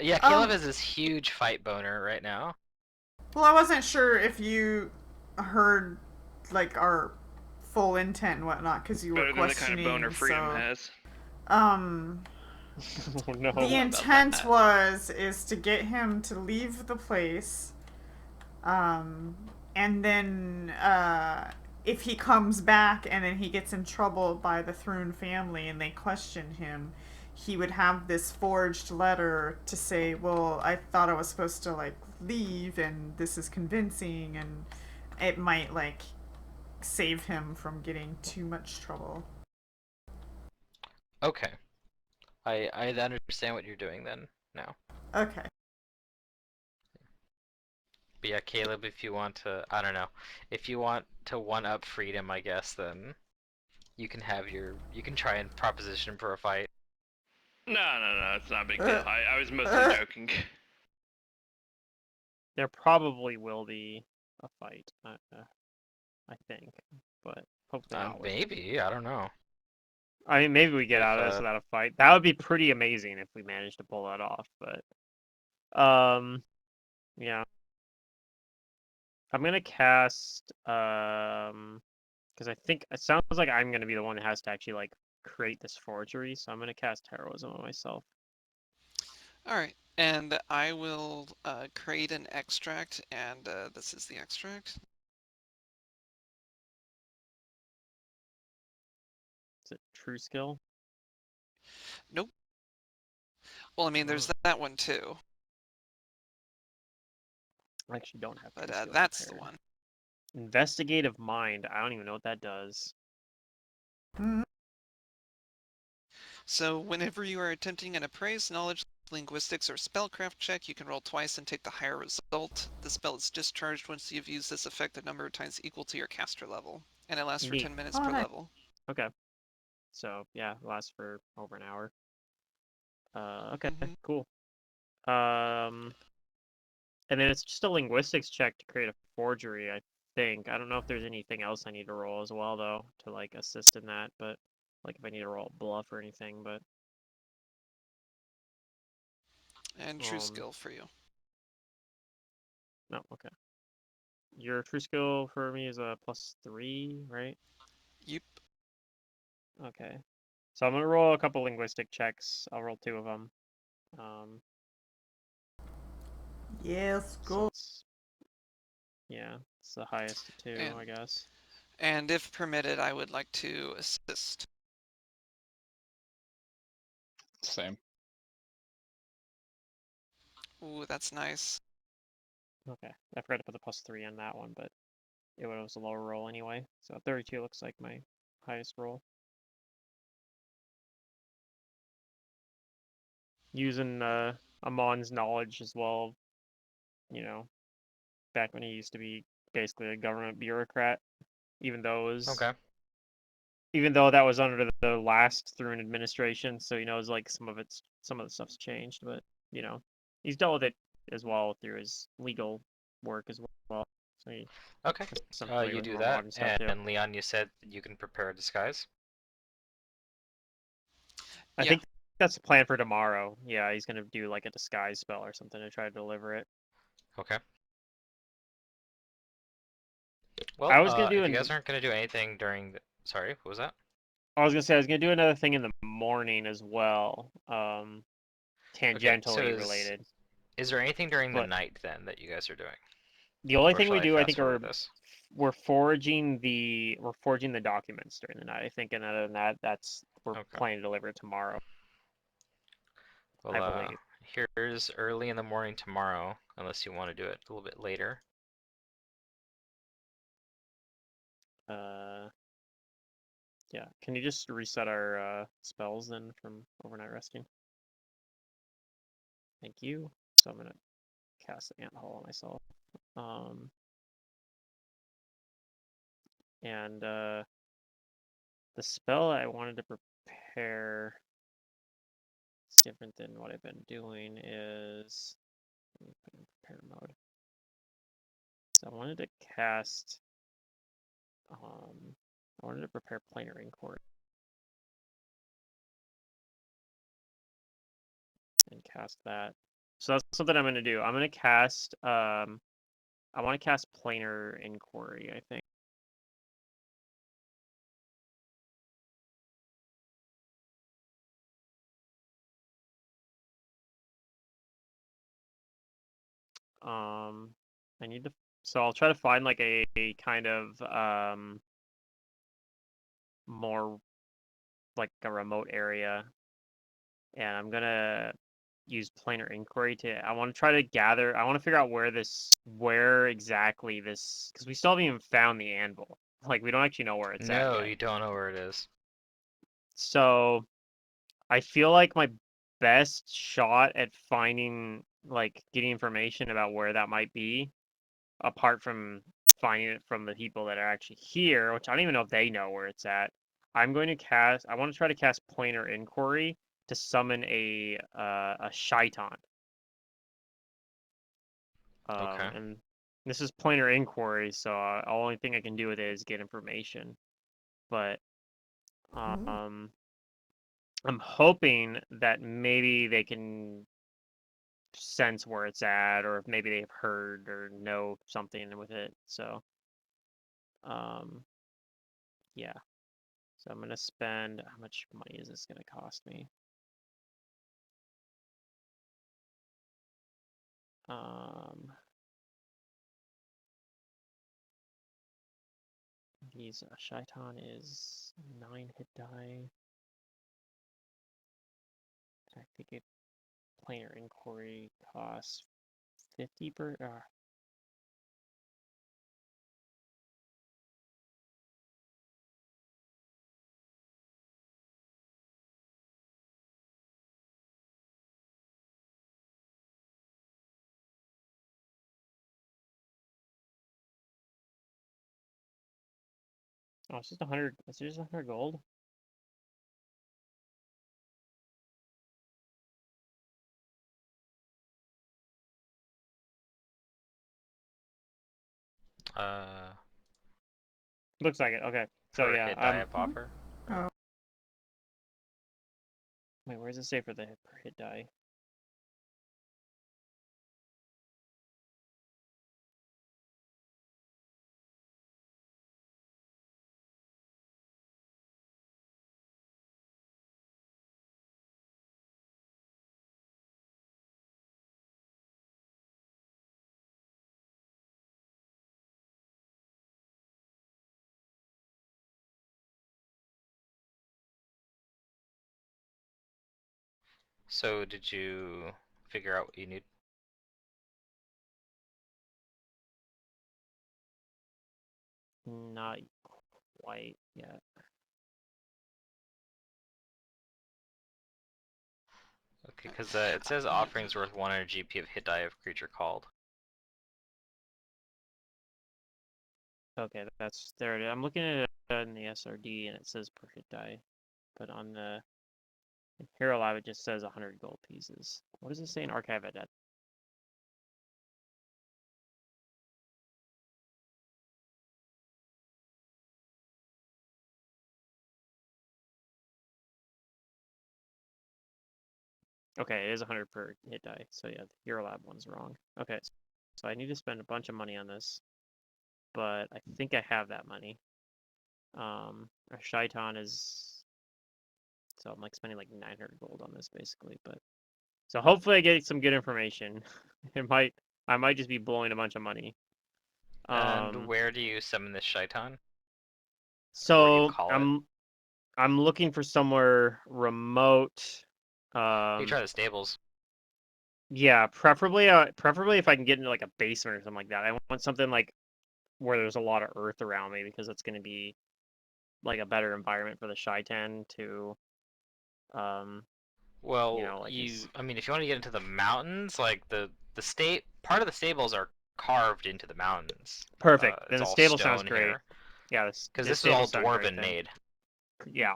Yeah, Caleb um, has this huge fight boner right now. well, I wasn't sure if you heard like our full intent and whatnot because you were Better than the kind of boner questioning. Freedom So, has. um, Oh the no. about intent that. is to get him to leave the place, um, and then if he comes back and then he gets in trouble by the Thrune family and they question him, he would have this forged letter to say, well, I thought I was supposed to like leave and this is convincing, and it might like save him from getting too much trouble. Okay. I understand what you're doing then now. Okay. But yeah, Caleb, if you want to, I don't know, if you want to one up Freedom, I guess, then you can you can try and proposition for a fight. No, it's not a big deal. I was mostly joking. There probably will be a fight, I think, but hopefully not with. Maybe, I don't know. I mean, maybe we get If out of this without a fight. That would be pretty amazing if we managed to pull that off. But, yeah, I'm gonna cast, because I think it sounds like I'm gonna be the one that has to actually like create this forgery. So I'm gonna cast heroism on myself. Alright, and I will create an extract, and this is the extract. Is it true skill? Nope. Well, I mean, there's that one too, I actually don't have true but skill that's the prepared. one. Investigative mind. I don't even know what that does. Mm-hmm. So whenever you are attempting an appraise, knowledge, linguistics, or spellcraft check, you can roll twice and take the higher result. The spell is discharged once you've used this effect a number of times equal to your caster level, and it lasts for Neat. 10 minutes Oh, per nice. level. Okay. So yeah, it lasts for over an hour. Okay, Mhm. cool. And then it's just a linguistics check to create a forgery, I think. I don't know if there's anything else I need to roll as well, though, to like assist in that, but like if I need to roll a bluff or anything, but And true skill for you. no, okay. your true skill for me is a +3, right? Yep. Okay. So I'm gonna roll a couple linguistic checks. I'll roll 2 of them. Yes, go. Since yeah, it's the highest of 2, I guess. And if permitted, I would like to assist. Same. Ooh, that's nice. Okay, I forgot to put the +3 on that one, but it was a lower roll anyway. So 32 looks like my highest roll. Using Amon's knowledge as well, you know, back when he used to be basically a government bureaucrat, even though it was Okay. even though that was under the last Thrune administration, so he knows like some of the stuff's changed, but you know, he's dealt with it as well through his legal work as well. So he Okay. has some familiar You with do more that, modern stuff too. and Leon, you said you can prepare a disguise. I Yeah. think that's the plan for tomorrow. Yeah, he's gonna do like a disguise spell or something to try to deliver it. Okay. I Well, was gonna do if you an guys aren't gonna do anything during the... Sorry, what was that? I was gonna say I was gonna do another thing in the morning as well, Okay, so tangentially related. is there anything during the But night then that you guys are doing? the only Or thing shall we I do, I fast think, are forward this? we're forging the documents during the night. I think, and other than that, we're Okay. planning to deliver it tomorrow. I Well, believe. here's early in the morning tomorrow, unless you want to do it a little bit later. Yeah. Can you just reset our spells then from overnight resting? Thank you. So I'm gonna cast Ant Hall on myself. And the spell I wanted to prepare is different than what I've been doing is let me put in prepare mode. So I wanted to cast I wanted to prepare planar inquiry and cast that. So that's something I'm gonna do. I'm gonna cast I want to cast planar inquiry, I think. I need to so I'll try to find like a kind of more like a remote area, and I'm gonna use planar inquiry to I want to try to gather I want to figure out where exactly this because we still haven't even found the anvil. Like we don't actually know where it's at No, yet. you don't know where it is. So I feel like my best shot at finding like getting information about where that might be, apart from finding it from the people that are actually here, which I don't even know if they know where it's at. I want to try to cast planar inquiry to summon a Shaitan. Okay. And this is planar inquiry, so only thing I can do with it is get information. But I'm hoping that maybe they can sense where it's at, or if maybe they've heard or know something with it. So, yeah. So I'm gonna spend how much money is this gonna cost me? These Shaitan is 9 hit die. I think it planar inquiry costs 50 per. Oh, it's just 100. It's just 100 gold. Uh, Looks like it. Okay. So per yeah. hit die of offer. Oh, Wait, where does it say for the per hit die? So did you figure out what you need? Not quite yet. Okay, because it says offerings worth 100 GP of hit die of creature called. Okay, that's there. It is. I'm looking at it in the SRD, and it says per hit die, but on the Hero Lab it just says 100 gold pieces. What does it say in Archive at that? Okay, it is 100 per hit die. So yeah, the Hero Lab one's wrong. Okay, so I need to spend a bunch of money on this, but I think I have that money. A Shaitan is, so I'm like spending like 900 gold on this basically, but so hopefully I get some good information. I might just be blowing a bunch of money. And where do you summon this Shaitan? Where do you So call it? I'm looking for somewhere remote. You try the stables. Yeah, preferably if I can get into like a basement or something like that. I want something like where there's a lot of earth around me because it's going to be like a better environment for the Shaitan to Well, like I mean, if you want to get into the mountains, like the state part of the stables are carved into the mountains. perfect. Then It's the all stable sounds stone great. here. Yeah, Because the this was all stable sounds great dwarven then. made. Yeah,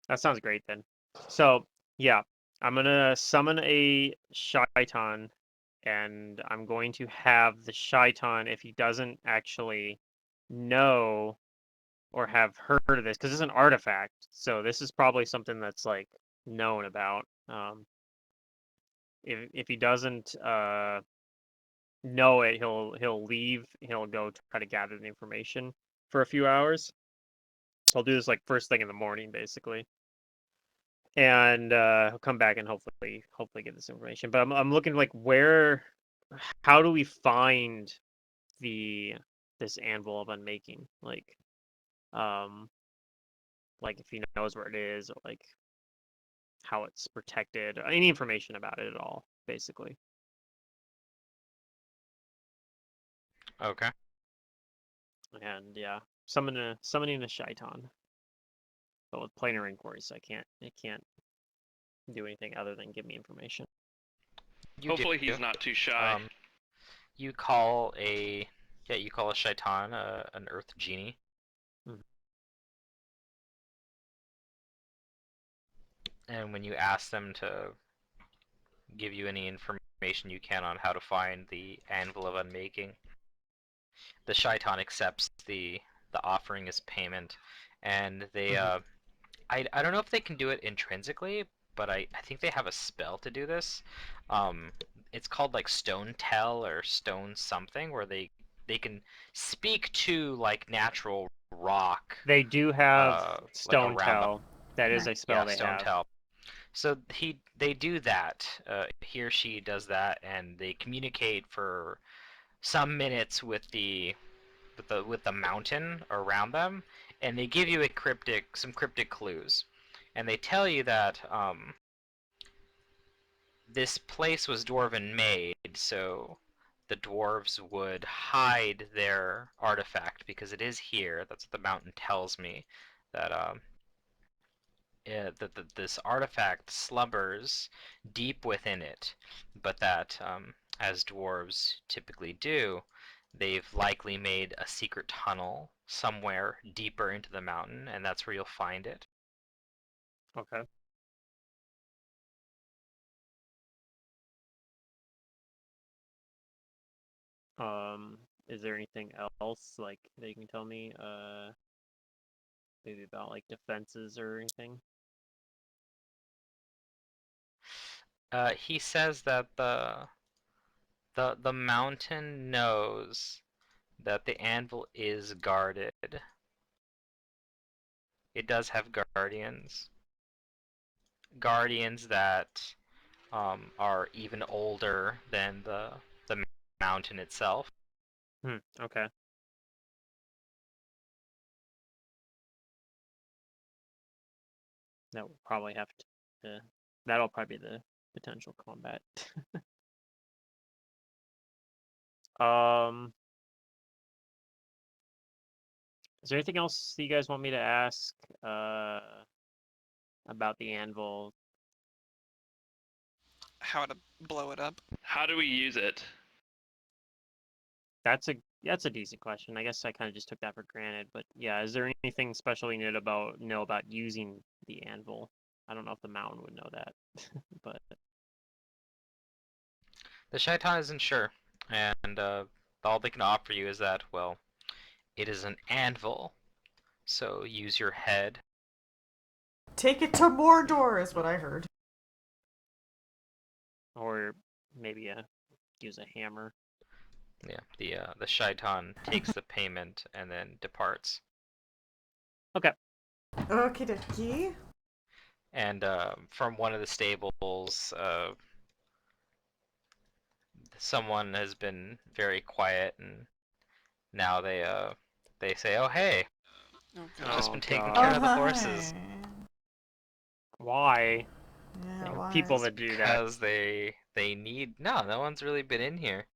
that sounds great then. So yeah, I'm gonna summon a Shaitan, and I'm going to have the Shaitan, if he doesn't actually know or have heard of this, because it's an artifact, so this is probably something that's like known about. If he doesn't know it, he'll leave. He'll go try to gather the information for a few hours. So I'll do this like first thing in the morning, basically, and he'll come back and hopefully get this information. But I'm looking like how do we find this anvil of unmaking? Um, like if he knows where it is, or like how it's protected, any information about it at all, basically. Okay. And yeah, summoning a Shaitan, but with planar inquiries, so it can't do anything other than give me information. Hopefully he's not too shy. You call a Shaitan, an earth genie. Mhm. And when you ask them to give you any information you can on how to find the Anvil of Unmaking, the Shaitan accepts the offering as payment, and they I don't know if they can do it intrinsically, but I think they have a spell to do this. Um, it's called like Stone Tell or Stone something, where they can speak to like natural rock, They do have like Stone around them. Tell. That is a spell Yeah, they Stone have. Tell. So they do that. He or she does that, and they communicate for some minutes with the mountain around them, and they give you some cryptic clues, and they tell you that this place was dwarven made, so the dwarves would hide their artifact because it is here. That's what the mountain tells me. That this artifact slumbers deep within it, but that, as dwarves typically do, they've likely made a secret tunnel somewhere deeper into the mountain, and that's where you'll find it. Okay. Is there anything else like they can tell me? Maybe about like defenses or anything? He says that the mountain knows that the anvil is guarded. It does have guardians that are even older than the mountain itself. Okay. That will probably have to. That'll probably be potential combat. um, is there anything else you guys want me to ask about the anvil? How to blow it up? How do we use it? That's a decent question. I guess I kind of just took that for granted. But yeah, is there anything special you know about using the anvil? I don't know if the mountain would know that, but The Shaitan isn't sure, and all they can offer you is that, well, it is an anvil, so use your head. Take it to Mordor is what I heard. or maybe use a hammer. Yeah, the Shaitan takes the payment and then departs. Okay. Okie dokie. And from one of the stables, someone has been very quiet, and now they say, "Oh hey, Oh I've god. just Oh been taking god. care Oh, of the horses." hi. Why? Yeah, There are why? people that do that. Because they need no one's really been in here.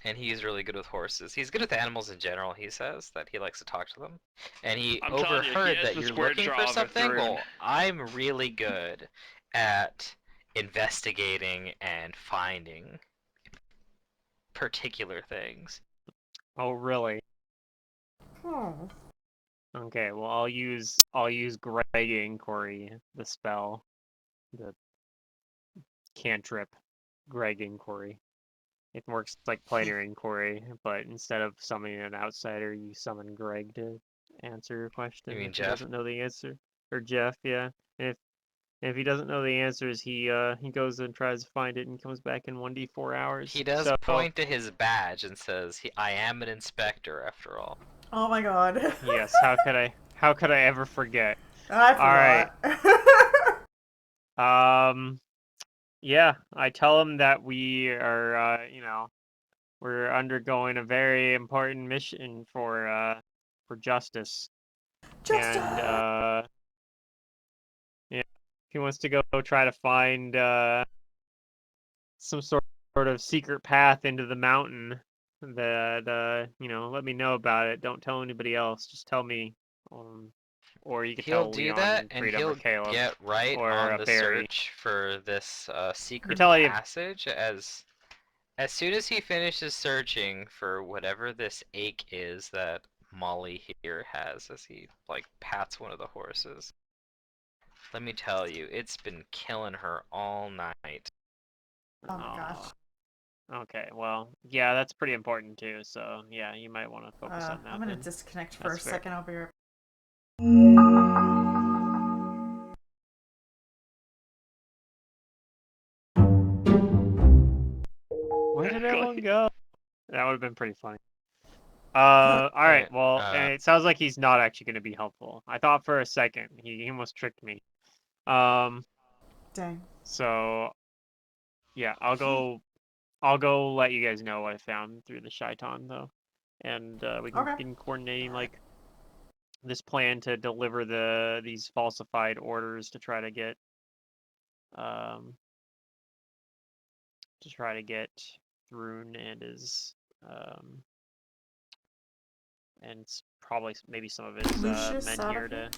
And he's really good with horses. He's good with animals in general, he says, that he likes to talk to them. And he I'm telling you, he overheard has that the you're square looking jaw for of a something. Thrun. Well, I'm really good at investigating and finding particular things. Oh really? Oh. Okay. Well, I'll use Greg Inquiry, the spell, the cantrip, Greg Inquiry. It works like Planar Inquiry, but instead of summoning an outsider, you summon Greg to answer your question You mean if he Jeff? doesn't know the answer. Or Jeff, yeah. And if he doesn't know the answers, he goes and tries to find it and comes back in 1d4 hours. He does So point to his badge and says, I am an inspector after all. Oh my god. yes, how could I ever forget? I All right. forgot. Yeah, I tell him that we are we're undergoing a very important mission for justice. Justice! And yeah, he wants to go try to find some sort of secret path into the mountain that let me know about it. Don't tell anybody else. Just tell me. Or you could He'll tell do Leon that, and and Freedom or he'll Caleb get right or on the Barry. search for this You secret tell you passage as soon as he finishes searching for whatever this ache is that Molly here has as he, like, pats one of the horses. Let me tell you, it's been killing her all night. Oh my gosh. Okay, well, yeah, that's pretty important too. So yeah, you might want to focus on that. I'm gonna Then. disconnect for That's a fair. second. I'll be right. Where did everyone Exactly. go? That would have been pretty funny. All right. Alright, Well, it sounds like he's not actually going to be helpful. I thought for a second he almost tricked me. Dang. So yeah, I'll go let you guys know what I found through the Shaitan though, and we can Okay. begin coordinating like this plan to deliver these falsified orders to try to get um Thrun and his and probably maybe some of his Lucius men out here of here? to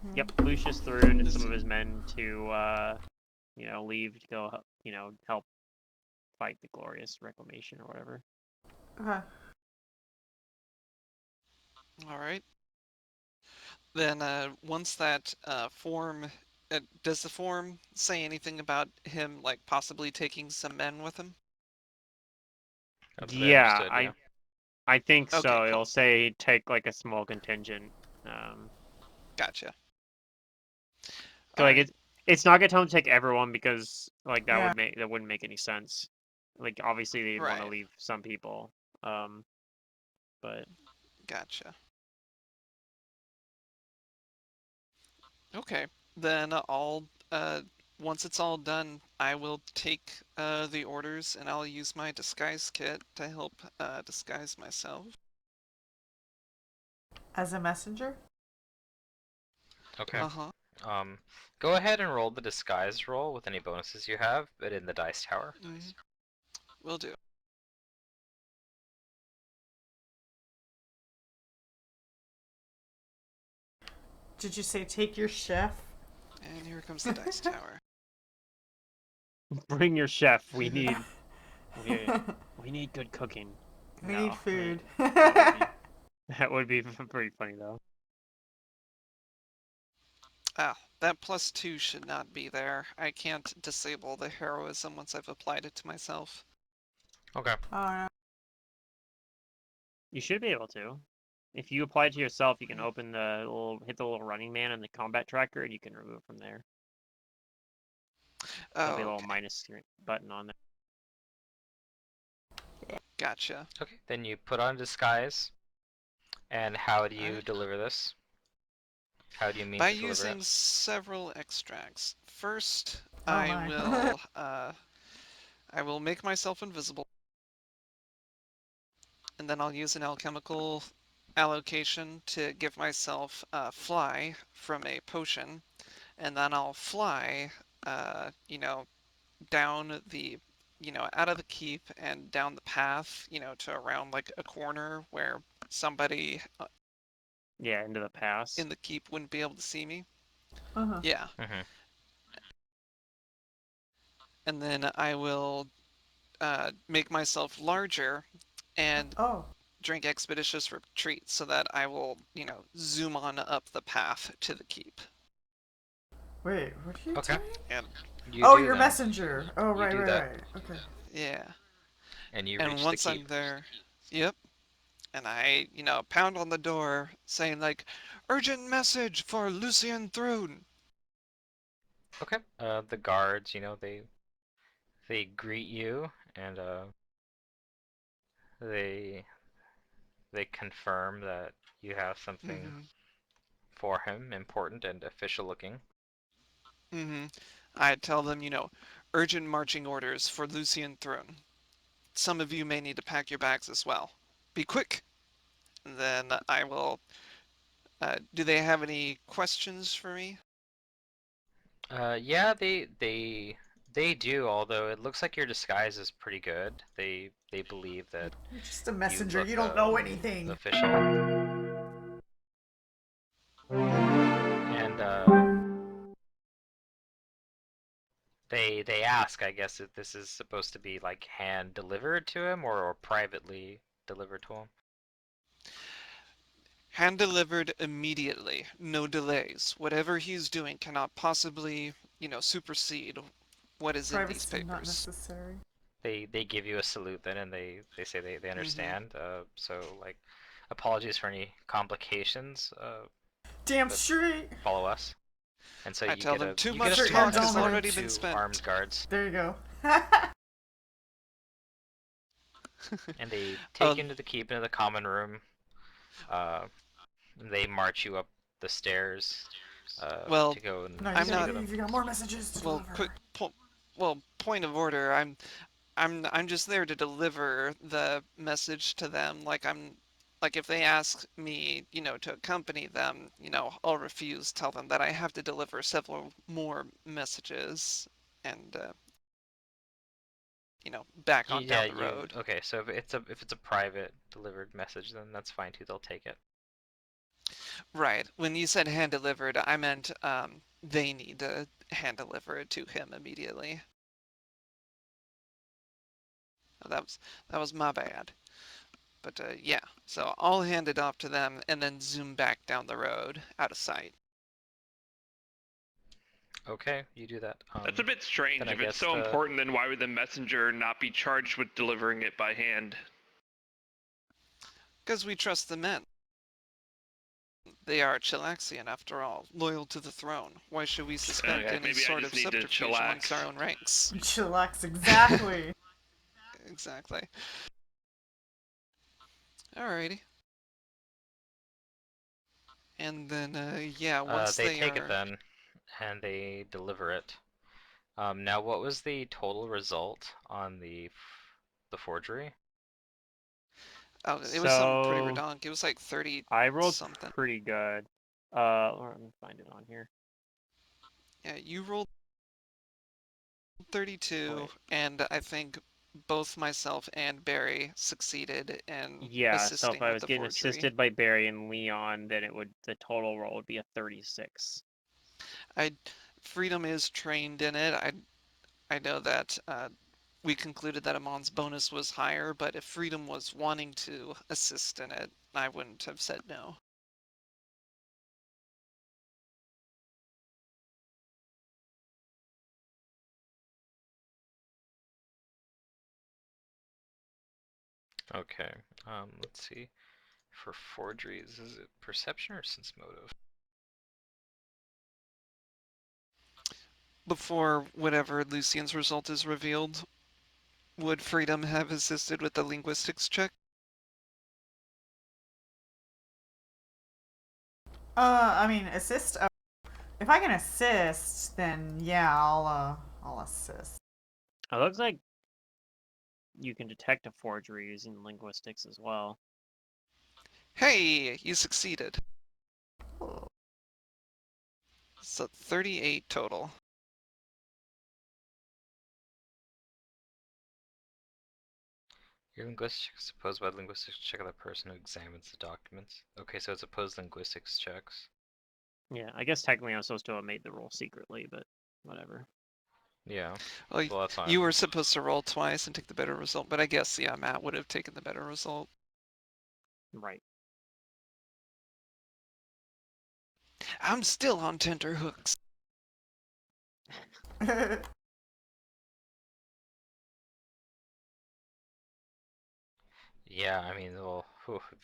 Hmm. yep, Lucius Thrun and Is some of he- his men to leave to go help fight the Glorious Reclamation or whatever. Okay. All right. Then once that form, does the form say anything about him like possibly taking some men with him? that's what I Yeah, understood, yeah. I think Okay, so. cool. It'll say take like a small contingent. Gotcha. So All like right. it's not gonna tell him to take everyone because like Yeah. that wouldn't make any sense. Like obviously they'd want to Right. leave some people. But Gotcha. Okay. Then I'll once it's all done, I will take the orders and I'll use my disguise kit to help disguise myself. As a messenger? Okay. Uh-huh. Go ahead and roll the disguise roll with any bonuses you have, but in the dice tower. Will do. Did you say take your chef? And here comes the dice tower. Bring your chef. We need good cooking. We No, need food. that would be pretty funny though. Ah, that +2 should not be there. I can't disable the heroism once I've applied it to myself. Okay. Alright. You should be able to. If you apply it to yourself, you can open hit the little running man and the combat tracker, and you can remove it from there. There'll be a Oh, little okay. minus button on there. Gotcha. Okay, then you put on disguise. And how do you Alright. deliver this? How do you mean By to deliver using it? several extracts. First, Oh I my. will I will make myself invisible, and then I'll use an alchemical allocation to give myself fly from a potion, and then I'll fly, down the, out of the keep and down the path, to around like a corner where somebody Yeah, into the pass. in the keep wouldn't be able to see me. Uh-huh. Yeah. Mm-hmm. And then I will make myself larger and Oh. drink expeditious retreat so that I will, zoom on up the path to the keep. Wait, what are you Okay. doing? And You Oh, do your then. messenger. Oh, You right, do right, that. right. Okay. yeah. And you And reach the once keep. I'm there, yep. And I, pound on the door saying like, urgent message for Lucian Throne. Okay. The guards, they greet you and they they confirm that you have something Mm-hmm. for him, important and official looking. Mm-hmm. I tell them, urgent marching orders for Lucian Throne. Some of you may need to pack your bags as well. Be quick. And then I will. Do they have any questions for me? Yeah, they do, although it looks like your disguise is pretty good. They believe that You're just a you messenger. look You don't know anything. official. And they ask, I guess, if this is supposed to be like hand delivered to him or privately delivered to him. Hand delivered immediately. No delays. Whatever he's doing cannot possibly, supersede what is in these Privacy not papers. necessary. They give you a salute then, and they say they Mm-hmm. understand. So like, apologies for any complications. Damn But straight. follow us. And so I you tell get them a too you get a much Straight head talk small has down, escort of already Orange. been 2 armed spent. guards, There you go. and they take Oh, you into the keep into the common room. Uh, they march you up the stairs well, to go and No, you I'm speak gotta not. with them. leave. You got more messages to Well, deliver. point of order. I'm just there to deliver the message to them. Like if they ask me, to accompany them, I'll refuse. Tell them that I have to deliver several more messages, and back on Yeah, down the you road. okay? So if it's a private delivered message, then that's fine too. They'll take it. Right. When you said hand delivered, I meant they need to hand deliver it to him immediately. That was my bad. But yeah, so I'll hand it off to them and then zoom back down the road out of sight. Okay, you do that. That's a bit Then strange. I If it's guess so important, then why would the messenger not be charged with delivering it by hand? Because we trust the men. They are Chilaxian after all, loyal to the throne. Why should we suspect any Maybe I sort just of need to subterfuge amongst our chillax. own ranks? Chillax, exactly. Exactly. Alrighty. And then, yeah, once they they take it are. then, and they deliver it. Now, what was the total result on the forgery? Oh, it was something pretty So redonk. It was like 30 I rolled something. pretty good. Let me find it on here. Yeah, you rolled 32, Wait. and I think both myself and Barry succeeded in Yeah, so assisting if I with was the getting forgery. assisted by Barry and Leon, then the total roll would be a 36. Freedom is trained in it. I know that we concluded that Amon's bonus was higher, but if Freedom was wanting to assist in it, I wouldn't have said no. Okay. Let's see. For forgeries, is it perception or sense motive? Before whatever Lucian's result is revealed, would Freedom have assisted with the linguistics check? I mean, assist. If I can assist, then yeah, I'll assist. It looks like you can detect a forgery using linguistics as well. Hey, you succeeded. Oh. So 38 total. Your linguistics is opposed by linguistics check of the person who examines the documents. Okay, so it's opposed linguistics checks. Yeah, I guess technically I'm supposed to have made the roll secretly, but whatever. Yeah. Well, Well, that's fine. you were supposed to roll twice and take the better result, but I guess, yeah, Matt would have taken the better result. Right. I'm still on tenterhooks. Yeah, I mean, well,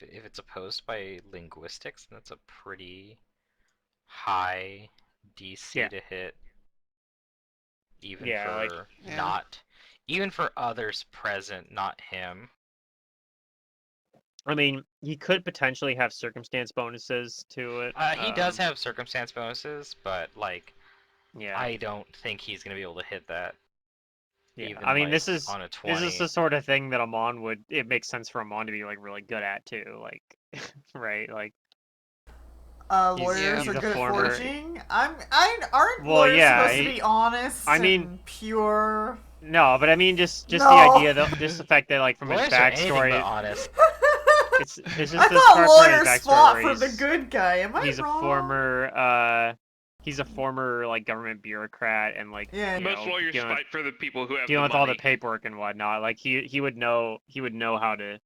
if it's opposed by linguistics, then that's a pretty high DC Yeah. to hit, even Yeah, like, for Yeah. even for others present, not him. I mean, he could potentially have circumstance bonuses to it. He does have circumstance bonuses, but like, Yeah. I don't think he's gonna be able to hit that. Yeah, Even I mean, like this is on a this is 20. the sort of thing that Amon would. It makes sense for Amon to be like really good at too. Like, right? Like, Lawyers he's are a good at former. forging. Aren't Well, lawyers yeah. supposed to be honest I mean, and pure? no, but I mean, just the No. idea that just the fact that like from his Lawyers are anything but backstory, honest. it's just I this thought part from his lawyers backstory fought where for the good guy. Am I he's a wrong? former like government bureaucrat and like Yeah. Most lawyers dealing with, fight for the people who have dealing the with all the money. paperwork and whatnot. Like he would know how to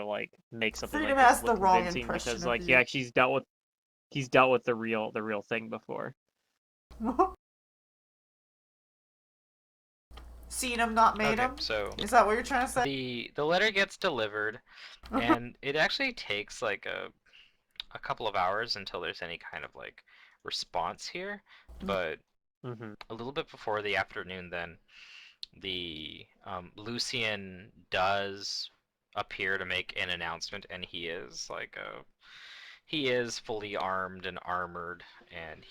like make something Freedom like this has look the wrong convincing impression because of like you. he's dealt with the real thing before. Seen him, not made Okay, him? so Is that what you're trying to say? the letter gets delivered, and it actually takes like a couple of hours until there's any kind of like response here. But Mm-hmm. a little bit before the afternoon, then the Lucian does appear to make an announcement, and he is fully armed and armored, and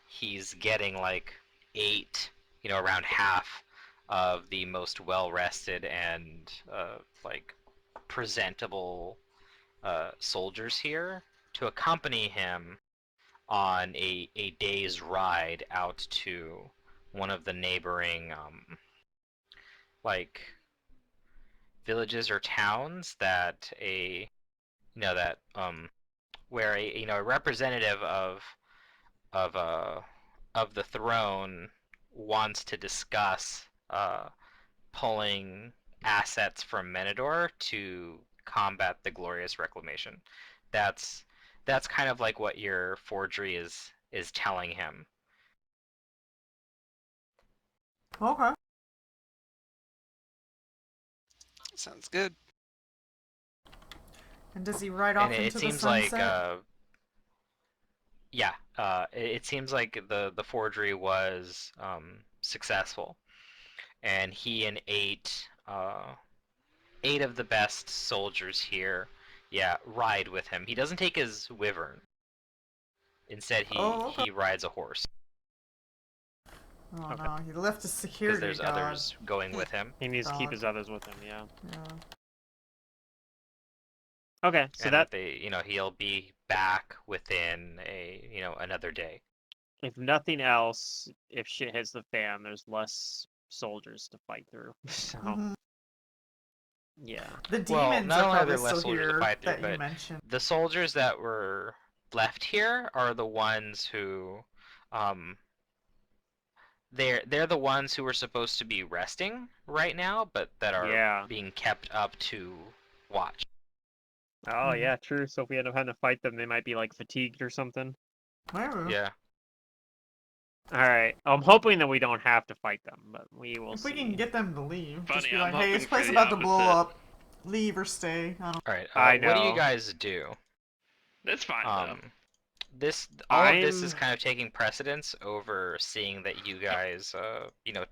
he's getting like 8, around half of the most well rested and like presentable soldiers here to accompany him on a day's ride out to one of the neighboring like villages or towns that where a representative of uh of the throne wants to discuss pulling assets from Menador to combat the Glorious Reclamation. That's that's kind of like what your forgery is telling him. Okay. Sounds good. And does he ride And off it into the seems like sunset? yeah, it seems like the forgery was successful, and he and eight of the best soldiers here, yeah, ride with him. He doesn't take his wyvern. Instead, Oh, okay. he rides a horse Oh Okay. no, he left his because security there's guard. others going with him. He needs to keep Dog. his others with him. Yeah. Yeah. Okay, so And that he'll be back within another day. if nothing else, if shit hits the fan, there's less soldiers to fight through. So Mhm. yeah. The Well, demons not are only are probably there less still soldiers to here fight through, that you but mentioned. the soldiers that were left here are the ones who, um, they're the ones who were supposed to be resting right now, but that are Yeah. being kept up to watch. Oh Mhm. yeah, true. So if we end up having to fight them, they might be like fatigued or something. Maybe. Yeah. All right. I'm hoping that we don't have to fight them, but we will If see. we can get them to leave, just Funny, be I'm like, hey, this hoping for place the about to blow opposite. up. Leave or stay. I don't. All right. I What do you know. guys do? That's fine though. All of this is I'm kind of taking precedence over seeing that you guys,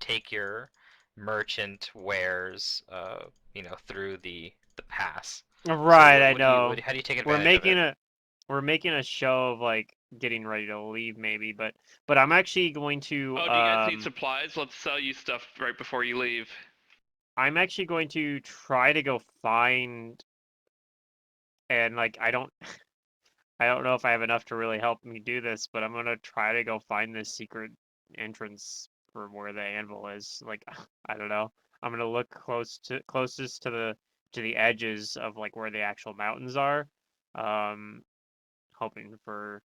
take your merchant wares, through the pass. So right. I what do you, know. how do you take We're advantage of making it? a we're making a show of like getting ready to leave, maybe, but I'm actually going to Oh, do you guys need supplies? Let's sell you stuff right before you leave. I'm actually going to try to go find and like I don't know if I have enough to really help me do this, but I'm gonna try to go find this secret entrance for where the anvil is. Like, I don't know. I'm gonna look closest to the edges of like where the actual mountains are, hoping for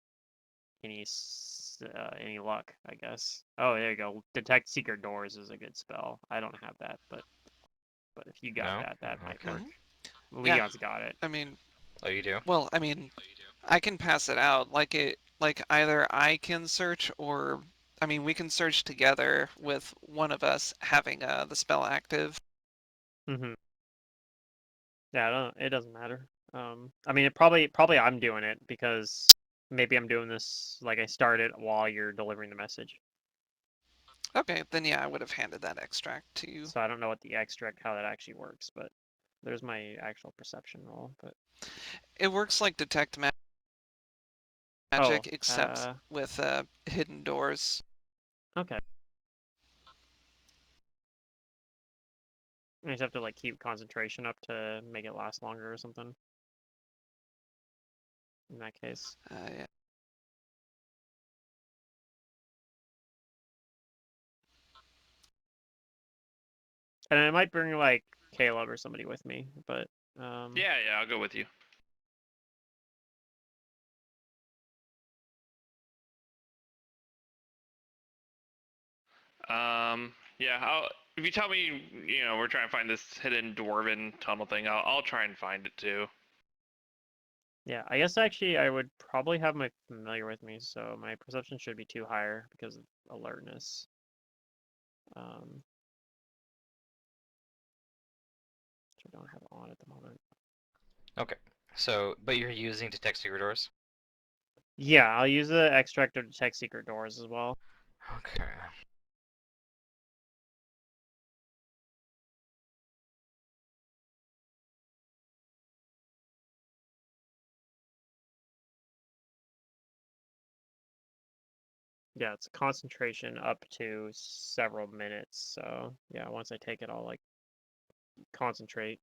any luck, I guess. Oh, there you go. Detect secret doors is a good spell. I don't have that, but if you got No? that, that might Okay. work. Yeah, Leon's got it. I mean, Oh, you do? well, I mean, I can pass it out. Like either I can search or, I mean, we can search together with one of us having the spell active. Mm-hmm. Yeah, I don't, it doesn't matter. I mean, it probably I'm doing it because maybe I'm doing this like I started while you're delivering the message. Okay, then yeah, I would have handed that extract to you. So I don't know what the extract how that actually works, but there's my actual perception roll. But It works like detect oh, magic, except with hidden doors. okay. I just have to like keep concentration up to make it last longer or something. In that case, Yeah. and I might bring like Caleb or somebody with me, but Yeah, I'll go with you. Yeah, if you tell me, we're trying to find this hidden dwarven tunnel thing, I'll try and find it too. yeah, I guess actually I would probably have my familiar with me, so my perception should be too higher because of alertness. Which I don't have on at the moment. Okay. So, but you're using detect secret doors? Yeah, I'll use the extract to detect secret doors as well. Okay. Yeah, it's concentration up to several minutes. So yeah, once I take it, I'll like concentrate.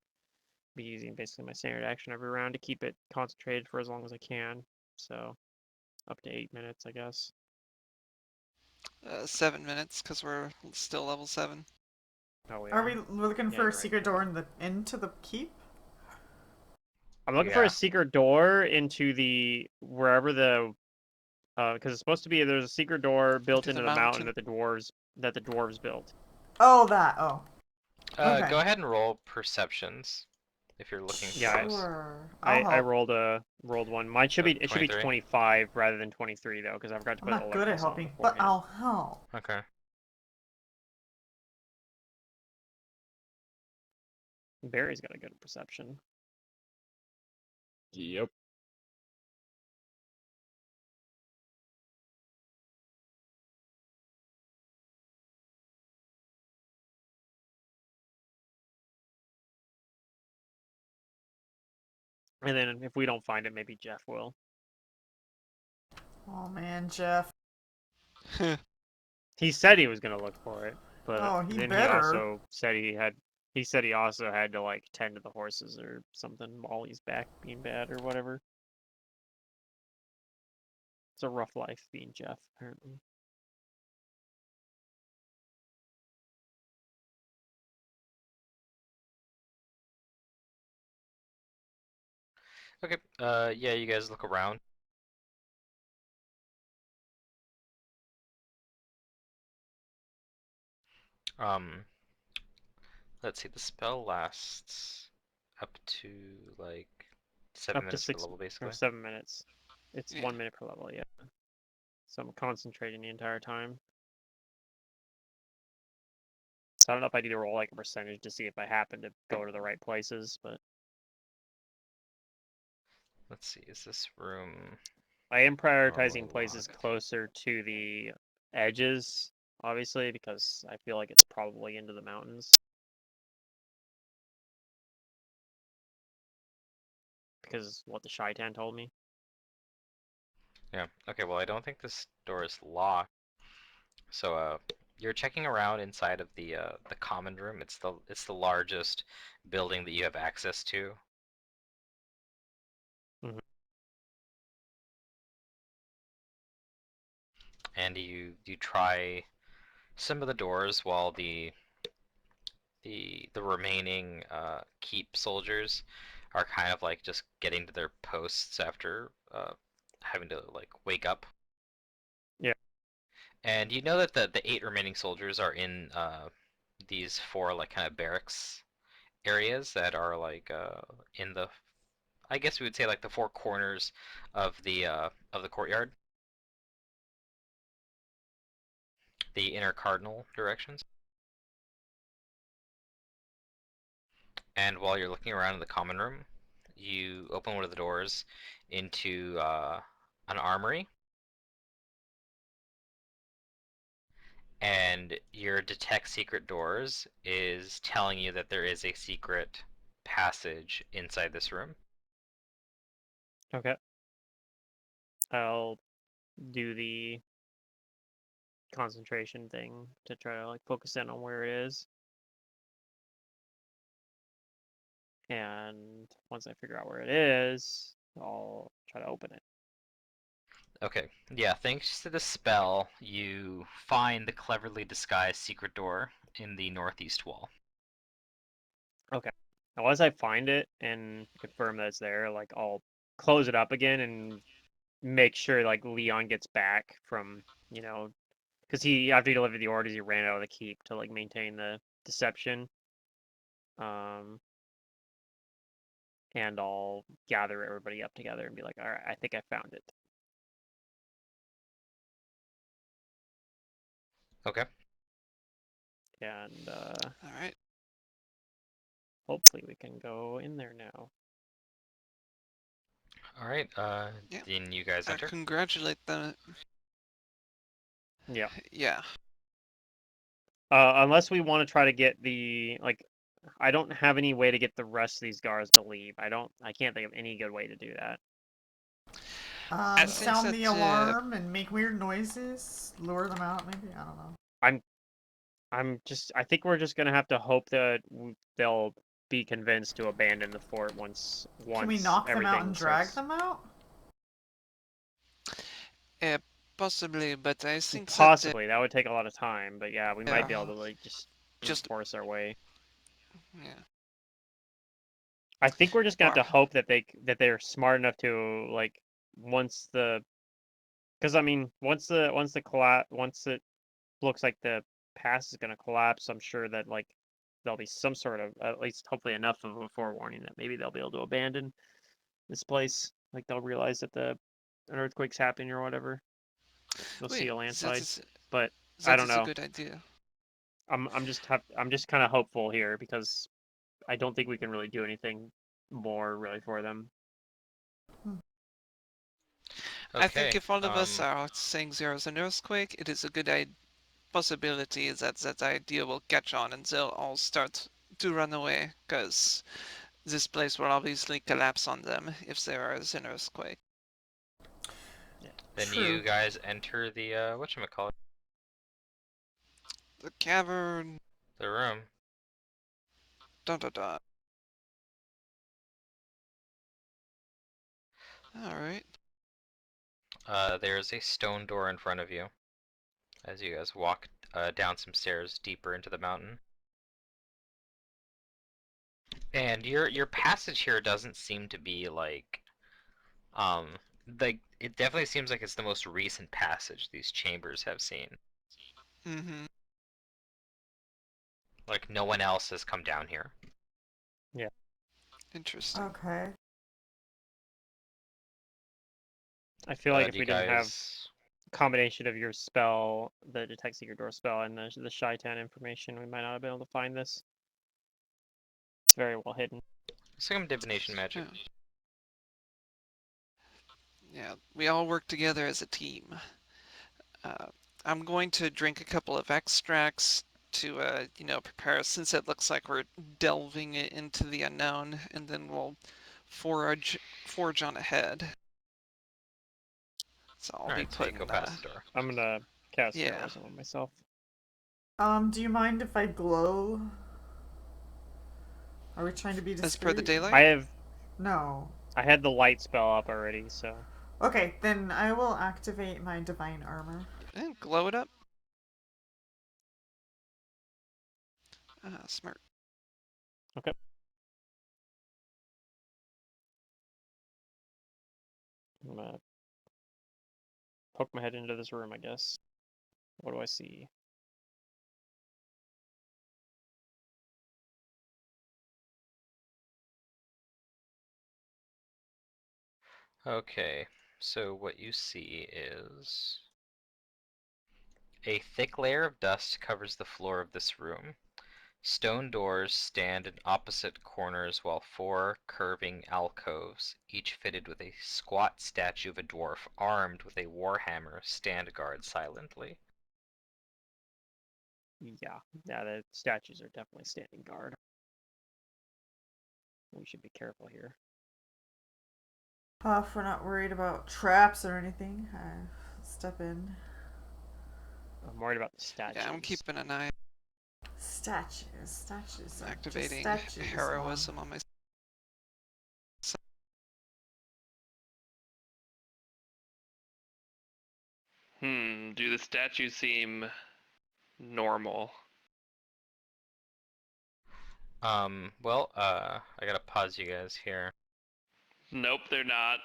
Be using basically my standard action every round to keep it concentrated for as long as I can. So up to 8 minutes, I guess. 7 minutes, because we're still level 7. Oh, we Are are. we looking Yeah, for you're a right. secret door into the keep? I'm looking for Yeah. a secret door into the wherever the because it's supposed to be there's a secret door built Into into the the mountain mountain. that the dwarves built. Oh, that. Oh. Okay. Go ahead and roll perceptions if you're looking Yeah, for those. Sure. I'll I help. rolled one. Mine should be it should be 23? 25 rather than 23 though, because I forgot to I'm put not good at alertness on helping, but beforehand. I'll help. Okay. Barry's got a good perception. Yep. And then if we don't find it, maybe Jeff will. Oh man, Jeff. He said he was gonna look for it, but Oh, he then better. he said he also had to like tend to the horses or something while he's back being bad or whatever. It's a rough life being Jeff, apparently. Okay. Yeah, you guys look around. Um, let's see. The spell lasts up to like 7 Up to minutes per 6 level, or basically. 7 minutes. It's Yeah. 1 minute per level, yeah. So I'm concentrating the entire time. So I don't know if I need to roll like a percentage to see if I happen to go to the right places, but Let's see. Is this room I am normally prioritizing places locked? closer to the edges, obviously, because I feel like it's probably into the mountains. Because what the Shaitan told me. Yeah. Okay. Well, I don't think this door is locked. So, you're checking around inside of the common room. It's the largest building that you have access to. Mhm. And you try some of the doors while the remaining keep soldiers are kind of like just getting to their posts after having to like wake up. Yeah. And you know that the 8 remaining soldiers are in these 4 like kind of barracks areas that are like in the, I guess we would say like the 4 corners of the courtyard, the inner cardinal directions. And while you're looking around in the common room, you open one of the doors into an armory, and your detect secret doors is telling you that there is a secret passage inside this room. Okay. I'll do the concentration thing to try to like focus in on where it is. And once I figure out where it is, I'll try to open it. Okay, yeah, thanks to the spell, you find the cleverly disguised secret door in the northeast wall. Okay. Now, once I find it and confirm that it's there, like I'll close it up again and make sure like Leon gets back from, because he after he delivered the orders, he ran out of the keep to like maintain the deception. Um, and I'll gather everybody up together and be like, all right, I think I found it. Okay. And All right. hopefully we can go in there now. All right. Yeah. Then you guys I enter. congratulate them. Yeah. Yeah. Unless we want to try to get the like, I don't have any way to get the rest of these guards to leave. I can't think of any good way to do that. I think Sound the that alarm and make weird noises, lure them out. Maybe I don't know. I think we're just gonna have to hope that they'll be convinced to abandon the fort once Can we knock them out everything and drag starts. them out? uh, possibly, but I think Possibly that would take a lot of time, but yeah, we might be able uh, to like just just force our way. yeah. I think we're just gonna Or have to hope that they're smart enough to like once the because I mean once it looks like the pass is gonna collapse, I'm sure that like there'll be some sort of at least hopefully enough of a forewarning that maybe they'll be able to abandon this place. Like they'll realize that an earthquake's happening or whatever. They'll see wait, a that landslide. is But I that don't is a know. good idea. I'm just kind of hopeful here because I don't think we can really do anything more really for them. I think Okay. if all of us are saying there is an earthquake, it is a good possibility that that idea will catch on and they'll all start to run away, because this place will obviously collapse on them if there is an earthquake. Then True. you guys enter the whatchamacallit, The cavern. the room. Dun dun dun. All right. There's a stone door in front of you as you guys walk down some stairs deeper into the mountain. And your passage here doesn't seem to be um it definitely seems like it's the most recent passage these chambers have seen. Mm-hmm. Like no one else has come down here. Interesting. Okay. I feel like if Do we you didn't have guys a combination of your spell, the detect secret door spell, and the Shytan information, we might not have been able to find this. It's very well hidden. some divination magic? Yeah. Yeah, we all work together as a team. Uh, I'm going to drink a couple of extracts to, prepare us, since it looks like we're delving into the unknown, and then we'll forge on ahead. So I'll be Alright, so you go putting, past the door. I'm gonna cast yeah. heroism on myself. Do you mind if I glow? Are we trying to be discreet? As per the daylight? No. I had the light spell up already, so Okay, then I will activate my divine armor. And glow it up. Smart. okay. I'm gonna poke my head into this room, I guess. What do I see? Okay, so what you see is a thick layer of dust covers the floor of this room. Stone doors stand in opposite corners while four curving alcoves, each fitted with a squat statue of a dwarf armed with a warhammer, stand guard silently. Yeah, the statues are definitely standing guard. We should be careful here. If we're not worried about traps or anything, I step in. I'm worried about the statues. Yeah, I'm keeping an eye. Statues are Activating just statues. heroism on my. Do the statues seem normal? I gotta pause you guys here. Nope, they're not.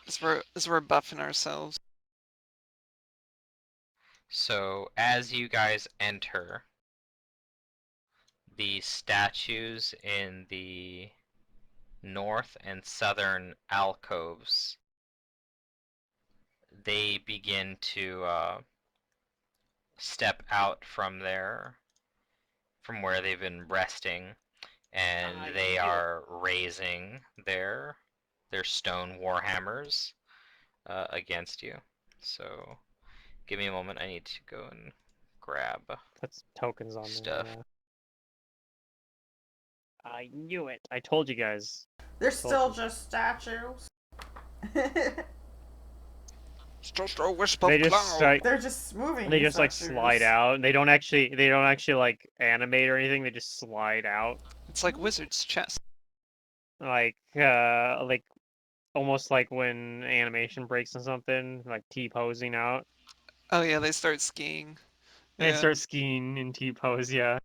As we're buffing ourselves. So, as you guys enter, the statues in the north and southern alcoves, they begin to step out from where they've been resting, and they are raising their stone warhammers against you. So, give me a moment. I need to go and grab Put some tokens on stuff. there. Yeah. I knew it. I told you guys. They're still just statues. It's just a wisp of They just cloud. like They're just moving. they just like statues. slide out. They don't actually like animate or anything. They just slide out. It's like wizard's chess. Like almost like when animation breaks on something, like T-posing out. Oh yeah, they start skiing. They Yeah. start skiing in T-pose, yeah.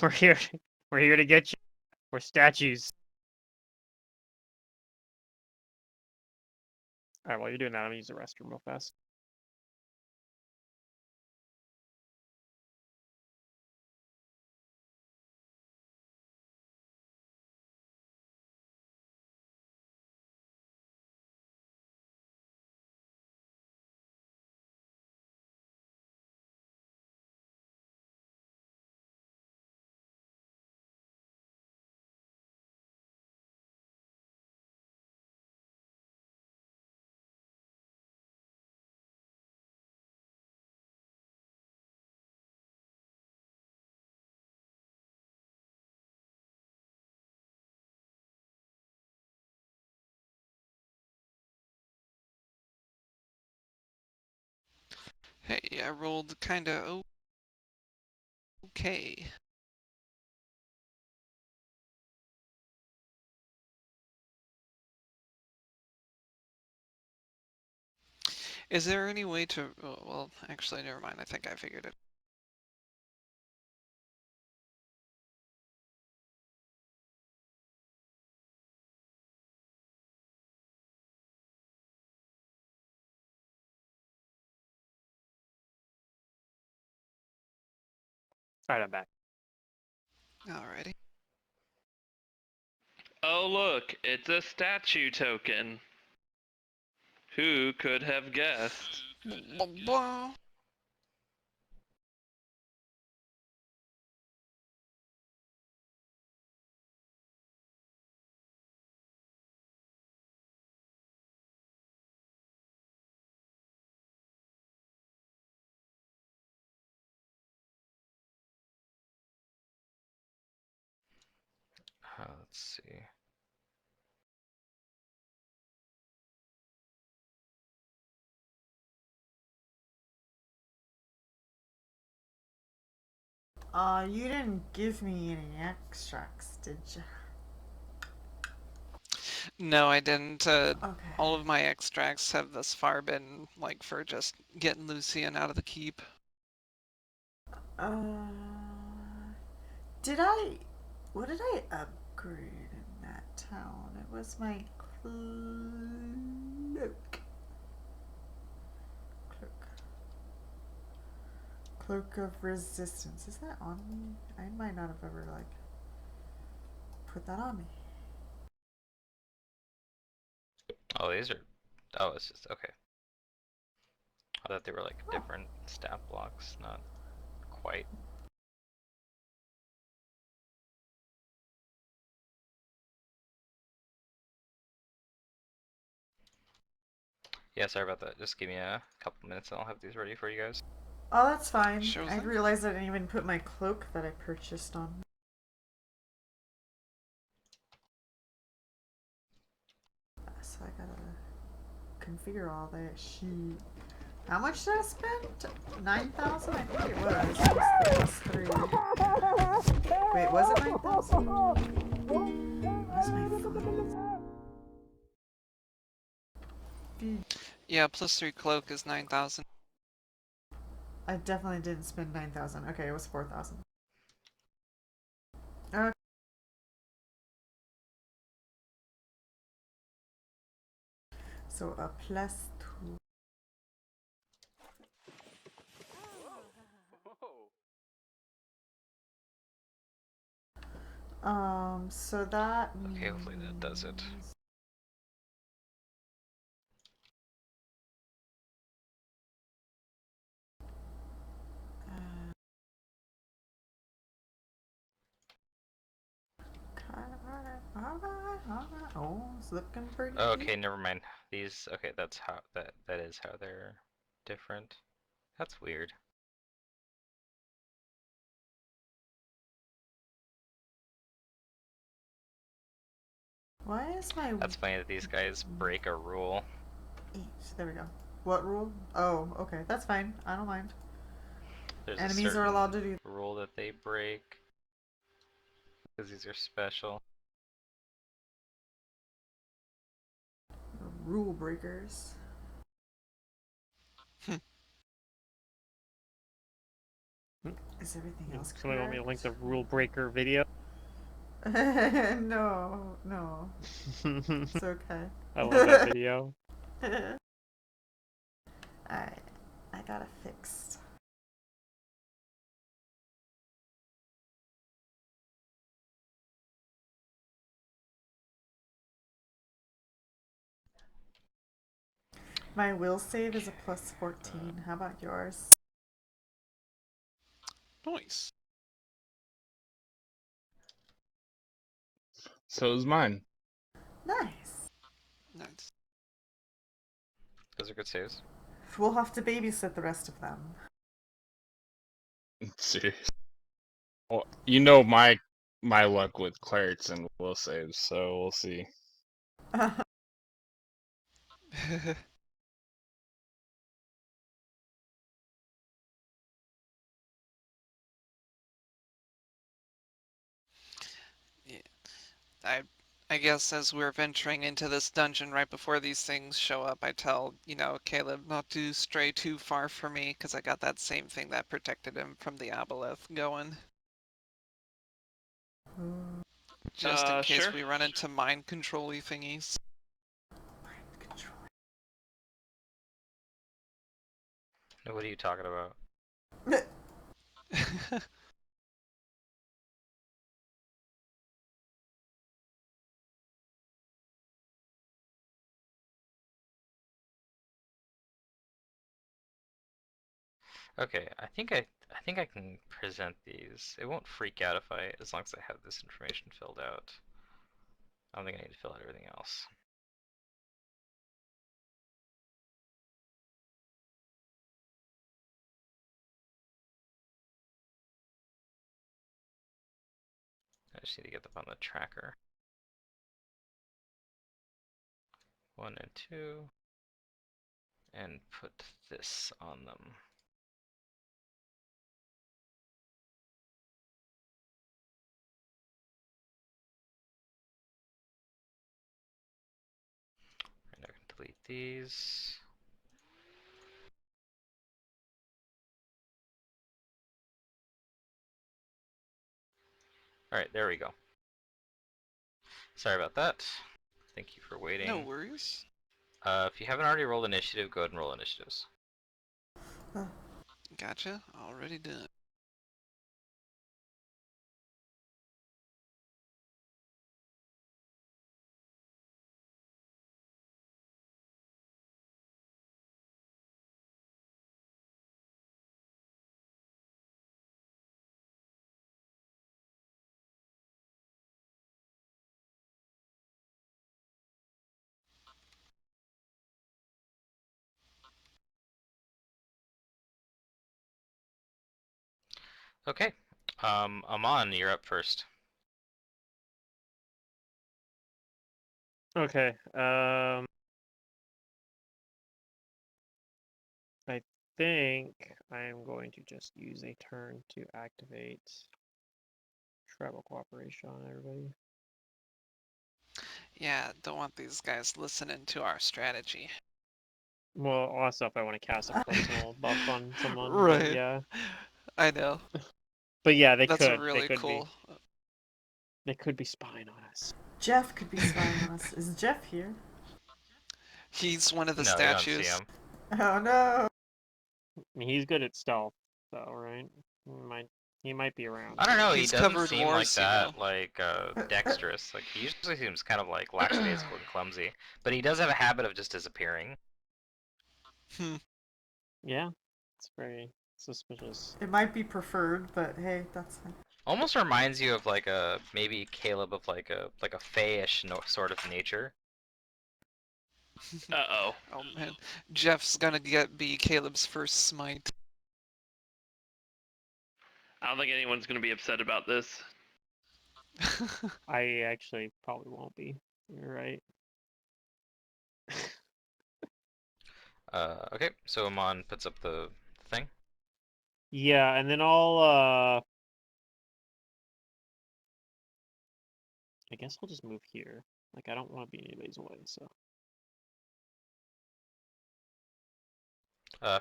we're here to get you. We're statues. Alright, while you're doing that, I'm gonna use the restroom real fast. Hey, I rolled kinda okay. Is there any way to? Well, actually, never mind. I think I figured it. Alright, I'm back. Alrighty. Oh look, it's a statue token. Who could have guessed? Let's see. You didn't give me any extracts, did you? No, I didn't. Okay. All of my extracts have thus far been like for just getting Lucian out of the keep. Uh, did I? What did I upgrade in that town? It was my cloak. Cloak of resistance. Is that on me? I might not have ever like put that on me. Oh, these are. Oh, it's just okay. I thought they were like Oh. different stat blocks, not quite. Yeah, sorry about that. Just give me a couple minutes and I'll have these ready for you guys. Oh, that's fine. Sure I thing. realized I didn't even put my cloak that I purchased on. So I gotta configure all that shit. How much did I spend? 9,000? I think it was. It was 3. Wait, was it 9,000? Where's my phone? Yeah, +3 cloak is 9,000. I definitely didn't spend 9,000. Okay, it was 4,000. Okay. So a +2. So that means... Okay, hopefully that does it. Alright. Oh, it's looking pretty Okay, good. never mind. These, okay, that's how, that is how they're different. That's weird. Why is my... That's funny that these guys break a rule. There we go. What rule? Oh, okay. That's fine. I don't mind. There's Enemies a are allowed to certain do... rule that they break. Because these are special. rule breakers. Is everything else Somebody want me to link correct? the rule breaker video? No. It's okay. I love that video. Alright. I got it fixed. My will save is a +14. How about yours? Nice. So is mine. Nice. Nice. Those are good saves. We'll have to babysit the rest of them. Serious. Well, you know my luck with clerics and will saves, so we'll see. Yeah, I I guess as we're venturing into this dungeon right before these things show up, I tell, Caleb not to stray too far from me, because I got that same thing that protected him from the aboleth going. Just in case Sure. we run into mind control-y thingies. Mind control. What are you talking about? Okay, I think I can present these. It won't freak out if I, as long as I have this information filled out. I don't think I need to fill out everything else. I just need to get them on the tracker. 1 and 2. And put this on them. And I can delete these. Alright, there we go. Sorry about that. Thank you for waiting. No worries. If you haven't already rolled initiative, go ahead and roll initiatives. Gotcha. Already done. Okay. Amon, you're up first. Okay. I think I am going to just use a turn to activate tribal cooperation on everybody. Yeah, don't want these guys listening to our strategy. Well, also if I want to cast a personal buff on someone, but Right. yeah. I know. But yeah, they That's could. really cool. They could be spying on us. Jeff could be spying on us. Is Jeff here? He's one of the No, you don't see statues. him. Oh no! I mean, he's good at stealth, though, right? He might be around. I don't know, he He's doesn't covered seem like horse, that, like, dexterous. Like, he usually seems kind of, like, lackadaisical and clumsy. But he does have a habit of just disappearing. Hmm. Yeah, it's very suspicious. It might be preferred, but hey, that's fine. Almost reminds you of, like, maybe Caleb of, like a fayish sort of nature. Uh-oh. Oh man, Jeff's gonna be Caleb's first smite. I don't think anyone's going to be upset about this. I actually probably won't be. You're right. Okay, so Amon puts up the thing. Yeah, and then I guess I'll just move here. Like, I don't want to be anybody's way, so.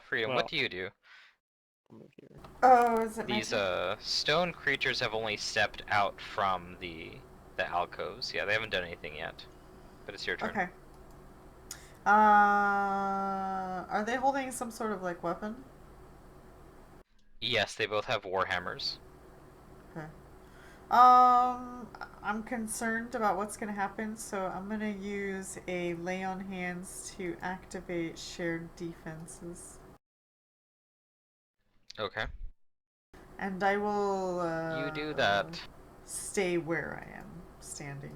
Freedom, Well, what do you do? I'll move here. Oh, is it my These turn? stone creatures have only stepped out from the alcoves. Yeah, they haven't done anything yet. But it's your turn. Okay. Are they holding some sort of like weapon? Yes, they both have warhammers. Okay. I'm concerned about what's gonna happen, so I'm gonna use a lay on hands to activate shared defenses, Okay. and I will You do that. stay where I am standing.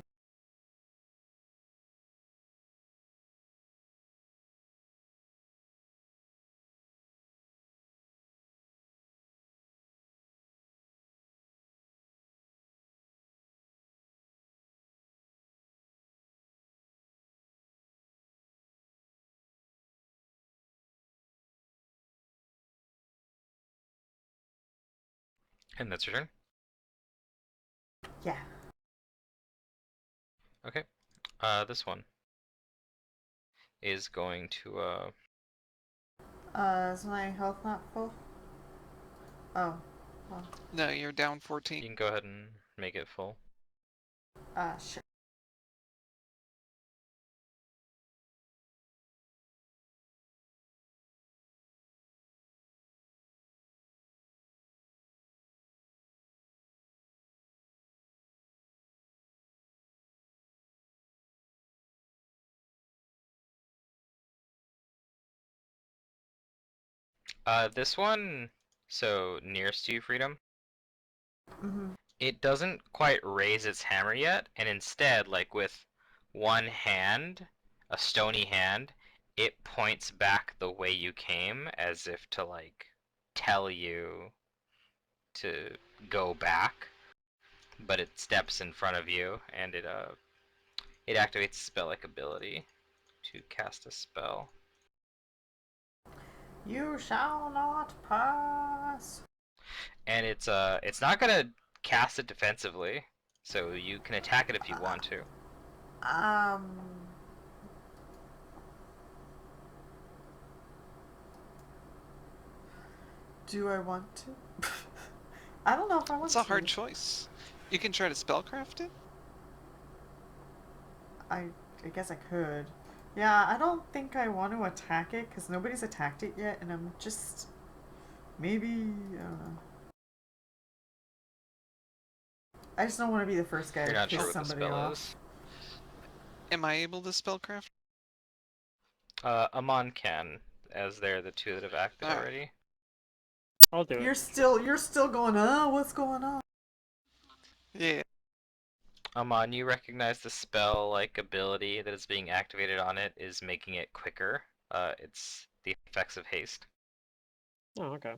And that's your turn. Yeah. Okay. This one is going to Is my health not full? Oh, well, No, you're down you 14. can go ahead and make it full. sure. This one, so nearest to you, Freedom, Mm-hmm. it doesn't quite raise its hammer yet, and instead, like with one hand, a stony hand, it points back the way you came as if to like tell you to go back, but it steps in front of you and it activates a spell-like ability to cast a spell. You shall not pass. And it's not gonna cast it defensively, so you can attack it if you want to. Um. Do I want to? I don't know if I want It's to. a hard choice. You can try to spellcraft it. I guess I could. Yeah, I don't think I want to attack it because nobody's attacked it yet, and I'm just maybe I don't know. I just don't want to be the first guy You're to not sure piss what the somebody spell off. is. Am I able to spellcraft? Amon can, as they're the two that have acted Alright. already. I'll do it. You're still going. What's going on? Yeah. Amon, you recognize the spell-like ability that is being activated on it is making it quicker. It's the effects of haste, Oh, okay.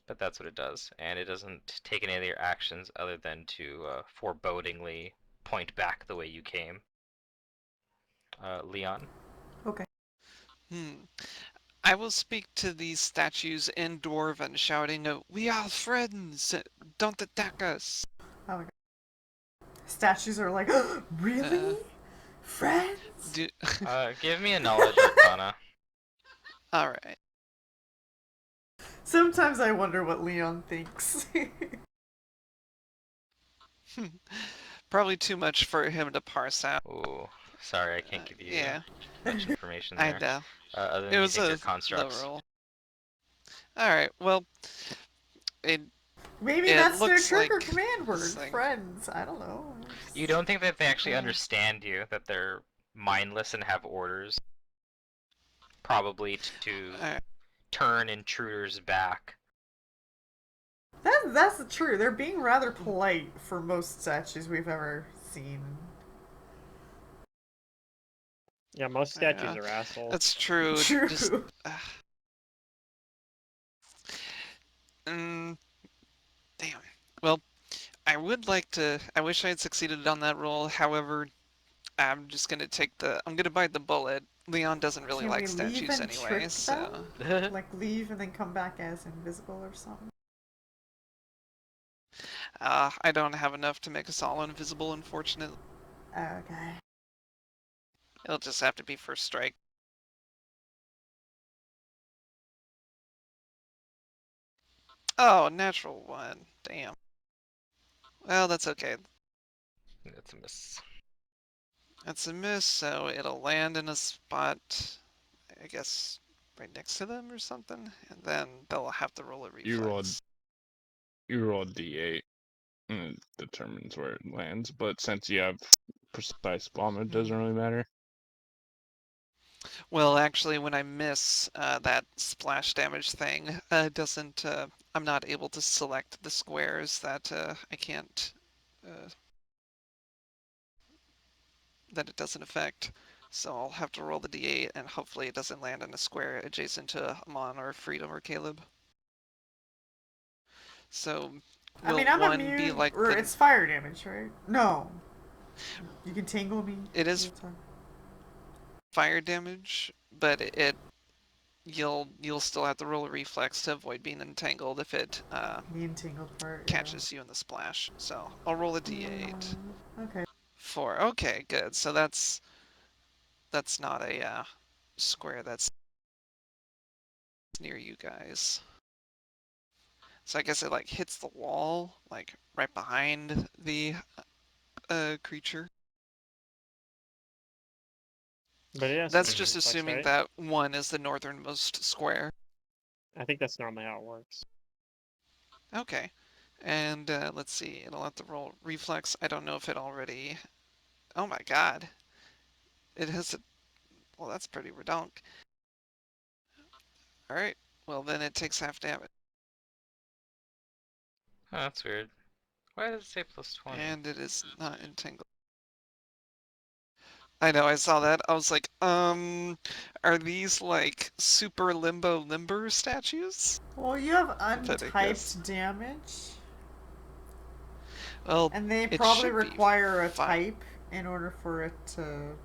but that's what it does, and it doesn't take any of your actions other than to forebodingly point back the way you came. Leon. Okay. I will speak to these statues in Dwarven, shouting, "We are friends! Don't attack us!" Oh my god. Statues are like, really? Friends? Do... Give me a knowledge arcana. Alright. Sometimes I wonder what Leon thinks. Probably too much for him to parse out. Ooh, sorry, I can't give you Yeah, much information I there. know. Other It than you was think they're a low constructs. roll. Alright, well, it Maybe It that's their looks trigger like command word. this thing. Friends. I don't know. You don't think that they actually Yeah. understand you, that they're mindless and have orders? Probably to Alright. turn intruders back. That's true. They're being rather polite for most statues we've ever seen. Yeah, most statues Yeah, are assholes. that's true. True. Just, damn. Well, I would like to. I wish I had succeeded on that roll. However, I'm just gonna take the. I'm gonna bite the bullet. Leon doesn't really Can like we leave statues and anyway, trick so. them? Like leave and then come back as invisible or something? I don't have enough to make us all invisible, unfortunately. Okay. It'll just have to be first strike. Oh, natural one. Damn. Well, that's okay. That's a miss. That's a miss, so it'll land in a spot, I guess, right next to them or something, and then they'll have to roll a You reflex. roll d8 and it determines where it lands. But since you have precise bomb, it doesn't really matter. Well, actually, when I miss that splash damage thing, doesn't I'm not able to select the squares that I can't that it doesn't affect. So I'll have to roll the d8, and hopefully it doesn't land in a square adjacent to Amon or Freedom or Caleb. So I will mean, I'm one be immune, like or the? it's fire damage, right? No. You can tangle me. It is fire damage, but you'll still have to roll a reflex to avoid being entangled if it the entangled part. catches you in the splash. So I'll roll a d8. Okay. 4. Okay, good. So that's not a square that's near you guys. So I guess it like hits the wall, like right behind the creature. But it has That's some just reflex, assuming right? that 1 is the northernmost square. I think that's normally how it works. Okay. And let's see, it'll have to roll reflex. I don't know if it already. Oh my god. It has a. Well, that's pretty redonk. Alright. Well, then it takes half damage. Oh, that's weird. Why does it say plus 20? And it is not entangled. I know, I saw that. I was like, are these like super limber statues? Well, you have But I guess. untyped damage, Well, and they it probably should be require a fine. type in order for it to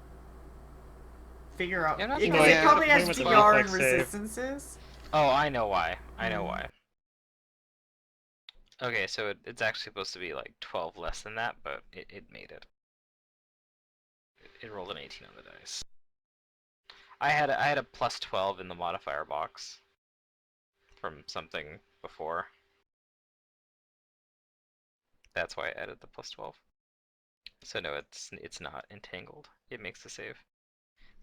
figure out. Yeah, I'm not Because sure. it Yeah. probably I think has with the DR and reflex save, resistances. Oh, I know why. I know Mm. why. Okay, so it's actually supposed to be like 12 less than that, but it made it. It rolled an 18 on the dice. I had a plus 12 in the modifier box from something before. That's why I added the plus 12. So no, it's not entangled. It makes the save.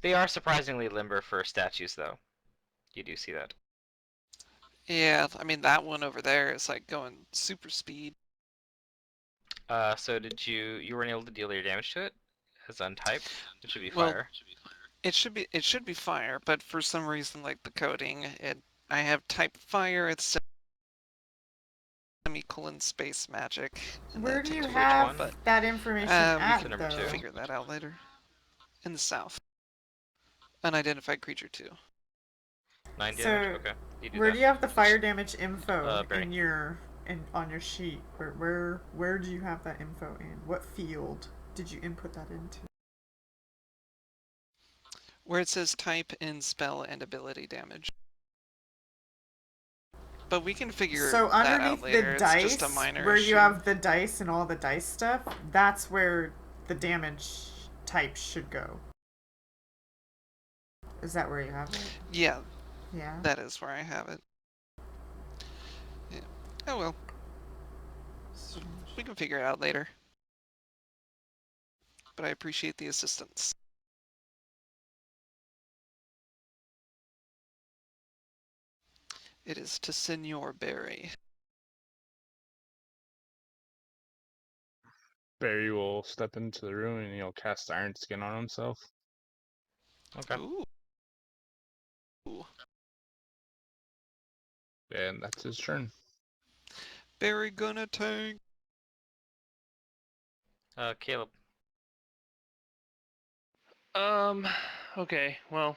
They are surprisingly limber for statues, though. You do see that. Yeah, I mean, that one over there is like going super speed. So did you weren't able to deal your damage to it as untyped? It should be Well, fire. it should be fire, but for some reason, like the coding, I have type fire. It's semicolon space magic, and then Where it do you takes Which forever. have one? But that information we at, can number though? 2. figure that out later. In the south, unidentified creature 2. 9 damage. So, Okay, you do where that. do you have the fire damage info Barry. in your on your sheet? Where do you have that info in? What field did you input that into? Where it says type in spell and ability damage. But we can figure So that out underneath the later. It's just a dice, minor where issue. you have the dice and all the dice stuff, that's where the damage type should go. Is that where you have it? Yeah, Yeah. that is where I have it. Yeah. Oh well. We can figure it out later. But I appreciate the assistance. It is to Senor Barry. Barry will step into the room and he'll cast Iron Skin on himself. Okay. Ooh. Ooh. And that's his turn. Barry gonna tank. Caleb. Okay. Well,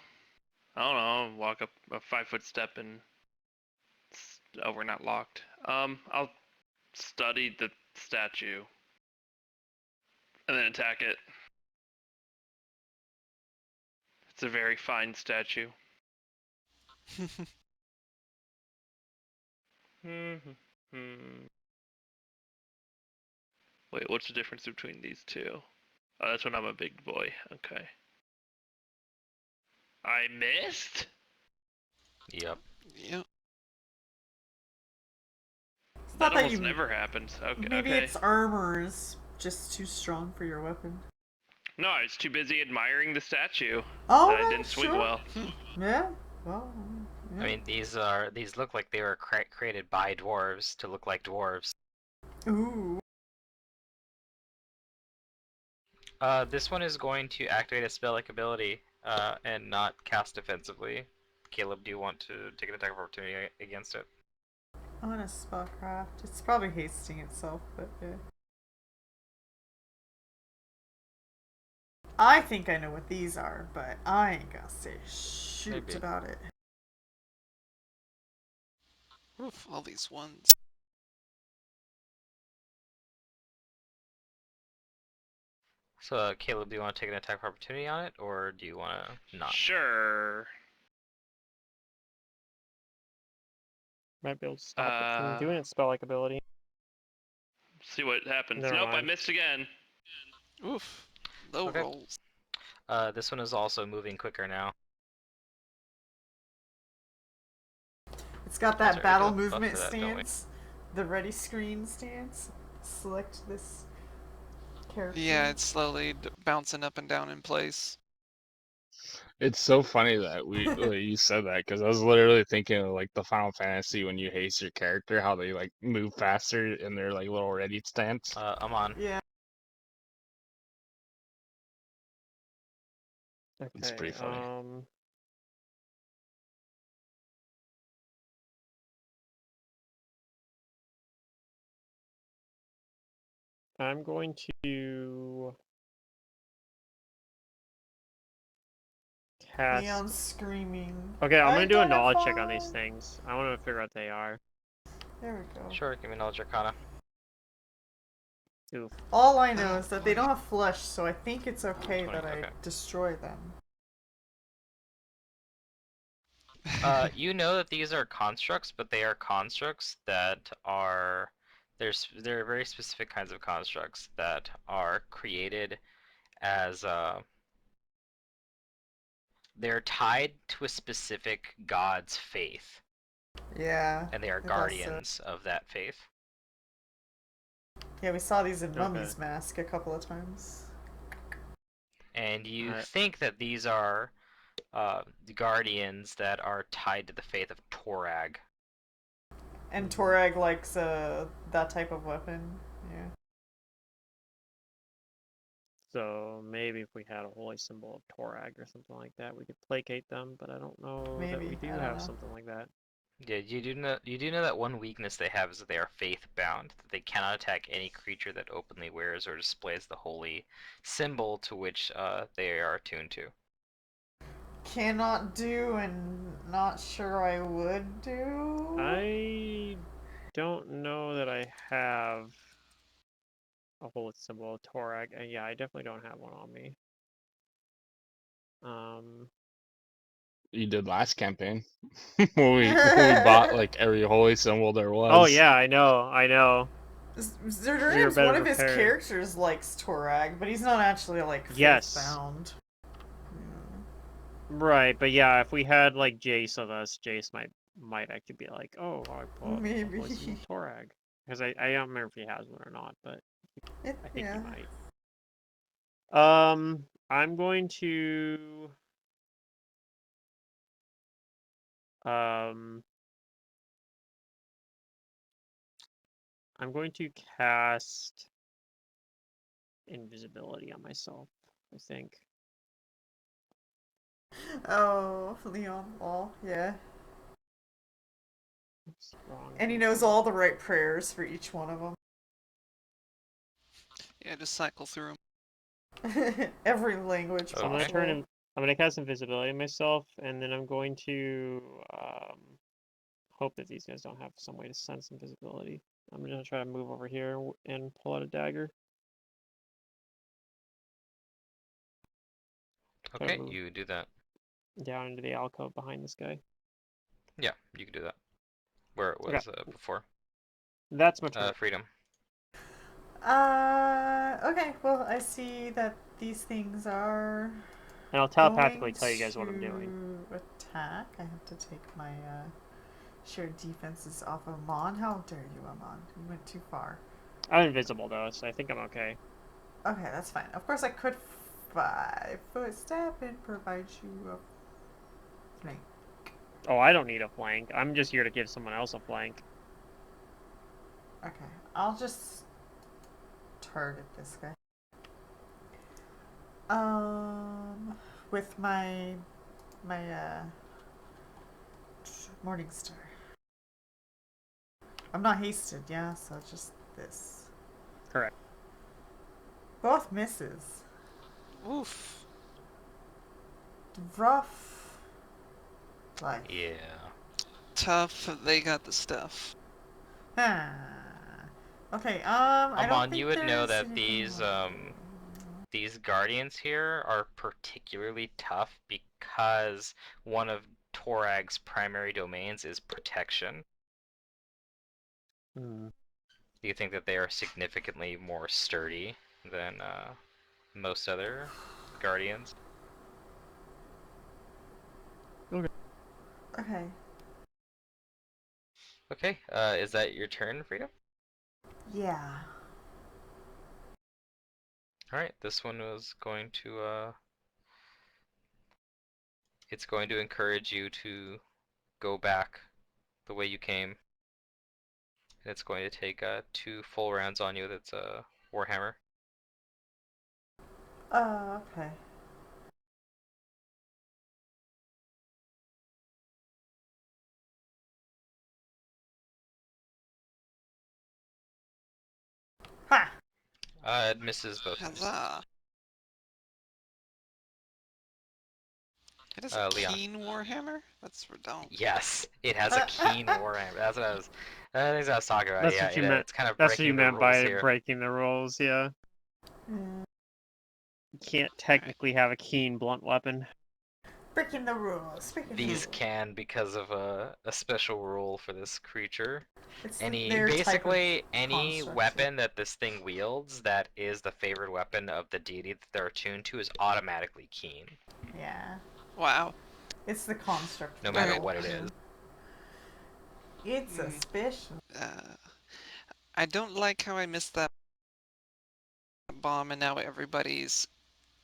I don't know. I'll walk up a 5-foot step and. Oh, we're not locked. I'll study the statue and then attack it. It's a very fine statue. Wait, what's the difference between these two? Oh, that's when I'm a big boy. Okay. I missed? Yep. Yep. It's That not that almost you. never happens. Okay. Maybe Okay. its armor is just too strong for your weapon. No, I was too busy admiring the statue. Oh, I didn't swing sure. well. Yeah. Well. Yeah. I mean, these look like they were created by dwarves to look like dwarves. Ooh. This one is going to activate a spell-like ability, and not cast defensively. Caleb, do you want to take an attack of opportunity against it? On a spellcraft. It's probably hasting itself, but yeah. I think I know what these are, but I ain't gonna say shoot Maybe. about it. Oof, all these ones. So, Caleb, do you want to take an attack of opportunity on it, or do you want to not? Sure. might be able to stop it from doing its spell-like ability. See what happens. Never Nope, I mind. missed again. Oof. Low Okay. rolls. This one is also moving quicker now. It's got Oh, that sorry, we do battle have a buff movement for that, don't we? stance. The ready screen stance. Select this character. Yeah, it's slowly bouncing up and down in place. It's so funny that you said that because I was literally thinking of like the Final Fantasy when you haste your character, how they like move faster in their like little ready stance. I'm on. Yeah. It's pretty Okay. funny. I'm going to cast. Leon screaming. Okay, I'm gonna do a knowledge check on Identify! these things. I want to figure out what they are. There we go. Sure, give me knowledge arcana. Oof. All I know Oh, is that they boy. don't have flesh, so I think it's okay 20, that I okay. destroy them. You know that these are constructs, but they are constructs that are there are very specific kinds of constructs that are created as they're tied to a specific god's faith, Yeah. and they are I thought so. guardians of that faith. Yeah, we saw these in Okay. Mummy's Mask a couple of times. And you Alright. think that these are the guardians that are tied to the faith of Torag. And Torag likes that type of weapon. Yeah. So maybe if we had a holy symbol of Torag or something like that, we could placate them. But I don't know that we Maybe. do I don't have know. something like that. Yeah, you do know that one weakness they have is that they are faith bound, that they cannot attack any creature that openly wears or displays the holy symbol to which they are attuned to. Cannot do and not sure I would do. I don't know that I have a holy symbol of Torag. Yeah, I definitely don't have one on me. You did last campaign when we bought like every holy symbol there was. Oh yeah, I know. We were Zerdurium's better one of his prepared. characters likes Torag, but he's not actually like Yes. faith-bound. Right, but yeah, if we had like Jace with us, Jace might actually be like, oh, I bought Maybe. a holy symbol of Torag. Because I don't remember if he has one or not, but I think Yeah. he might. I'm going to I'm going to cast invisibility on myself, I think. Oh, Leon. Oh, yeah. Oops, wrong And he button. knows all the right prayers for each one of Yeah, just cycle through them. them. Every language So I'm gonna possible. I'm gonna cast invisibility on myself, and then I'm going to hope that these guys don't have some way to sense invisibility. I'm gonna try to move over here and pull out a dagger. Okay, move you do that. down into the alcove behind this guy. Yeah, you can do that. Where it was before. That's my turn. Freedom. Okay, well, I see that these things are And I'll telepathically going tell you guys what I'm doing. to attack. I have to take my shared defenses off of Amon. How dare you, Amon? You went too far. I'm invisible though, so I think I'm okay. Okay, that's fine. Of course, I could 5-foot step and provide you a flank. Oh, I don't need a flank. I'm just here to give someone else a flank. Okay, I'll just target this guy. With my Morning Star. I'm not hasted, yeah, so just this. Correct. Both misses. Oof. Rough life. Yeah. Tough, they got the stuff. Ah. Okay, I don't Amon, think you would know there's that anything these guardians here are particularly tough because one of Torag's primary domains is protection. Hmm. Do you think that they are significantly more sturdy than most other guardians. Okay. Okay, is that your turn, Freedom? Yeah. Alright, this one was going to, it's going to encourage you to go back the way you came. And it's going to take 2 full rounds on you. That's a Warhammer. Okay. Ha! It misses both times. Huzzah! It has a Leon. keen warhammer? That's redundant. Yes, it has a keen Warhammer. That's what I was. That's what I was talking about. That's Yeah, what you meant. it's kind of That's what you breaking the meant rules by here. breaking the rules. Yeah, you can't technically have a keen blunt weapon. Breaking the rules. Breaking the These rules. can because of a special rule for this creature. It's Basically any construct, weapon that this thing wields that is the favored weapon of the deity that they're attuned to is automatically keen, Yeah. Wow. It's the construct. no matter Alright. what it is. It's a special. I don't like how I missed that bomb and now everybody's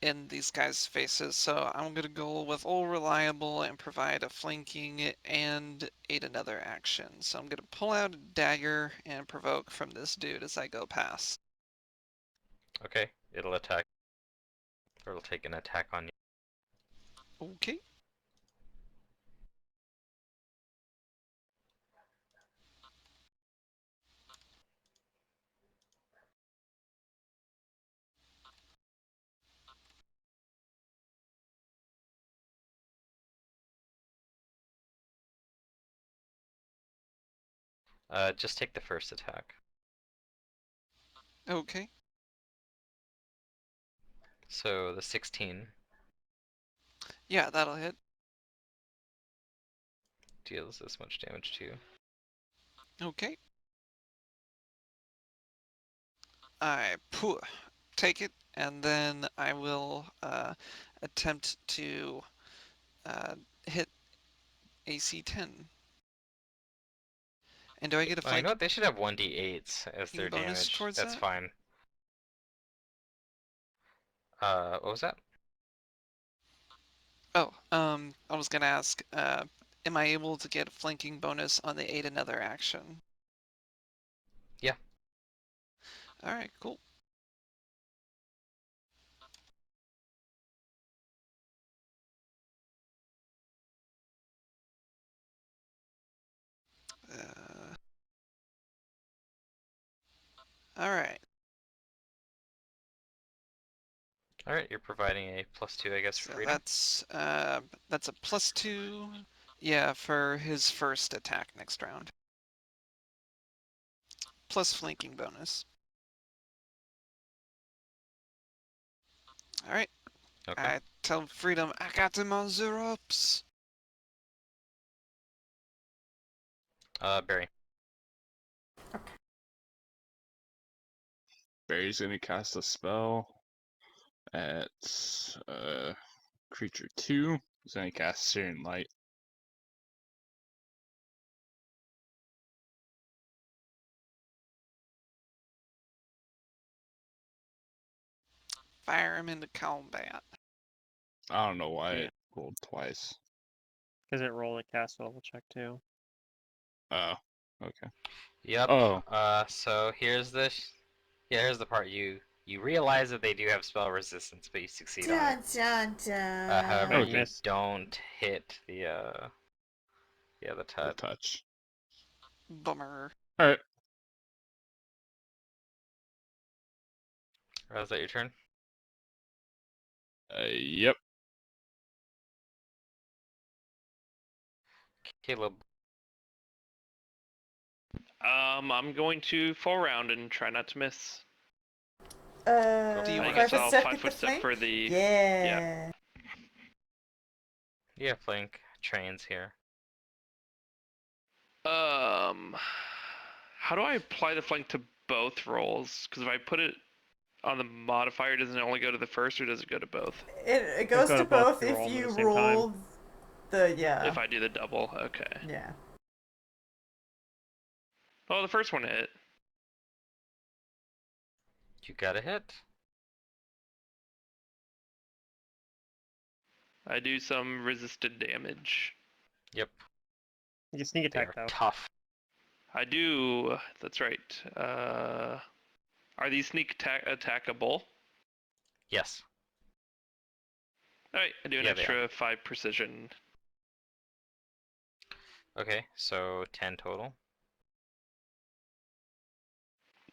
in these guys' faces, so I'm gonna go with all reliable and provide a flanking and aid another action. So I'm gonna pull out a dagger and provoke from this dude as I go past. Okay, it'll attack, or it'll take an attack on you. Okay. Just take the first attack. Okay. So the 16 Yeah, that'll hit. deals this much damage to you. Okay. I take it, and then I will attempt to hit AC 10. And do I get a You know flanking what? They should have 1d8s as their bonus damage. towards That's that? fine. What was that? Oh, I was gonna ask, am I able to get a flanking bonus on the aid another action? Yeah. Alright, cool. Alright, Alright, you're providing a +2, I guess, for so freedom. that's a +2, yeah, for his first attack next round. Plus flanking bonus. Alright, Okay. I tell Freedom, I got him on the ropes. Barry. Barry's gonna cast a spell at creature 2. He's gonna cast Searing Light. Fire him into combat. I don't know why Yeah. it rolled twice. Because it rolled a cast level check too. Oh, okay. Yep. Oh. So here's here's the part you realize that they do have spell resistance, but you succeed on Dun, it. dun, dun. However, Oh, you miss. don't hit the the The tut. touch. Bummer. Alright. Is that your turn? Yep. Caleb. I'm going to full round and try not to miss. Do you I wanna guess 5 I'll step 5 with the foot step flank? for the. Yeah. Yeah, flank trains here. How do I apply the flank to both rolls? Because if I put it, On the modifier, doesn't it only go to the first, or does it go to both? It goes go to to both both if you if roll them at you the same time. roll the If I do the double, okay. yeah. Oh, the first one hit. You got a hit. I do some resisted damage. Yep. You can sneak They attack are though. tough. I do. That's right. Are these sneak attackable? Yes. Alright, I do an Yeah, they extra 5 precision. Okay, so 10 total.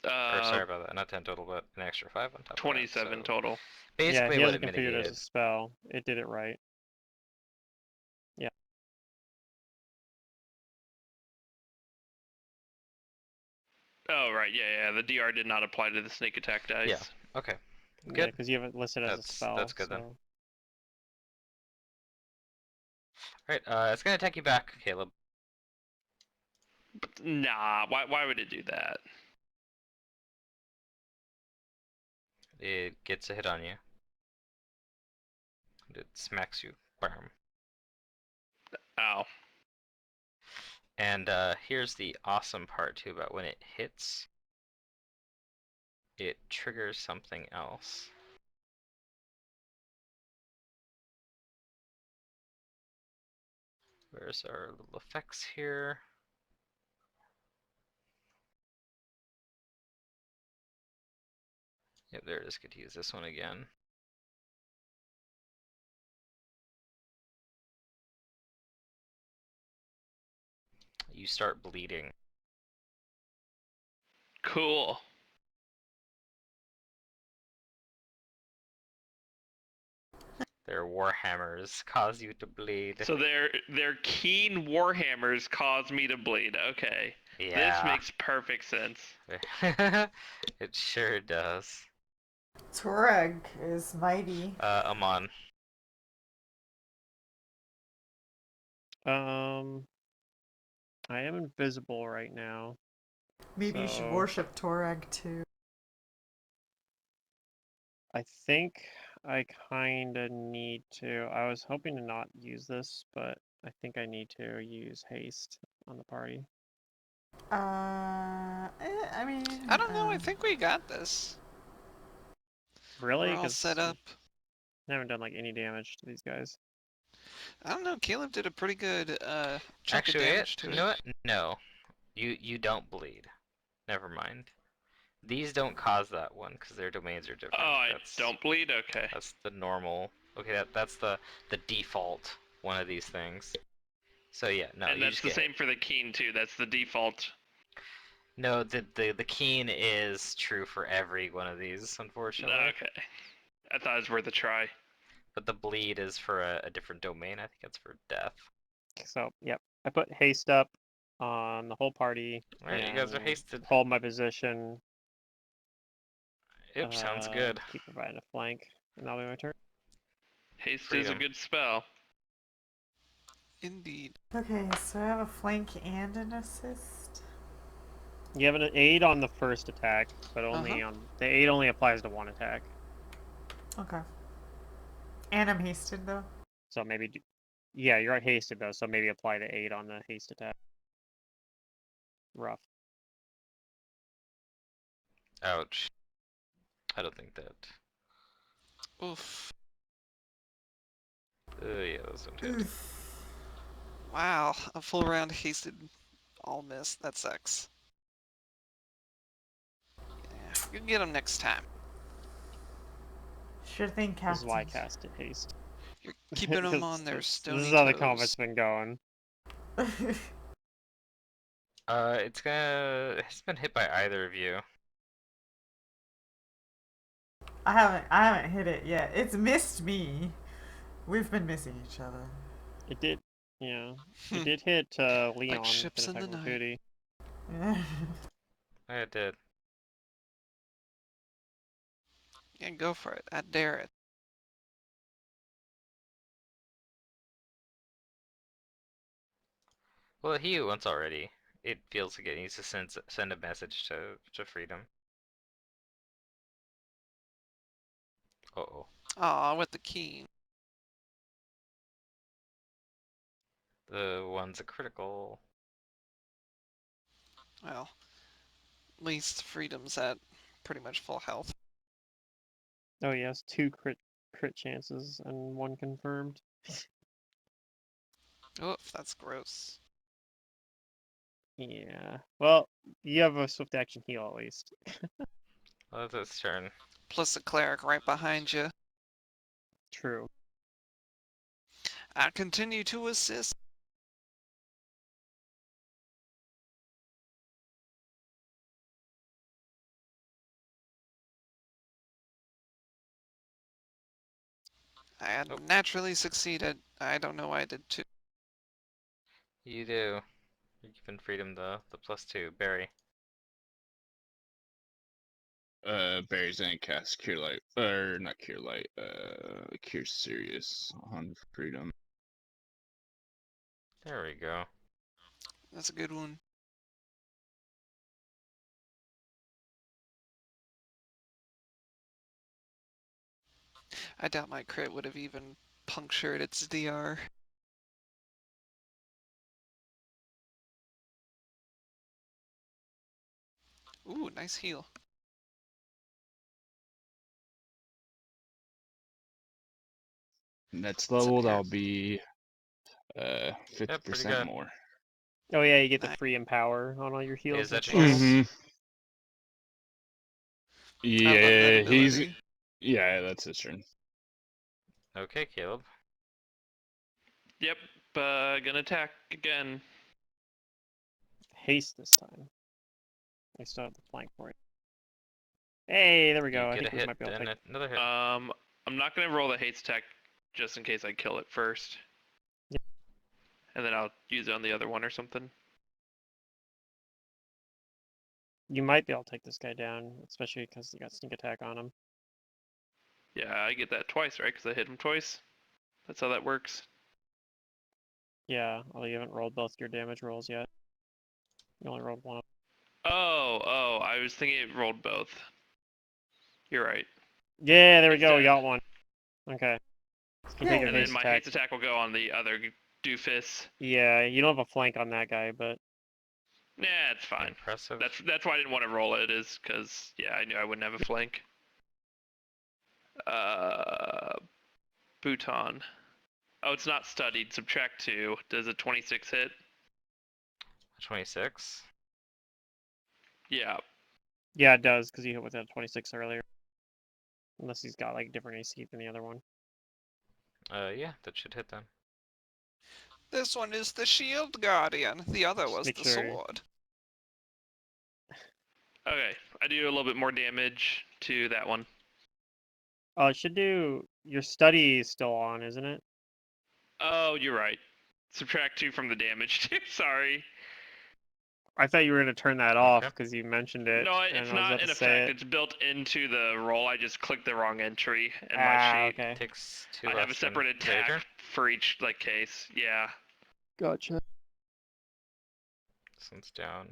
Or sorry about that, not 10 total, but an extra 5 on top of that. 27 So total. Yeah, basically he what has it it configured as a mitigated. spell. It did it right. Oh, right, yeah, the DR did not apply to the sneak attack dice. Yeah. Okay. Yeah, Good. because you have it listed as a spell. That's good then. so- Alright, it's gonna attack you back, Caleb. But, nah, why would it do that? It gets a hit on you. It smacks you. Bam. Ow. And here's the awesome part too about when it hits, it triggers something else. Where's our little effects here? Yep, there it is. Get to use this one again. You start bleeding. Cool. Their warhammers cause you to bleed. So their keen warhammers cause me to bleed. Okay. This Yeah. makes perfect sense. It sure does. Tureg is mighty. Amon. I am invisible right now. Maybe you should So- worship Torag too. I think I kind of need to. I was hoping to not use this, but I think I need to use haste on the party. I mean, I don't know. I think we got this. Really? We're all 'Cause set up. I haven't done like any damage to these guys. I don't know. Caleb did a pretty good chunk Actually, of damage to you know what? No. You don't bleed. Never mind. These don't cause that one because their domains are different. Oh, I That's, don't bleed? Okay. That's the normal. Okay, that's the default one of these things. So yeah, no. And you that's just the get same for the keen too. That's the default. No, the keen is true for every one of these, unfortunately. Okay. I thought it was worth a try. But the bleed is for a different domain. I think it's for death. So, yep. I put haste up on the whole party. Alright, you guys are and hasted. Hold my position. Yep, sounds good. Keep providing a flank. And that'll be my turn. Haste is a Freedom. good spell. Indeed. Okay, so I have a flank and an assist. You have an aid on the first attack, but only Uh-huh. on the aid only applies to one attack. Okay. And I'm hasted though. So maybe, yeah, you're hasted though. So maybe apply the aid on the haste attack. Rough. Ouch. I don't think that. Oof. Yeah, those don't hit. Oof. Wow. A full round hasted. All miss. That sucks. Yeah. You can get them next time. Sure thing, Captain. This is why I cast it haste. You're keeping them 'Cause on their this stony is how the toes. combat's been going. It's been hit by either of you. I haven't hit it yet. It's missed me. We've been missing each other. It did, yeah. It did hit Leon. ships with in the Attack of night. Booty. It did. Yeah, go for it. I dare it. Well, he once already. It feels like it needs to send a message to freedom. Uh-oh. Aw, with the key. The one's a critical. Well, at least Freedom's at pretty much full health. Oh yes, 2 crit chances and 1 confirmed. Oof, that's gross. Yeah. Well, you have a swift action heal at least. Oh, that's its turn. Plus a cleric right behind you. True. I continue to assist. I had Nope. naturally succeeded. I don't know why I did too. You do. You're giving Freedom the +2. Barry. Barry's gonna cast Cure Light, or not Cure Light, Cure Serious on Freedom. There we go. That's a good one. I doubt my crit would have even punctured its DR. Ooh, nice heal. Next It's in level, here. that'll be 50% good. more. Oh yeah, you get the Nice. free empower on all your heals. Is that That's your nice. heals? I love that Yeah, ability. yeah, that's his turn. Okay, Caleb. Yep, gonna attack again. Haste this time. I still have the flank for it. Hey, there we You go. I get a think we hit, might be able to then take. another hit. I'm not gonna roll the haste attack just in case I kill it first. Yep. And then I'll use it on the other one or something. You might be able to take this guy down, especially because you got sneak attack on him. Yeah, I get that twice, right? Because I hit him twice. That's how that works. Yeah, although you haven't rolled both your damage rolls yet. You only rolled one. Oh, I was thinking it rolled both. You're right. Yeah, there we It's go. We dead. got one. Okay. So you can take your And then haste my attack. haste attack will go on the other doofus. Yeah, you don't have a flank on that guy, but Yeah, it's fine. Impressive. That's why I didn't want to roll it, is because yeah, I knew I wouldn't have a flank. Bhutan. Oh, it's not studied. Subtract 2. Does a 26 hit? 26. Yeah. yeah, it does because you hit with a 26 earlier. Unless he's got like different AC than the other one. Yeah, that should hit them. This one is the shield guardian. The other Just was make the sure- sword. Okay, I do a little bit more damage to that one. Oh, it should do. Your study is still on, isn't it? Oh, you're right. Subtract 2 from the damage too. Sorry. I thought you were gonna turn that off because you mentioned it, No, and it's I was not about in to say effect. it. It's built into the roll. I just clicked the wrong entry in my Ah, sheet. okay. Takes 2 I less have a separate than... Is that your attack turn? for each like case. Yeah. Gotcha. This one's down.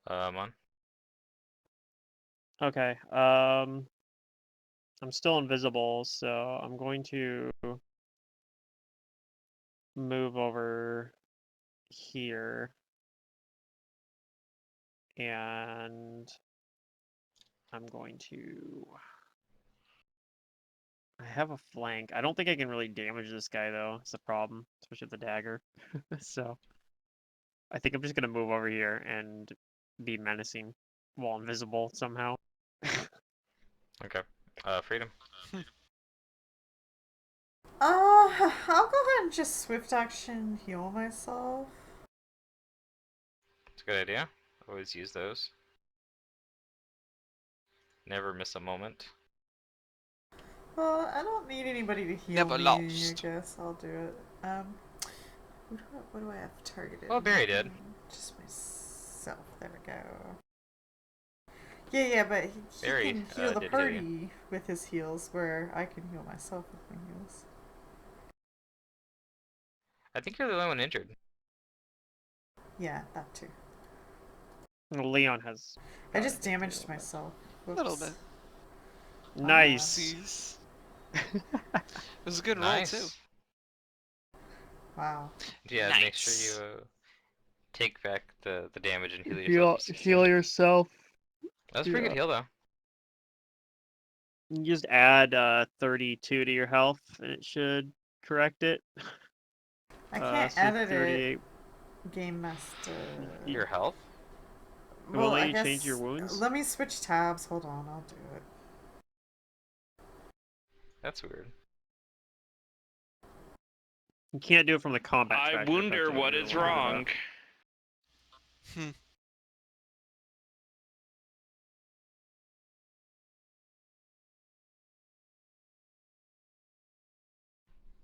On. Okay. I'm still invisible, so I'm going to move over here, and I'm going to. I have a flank. I don't think I can really damage this guy though. It's a problem, especially with the dagger. So I think I'm just gonna move over here and be menacing while invisible somehow. Okay. Freedom. I'll go ahead and just swift action heal myself. It's a good idea. Always use those. Never miss a moment. Well, I don't need anybody to heal Never me. lost. I guess I'll do it. What do I have targeted? Well, Barry did. Just myself. There we go. Yeah, but he Barry, can heal the did heal party with his heals, where I can heal myself with my heals. I think you're the only one injured. Yeah, that too. Leon has. I got just a hit too, damaged but- myself. A little Whoops. bit. Nice. Jeez. It was a good roll too. Nice. Wow. Yeah, make sure Nice. you take back the damage and heal yourself. for 16. Heal yourself. That was a pretty good heal though. You just add 32 to your health, and it should correct it. I can't so edit 38. it. Game Master. Your health? It will let I you guess. change your wounds? Let me switch tabs. Hold on, I'll do it. That's weird. You can't do it from the combat I tracker. wonder what is wrong. Hmm.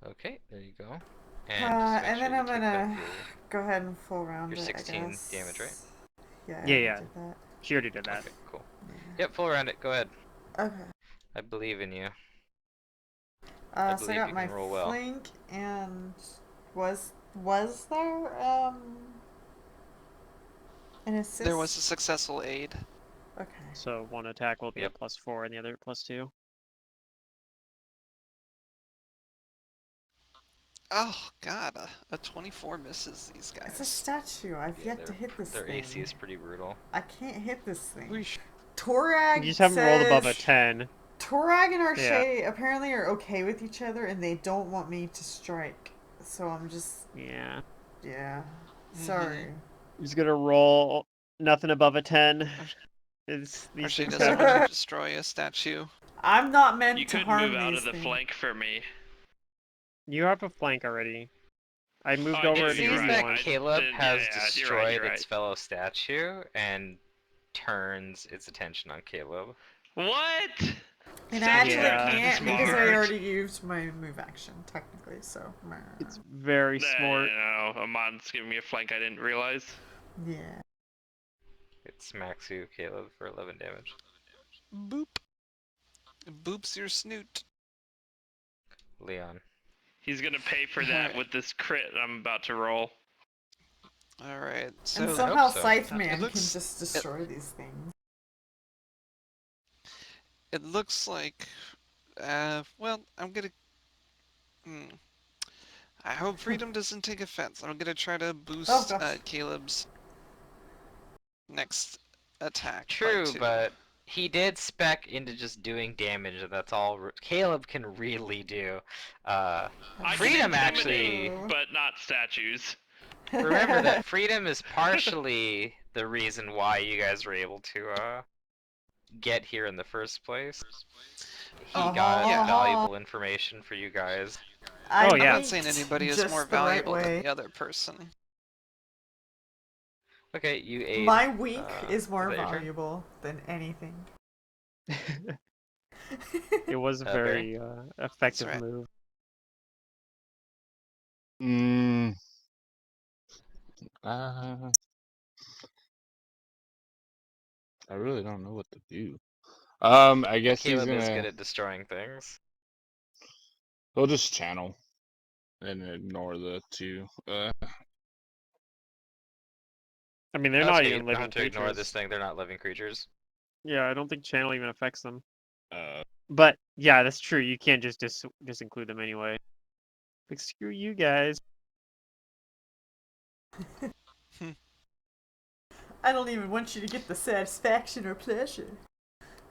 Okay, there you go. And, just make And sure then you I'm take gonna back go ahead and full round your it. 16 I guess. damage, right? Yeah. I Yeah, already yeah. Did that. She already did that. Okay, cool. Yeah. Yep, full around it. Go ahead. Okay. I believe in you. I So I believe got you my can roll well. flank and was there an assist? There was a successful aid. Okay. So one attack will be Yep. a +4 and the other +2. Oh god, a 24 misses these guys. It's a statue. I've Yeah, yet to hit this their thing. AC is pretty brutal. I can't hit this thing. Weesh. Torag You just haven't rolled above a says 10. Torag and Arche Yeah. apparently are okay with each other, and they don't want me to strike. So I'm just Yeah. yeah. Sorry. He's gonna roll nothing above a 10. These Archie things doesn't happen. want to destroy a statue. I'm not meant You to could harm move out these of the things. flank for me. You have a flank already. I moved I over It do, to you're seems give right. you that one. Caleb has you're right, destroyed you're its right. fellow statue and turns its attention on Caleb. What? And I Statues actually aren't that can't because I smart. already used my move action, technically, so. It's very smart. No, Amon's giving me a flank I didn't realize. Yeah. It smacks you, Caleb, for 11 damage. Boop. Boops your snoot. Leon. He's gonna pay for that with this crit I'm about to roll. Alright, so And somehow so. Scythe It Man looks- can just destroy these things. it looks like, well, I'm gonna, I hope Freedom doesn't take offense. I'm gonna try to boost gosh. Caleb's next attack by True, 2. but he did spec into just doing damage, and that's all Caleb can really do. I Freedom can actually. intimidate, but not statues. Remember that Freedom is partially the reason why you guys were able to get here in the first place. He got Yeah. valuable information for you guys. I Oh, yeah. I'm not saying winked anybody is just more the right valuable than way. the other person. Okay, you aid. My wink is more is that your turn? valuable than anything. It was a Barry? very effective right. move. I really don't know what to do. I guess he's Caleb is good gonna. at destroying things. He'll just channel and ignore the 2. I mean, they're That's not okay, you even don't have living to ignore creatures. this thing. They're not living creatures. Yeah, I don't think channel even affects them. Uh, But yeah, that's true. You can't just disinclude them anyway. Like, screw you guys. I don't even want you to get the satisfaction or pleasure.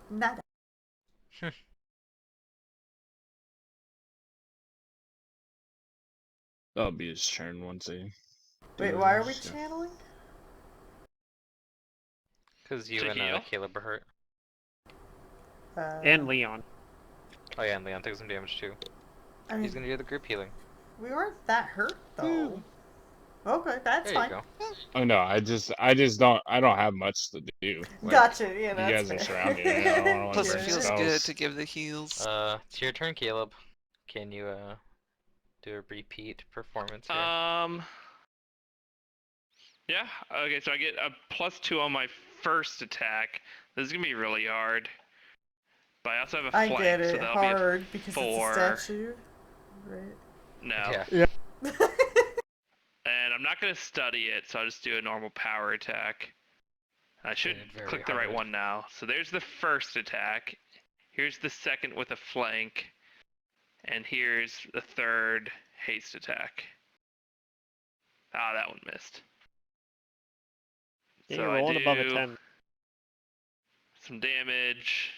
Nada. that'll be his turn once he. Wait, does why are we this. channeling? Because you To and heal? Caleb are hurt. And Leon. Oh yeah, and Leon took some damage too. I mean, He's gonna do the group healing. we weren't that hurt though. Okay, that's There fine. you go. Oh no, I just don't. I don't have much to do. Like, Gotcha. Yeah, you that's guys are fair. surrounded. And I don't want to Plus, it burn feels spells. good to give the heals. It's your turn, Caleb. Can you do a repeat performance here? Yeah. Okay, so I get a +2 on my first attack. This is gonna be really hard. But I also have a I flank, get so it that'll hard because 4. it's a statue, right? be no. Yeah. And I'm not gonna study it, so I'll just do a normal power attack. I should Did very click the right hard. one now. So there's the first attack. Here's the second with a flank. And here's the third haste attack. Ah, that one missed. Yeah, So you're I rolling above a do 10. some damage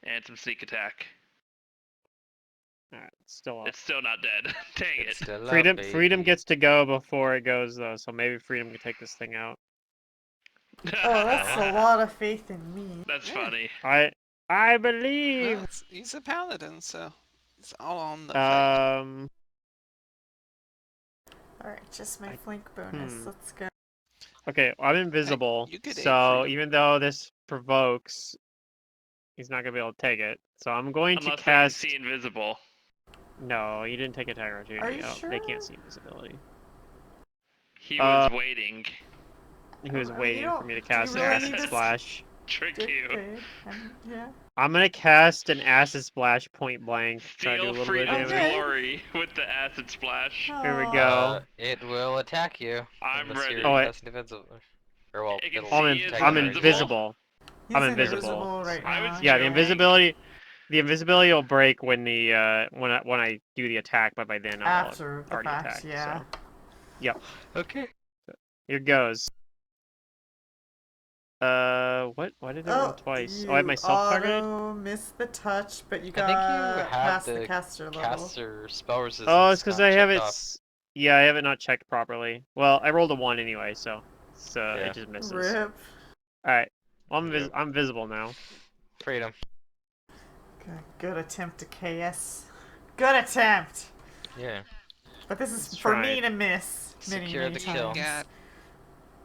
and some sneak attack. Alright, it's still up. It's still not dead. Dang it. It's still up, Freedom baby. gets to go before it goes though, so maybe Freedom can take this thing out. Oh, that's a lot of faith in me. That's Yeah. funny. I No, believe. he's a paladin, so it's all on the fight. Alright, just my I- flank bonus. Let's go. Okay, I'm invisible, you get 8 so freedom. even though this provokes, he's not gonna be able to take it. So I'm going to Unless cast. they can see invisible. No, you didn't take attack opportunity. Are you Oh, sure? they can't see invisibility. He was waiting. He was You waiting for don't- me to do cast you an really acid need to splash. Trick Good, you. good. Yeah. I'm gonna cast an acid splash point blank. Try to do a Steal little bit of Freedom's damage. Okay. glory with the acid splash. Here we Aw. go. It will attack you. I'm unless ready. You're Oh, wait. casting invincible. Or well, It can it'll see I'm, is attack I'm you. invisible. He's I'm invisible. right I now. was Yeah, joking. the invisibility will break when the when I do the attack, but by then I'll After the already fact, attacked. yeah. So, yep, Okay. here goes. What? Why did it roll twice? Oh, I have my self-targeted? Missed the touch, but you I think you got have past the the caster level. caster spell resistance. Oh, it's because not I have checked it. off. Yeah, I have it not checked properly. Well, I rolled a 1 anyway, so Yeah. it just misses. Rip. Alright, well, Yep. I'm visible now. Freedom. Good attempt to KS. Good attempt. Yeah. But this is Let's for try me it. to miss many, Secure many the times. kill. God.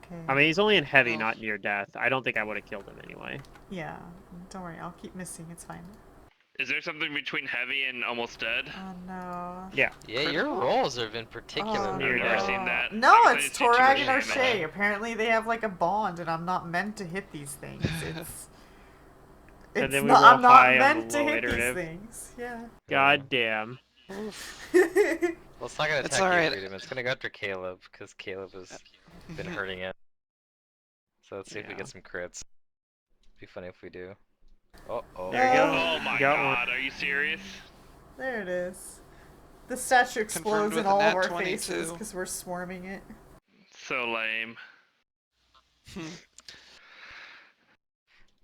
Okay. I mean, he's only in heavy, Well. not near death. I don't think I would have killed him anyway. Yeah, don't worry, I'll keep missing, it's fine. Is there something between heavy and almost dead? Oh no. Yeah. Yeah, your Critical? rolls have been particularly Near I've never death. seen that. No, I guess I it's didn't see too much Torag and damage. O'Shea. Apparently they have like a bond and I'm not meant to hit these things. And It's then we not, roll I'm not high on meant the to low hit these iterative. things. Yeah. God damn. Oof. Well, it's not gonna It's attack you, alright. Freedom. It's gonna go after Caleb, because Caleb has been hurting it. So let's see if we Yeah. get some crits. Be funny if we do. Oh. There you go. Oh my Got one. god, are you serious? There it is. The statue explodes with in a all nat of our 22. faces because we're swarming it. So lame.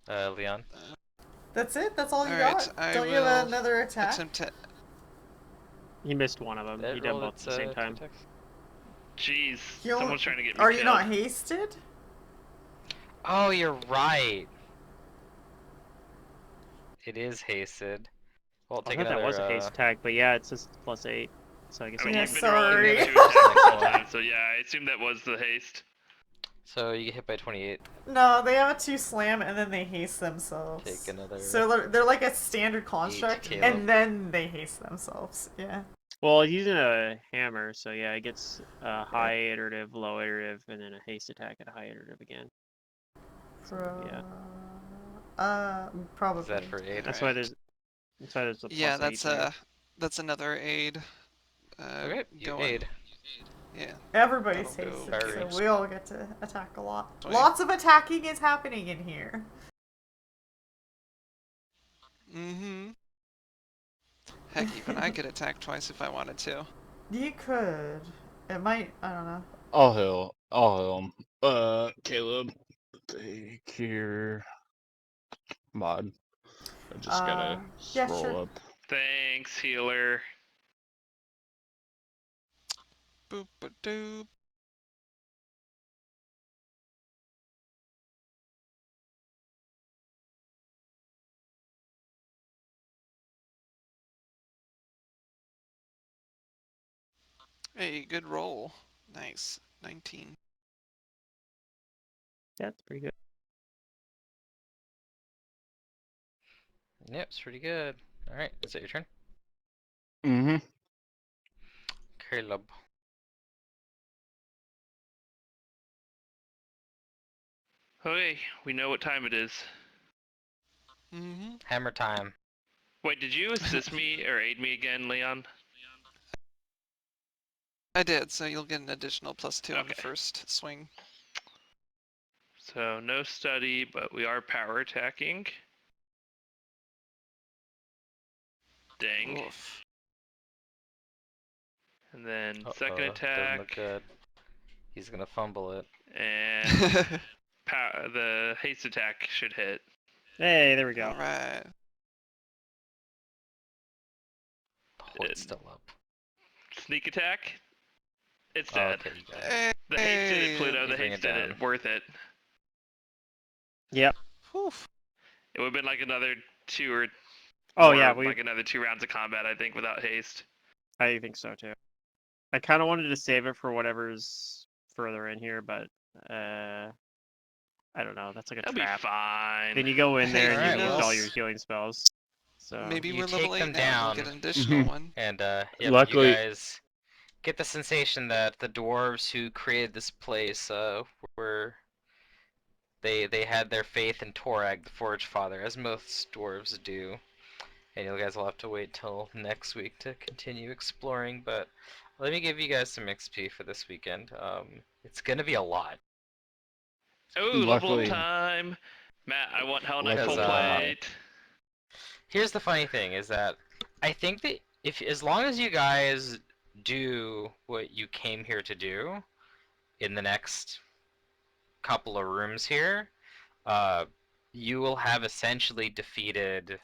Leon. That's it? That's all you Alright, got? I Don't you have will another attack? attempt to. He missed one of them. It He did rolled both at its, the same two time. attacks. Jeez, You don't- someone's trying to get me Are killed. you not hasted? Oh, you're right. It is hasted. Well, I take thought that another. was a haste attack, but yeah, it's just +8. So I guess I mean, Yeah, you've been sorry. rolling Take two another attacks the whole one. time, so yeah, I assume that was the haste. So you get hit by 28. No, they have a 2 slam and then they haste themselves. Take another. So they're like a standard construct Caleb. and then they haste themselves. Yeah. Well, he's using a hammer, so yeah, it gets a high iterative, low iterative, and then a haste attack at a high iterative again. So, yeah. Probably. Is that for 8? That's why there's a Yeah, +8 there. that's another aid. Okay, you going. aid. Yeah. Everybody's That'll go hasted, fire so range. we all get to attack a lot. Sweet. Lots of attacking is happening in here. Mm-hmm. Heck, even I could attack twice if I wanted to. You could. It might. I don't know. I'll heal him. Caleb, take your mod. I just gotta yeah, scroll sure. up. Thanks, healer. Boop a doop. Hey, good roll. Nice. 19. Yeah, that's pretty good. Yep, it's pretty good. Alright, is it your turn? Mm-hmm. Caleb. Okay, we know what time it is. Mm-hmm. Hammer time. Wait, did you assist me or aid me again, Leon? I did, so you'll get an additional +2 on the Okay. first swing. So no study, but we are power attacking. Dang. Oof. And then Uh-oh, second doesn't attack. look good. He's gonna fumble it. And the haste attack should hit. Hey, there we go. Alright. Oh, it's still up. Sneak attack. It's Oh, dead. okay, you got it. The haste did it, Pluto. You The bring haste it did down. it. Worth it. Yep. Whew. It would have been like another 2 or Oh more, yeah, like another 2 rounds of combat, I think, without haste. I think so too. I kind of wanted to save it for whatever's further in here, but I don't know. That's like a That'll trap. be fine. Then you go in there and Alright, you use well- all your healing spells. So Maybe You we're take level 8 them now. We'll down. get an additional one. And yep, Luckily- you guys get the sensation that the dwarves who created this place were they had their faith in Torag, the Forge Father, as most dwarves do. And you guys will have to wait till next week to continue exploring. But let me give you guys some XP for this weekend. It's gonna be a lot. Ooh, level up Luckily- time. Matt, I want Hell Knight Because, full plate. Here's the funny thing: is that I think that if as long as you guys do what you came here to do in the next couple of rooms here, you will have essentially defeated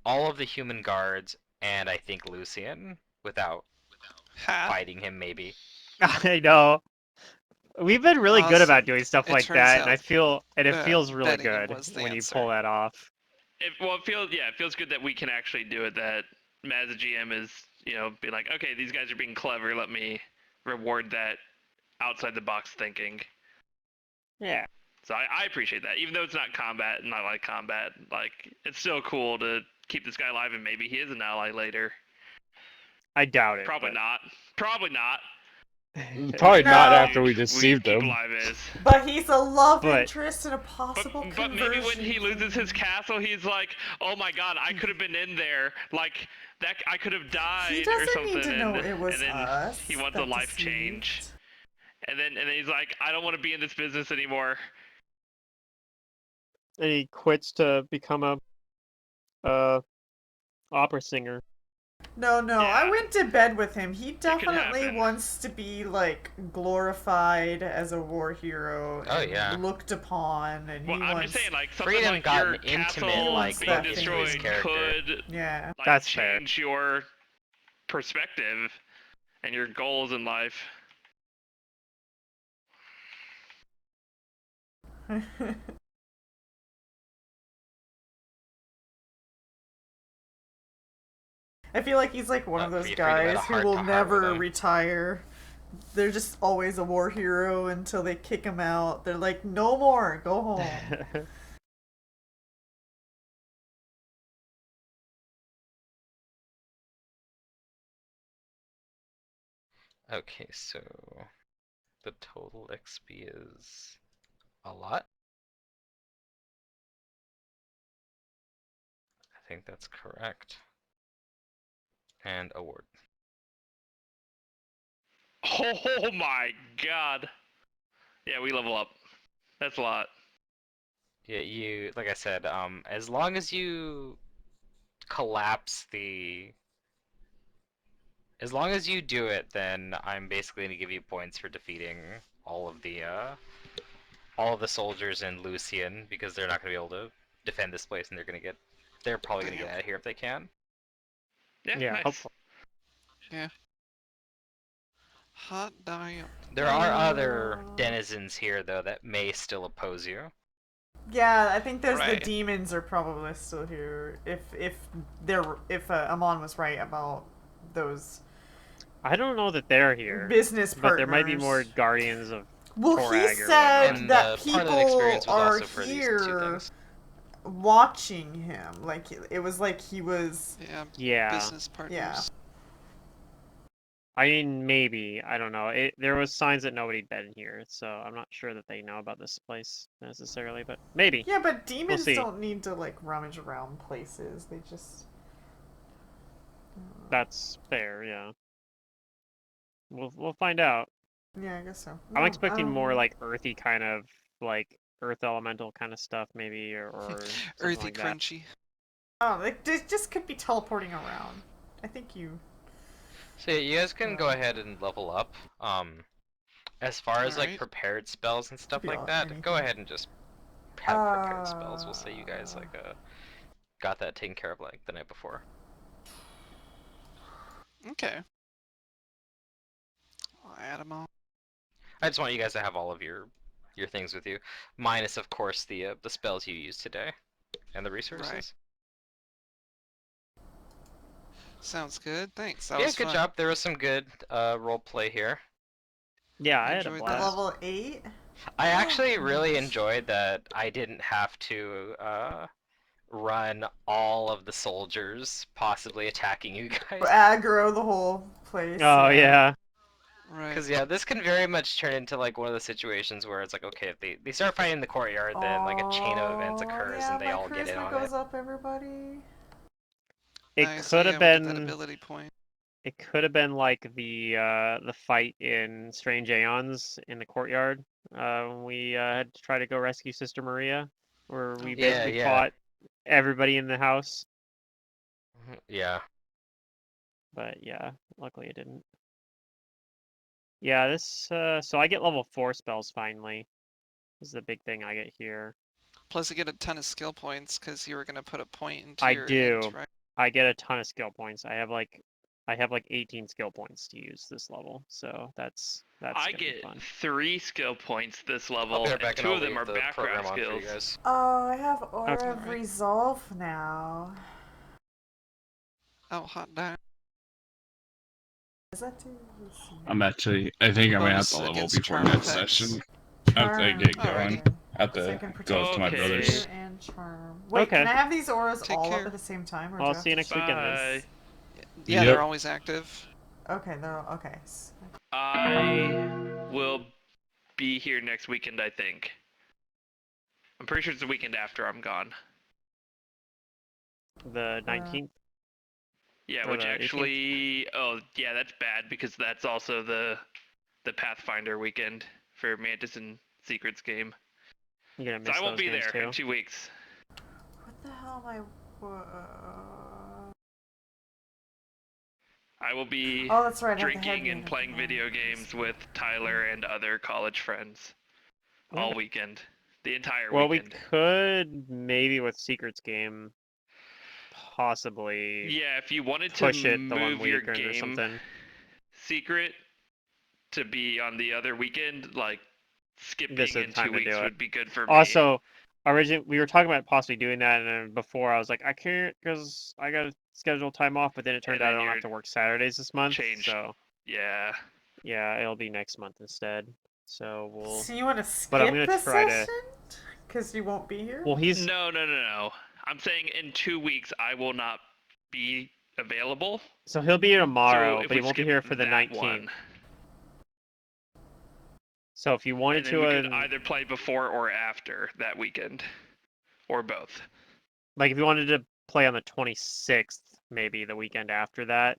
all of the human guards and I think Lucian without Ha. fighting him maybe. I know. We've been really good about Awesome. doing stuff It like turns that, and I out, feel it feels really betting good was the when you answer. pull that off. It feels good that we can actually do it. That Maz, the GM, is be like, okay, these guys are being clever. Let me reward that outside the box thinking. Yeah. So I appreciate that, even though it's not combat and I like combat. Like it's still cool to keep this guy alive, and maybe he is an ally later. I doubt it. Probably not. Probably not. Probably not No. after we We deceived keep him. alive is. But he's a love But- interest in a possible But maybe when he conversion. loses his castle, he's like, "Oh my God, I could have been in there. Like that, I could have died He or doesn't something." need to know and, it was and then us. he wants a that life change. deceived. And then he's like, "I don't want to be in this business anymore." And he quits to become a opera singer. No, I Yeah. went to bed with him. He could definitely happen. wants to be like glorified as a war hero. Oh, and yeah. looked upon, and Well, he I'm wants. just saying, like something Freedom like got your an intimate, castle like, being fucking destroyed his character. could Yeah. like That's fair. change your perspective and your goals in life. I feel like he's like one of those Free to let a guys who heart will to heart never with him. retire. They're just always a war hero until they kick him out. They're like, no more, go home. Okay, so the total XP is a lot. I think that's correct. And award. Oh my God! Yeah, we level up. That's a lot. Yeah, you like I said, as long as you collapse the as long as you do it, then I'm basically gonna give you points for defeating all of the soldiers in Lucian because they're not gonna be able to defend this place and they're probably gonna get out of here if they can. Yeah, Yeah, nice. hopefully. Hot damn. There are other denizens here though that may still oppose you. Yeah, I think there's the Right. demons are probably still here. If Amon was right about those I don't know that they're here, business partners. but there might be more guardians of. Well, he Torag or said And that part of that people experience was are also for these two here things. watching him. Like it was like he was. Yeah, Yeah. business partners. Yeah. I mean, maybe. I don't know. There was signs that nobody'd been here, so I'm not sure that they know about this place necessarily, but maybe. Yeah, but demons see. don't need to like rummage around places. They just. That's fair, yeah. We'll find out. Yeah, I guess so. I'm No, expecting more like earthy kind of like earth elemental kind of stuff maybe or something Earthy like that. crunchy. Oh, they just could be teleporting around. I think you. So yeah, you guys can go ahead and level up. As far as like Alright. prepared spells and Could stuff be like that, anything. go ahead and just have prepared spells. We'll say you guys like got that taken care of like the night before. Okay. I'll add them all. I just want you guys to have all of your things with you, minus of course the spells you used today and the resources. Right. Sounds good. Thanks. That Yeah, was good fun. job. There was some good role play here. Yeah, I had a Enjoyed that. blast. Level 8? I actually really enjoyed that I didn't have to run all of the soldiers possibly attacking you guys. Aggro the whole place. Oh yeah. Right. Because yeah, this can very much turn into like one of the situations where it's like, okay, if they start fighting in the courtyard, then like a chain of events occurs yeah, and they my all get in charisma on goes it. up, everybody. It Nice. could Yeah, have we get that been. ability point. It could have been like the fight in Strange Aeons in the courtyard. When we had to try to go rescue Sister Maria, where we Yeah, basically yeah. fought everybody in the house. Yeah. But yeah, luckily it didn't. Yeah, this so I get level 4 spells finally. This is the big thing I get here. Plus, you get a ton of skill points because you were gonna put a point into I your do. int, right? I get a ton of skill points. I have like 18 skill points to use this level, so that's I gonna be get fun. 3 skill points this I'll level, be right and back and 2 I'll of them leave are the background program on for you skills. guys. Oh, I have Aura of Alright. Resolve now. Oh, hot damn. Is that too? I think I might have Bonus to level against before charm next effects. session. Charm. I have to get Alrighty. going. I have So I to can go protect to my Okay. brother's. you and charm. Wait, Okay. can I have these auras Take all care. up at the same time, or Well, do I'll I see you have to next weekend then. Bye. Yeah, Yep. they're always active. Okay, they're all, okay. I will be here next weekend, I think. I'm pretty sure it's the weekend after I'm gone. The 19th. Yeah, Or which the 18th? actually, oh yeah, that's bad because that's also the Pathfinder weekend for Mantis and Secrets game. You're gonna So miss I won't those be games there too. in 2 weeks. What the hell am I? I will be Oh, that's right. I have the drinking and headband. playing video games with Tyler and other college friends all Okay. weekend. The entire Well, weekend. we could maybe with Secrets game possibly Yeah, if you wanted to push it the one move your week or game something. Secret to be on the other weekend, like skipping This is in the time 2 to weeks do it. would be good for me. Also, originally we were talking about possibly doing that, and then before I was like, I can't because I got to schedule time off. But then it turned And out then I don't you're have to work Saturdays this month, changed. so Yeah. yeah, it'll be next month instead. So we'll. So you want to skip But I'm gonna this try to. session? Because you won't be here? Well, he's No. I'm saying in 2 weeks I will not be available. so he'll be here tomorrow, So if but he we won't be skip here for the that 19th. one, So if you wanted and then to, we could either play before or after that weekend, or both. like if you wanted to play on the 26th, maybe the weekend after that,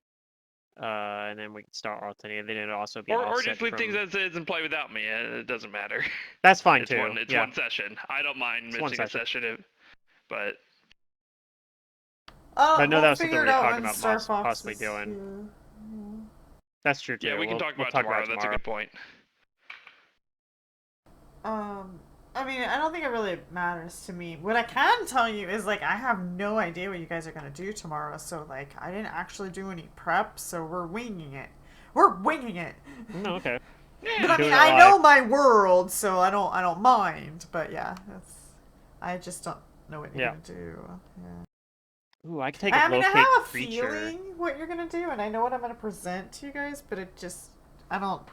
and then we could start alternating. Then it'd also be Or offset just leave from... things as is and play without me. It doesn't matter. That's fine It's too. one. It's yeah. one session. I don't mind It's one missing a session. session, but But I know We'll that was something figure we it were out talking when about Star Fox possibly is doing. here. That's true too. yeah, we can we'll talk about talk tomorrow. about That's a good point. I mean, I don't think it really matters to me. What I can tell you is, like, I have no idea what you guys are gonna do tomorrow, so, like, I didn't actually do any prep, so we're winging it. We're winging it! No, okay. But I Doing mean, it I live. know my world, so I don't mind, but yeah, I just don't know what you're Yeah. gonna do. Yeah. Ooh, I could take I a mean, I locate have a creature. feeling what you're gonna do, and I know what I'm gonna present to you guys, but it just, I don't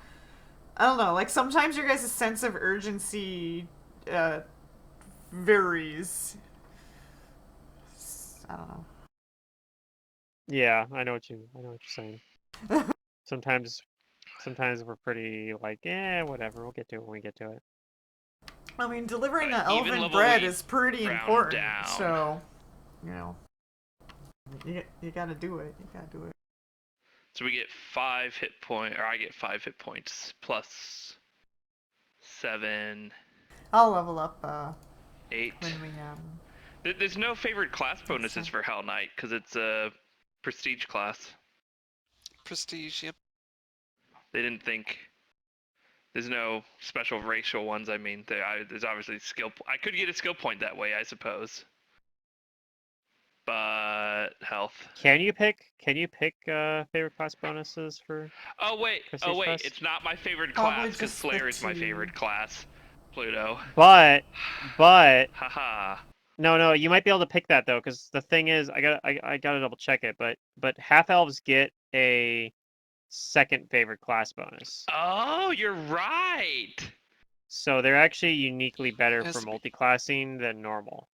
know. Like, sometimes your guys' sense of urgency varies. I don't know. Yeah, I know what you're saying. Sometimes we're pretty like, whatever. We'll get to it when we get to it. I mean, delivering But the even elven level bread 8 is pretty round important. down. So, you know, you gotta do it. You gotta do it. So we get 5 hit point, or I get 5 hit points plus 7, I'll level up 8. when we There's no favorite class bonuses for Hell Knight because it's a prestige class. Prestige, yep. They didn't think. There's no special racial ones. I mean, there's obviously skill. I could get a skill point that way, I suppose. But health. Can you pick favorite class bonuses for? Oh wait, Prestige class? it's not my favorite Probably class because just the Slayer is my two. favorite class. Pluto. But Haha. no, you might be able to pick that though, because the thing is, I gotta double check it, but half elves get a second favorite class bonus, Oh, you're right. so they're actually uniquely better Has for to be. multi-classing than normal.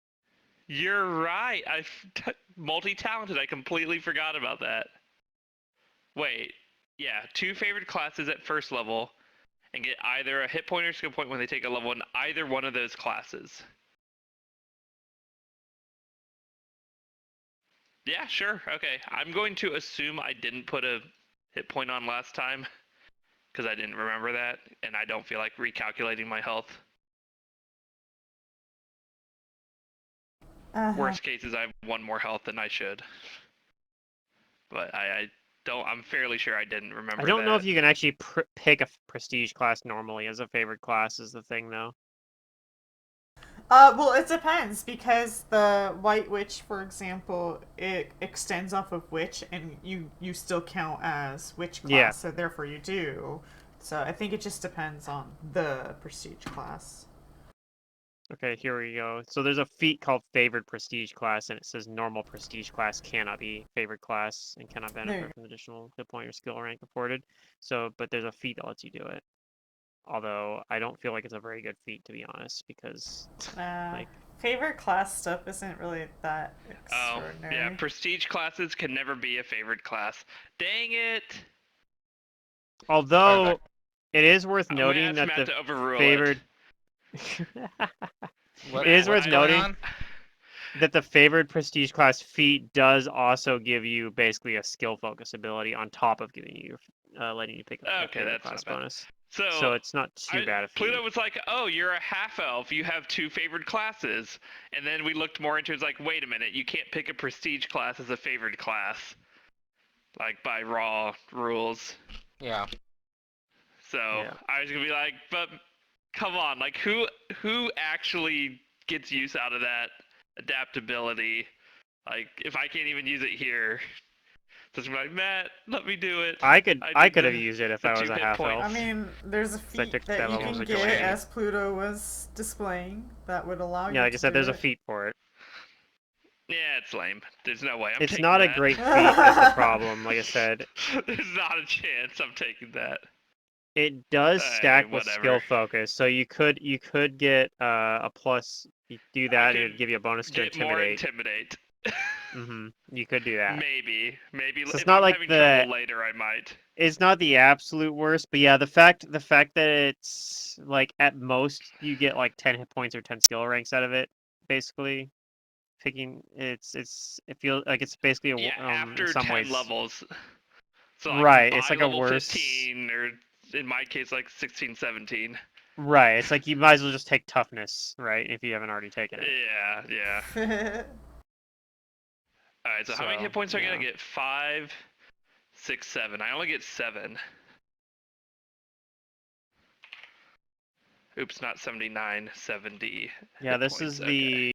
You're right. Multi-talented. I completely forgot about that. Wait. Yeah, 2 favorite classes at first level, and get either a hit point or skill point when they take a level in either one of those classes. Yeah, sure. Okay. I'm going to assume I didn't put a hit point on last time because I didn't remember that, and I don't feel like recalculating my health. Worst case is I have 1 more health than I should. But I don't. I'm fairly sure I didn't remember. I don't know that. if you can actually pick a prestige class normally as a favorite class is the thing though. Well, it depends because the White Witch, for example, it extends off of Witch, and you still count as Witch class, Yeah. so therefore you do. So I think it just depends on the prestige class. Okay, here we go. So there's a feat called favored prestige class, and it says normal prestige class cannot be favored class and cannot benefit from additional hit point or skill rank afforded. So, but there's a feat that lets you do it. Although I don't feel like it's a very good feat, to be honest, because like favorite class stuff isn't really that Oh, extraordinary. yeah. Prestige classes can never be a favorite class. Dang it. although it is worth I'm gonna noting ask that Matt the to overrule favored What, It is what's worth going noting on? that the favored prestige class feat does also give you basically a skill focus ability on top of giving you letting you pick a Okay, favorite that's class not bad. bonus. So, So it's not too bad a feat. Pluto was like, "Oh, you're a half elf. You have 2 favored classes." And then we looked more into it. It's like, "Wait a minute. You can't pick a prestige class as a favored class, like by raw rules." Yeah. So Yeah. I was gonna be like, "But come on, like who actually gets use out of that adaptability? Like if I can't even use it here." Just be like, Matt, let me do it. I could need have the- used it if the I 2 was a hit half points. elf. I mean, there's a So I feat took that that you level can of get vigilante. as Pluto was displaying that would allow you Yeah, like I to said, do there's a it. feat for it. Yeah, it's lame. There's no way I'm It's taking not a that. great feat is the problem, like I said. There's not a chance I'm taking that. It does stack with Whatever. skill focus, so you could get a plus. You do that, and could it'd give you a bonus to Get more intimidate. intimidate. You could do that. Maybe. So it's If not I'm like having the trouble later, I might. it's not the absolute worst, but yeah, the fact that it's like at most you get like 10 hit points or 10 skill ranks out of it, basically. Picking it feels like it's basically a Yeah, in after some 10 ways. levels. So like Right, by it's like a level worse 15, or in my case, like 16, 17. Right, it's like you might as well just take toughness, right? If you haven't already taken it. Yeah. Alright, so how many hit points are I gonna get? 5, 6, 7. I only get 7. Oops, not 79, 70. Yeah, hit this points. is Okay. the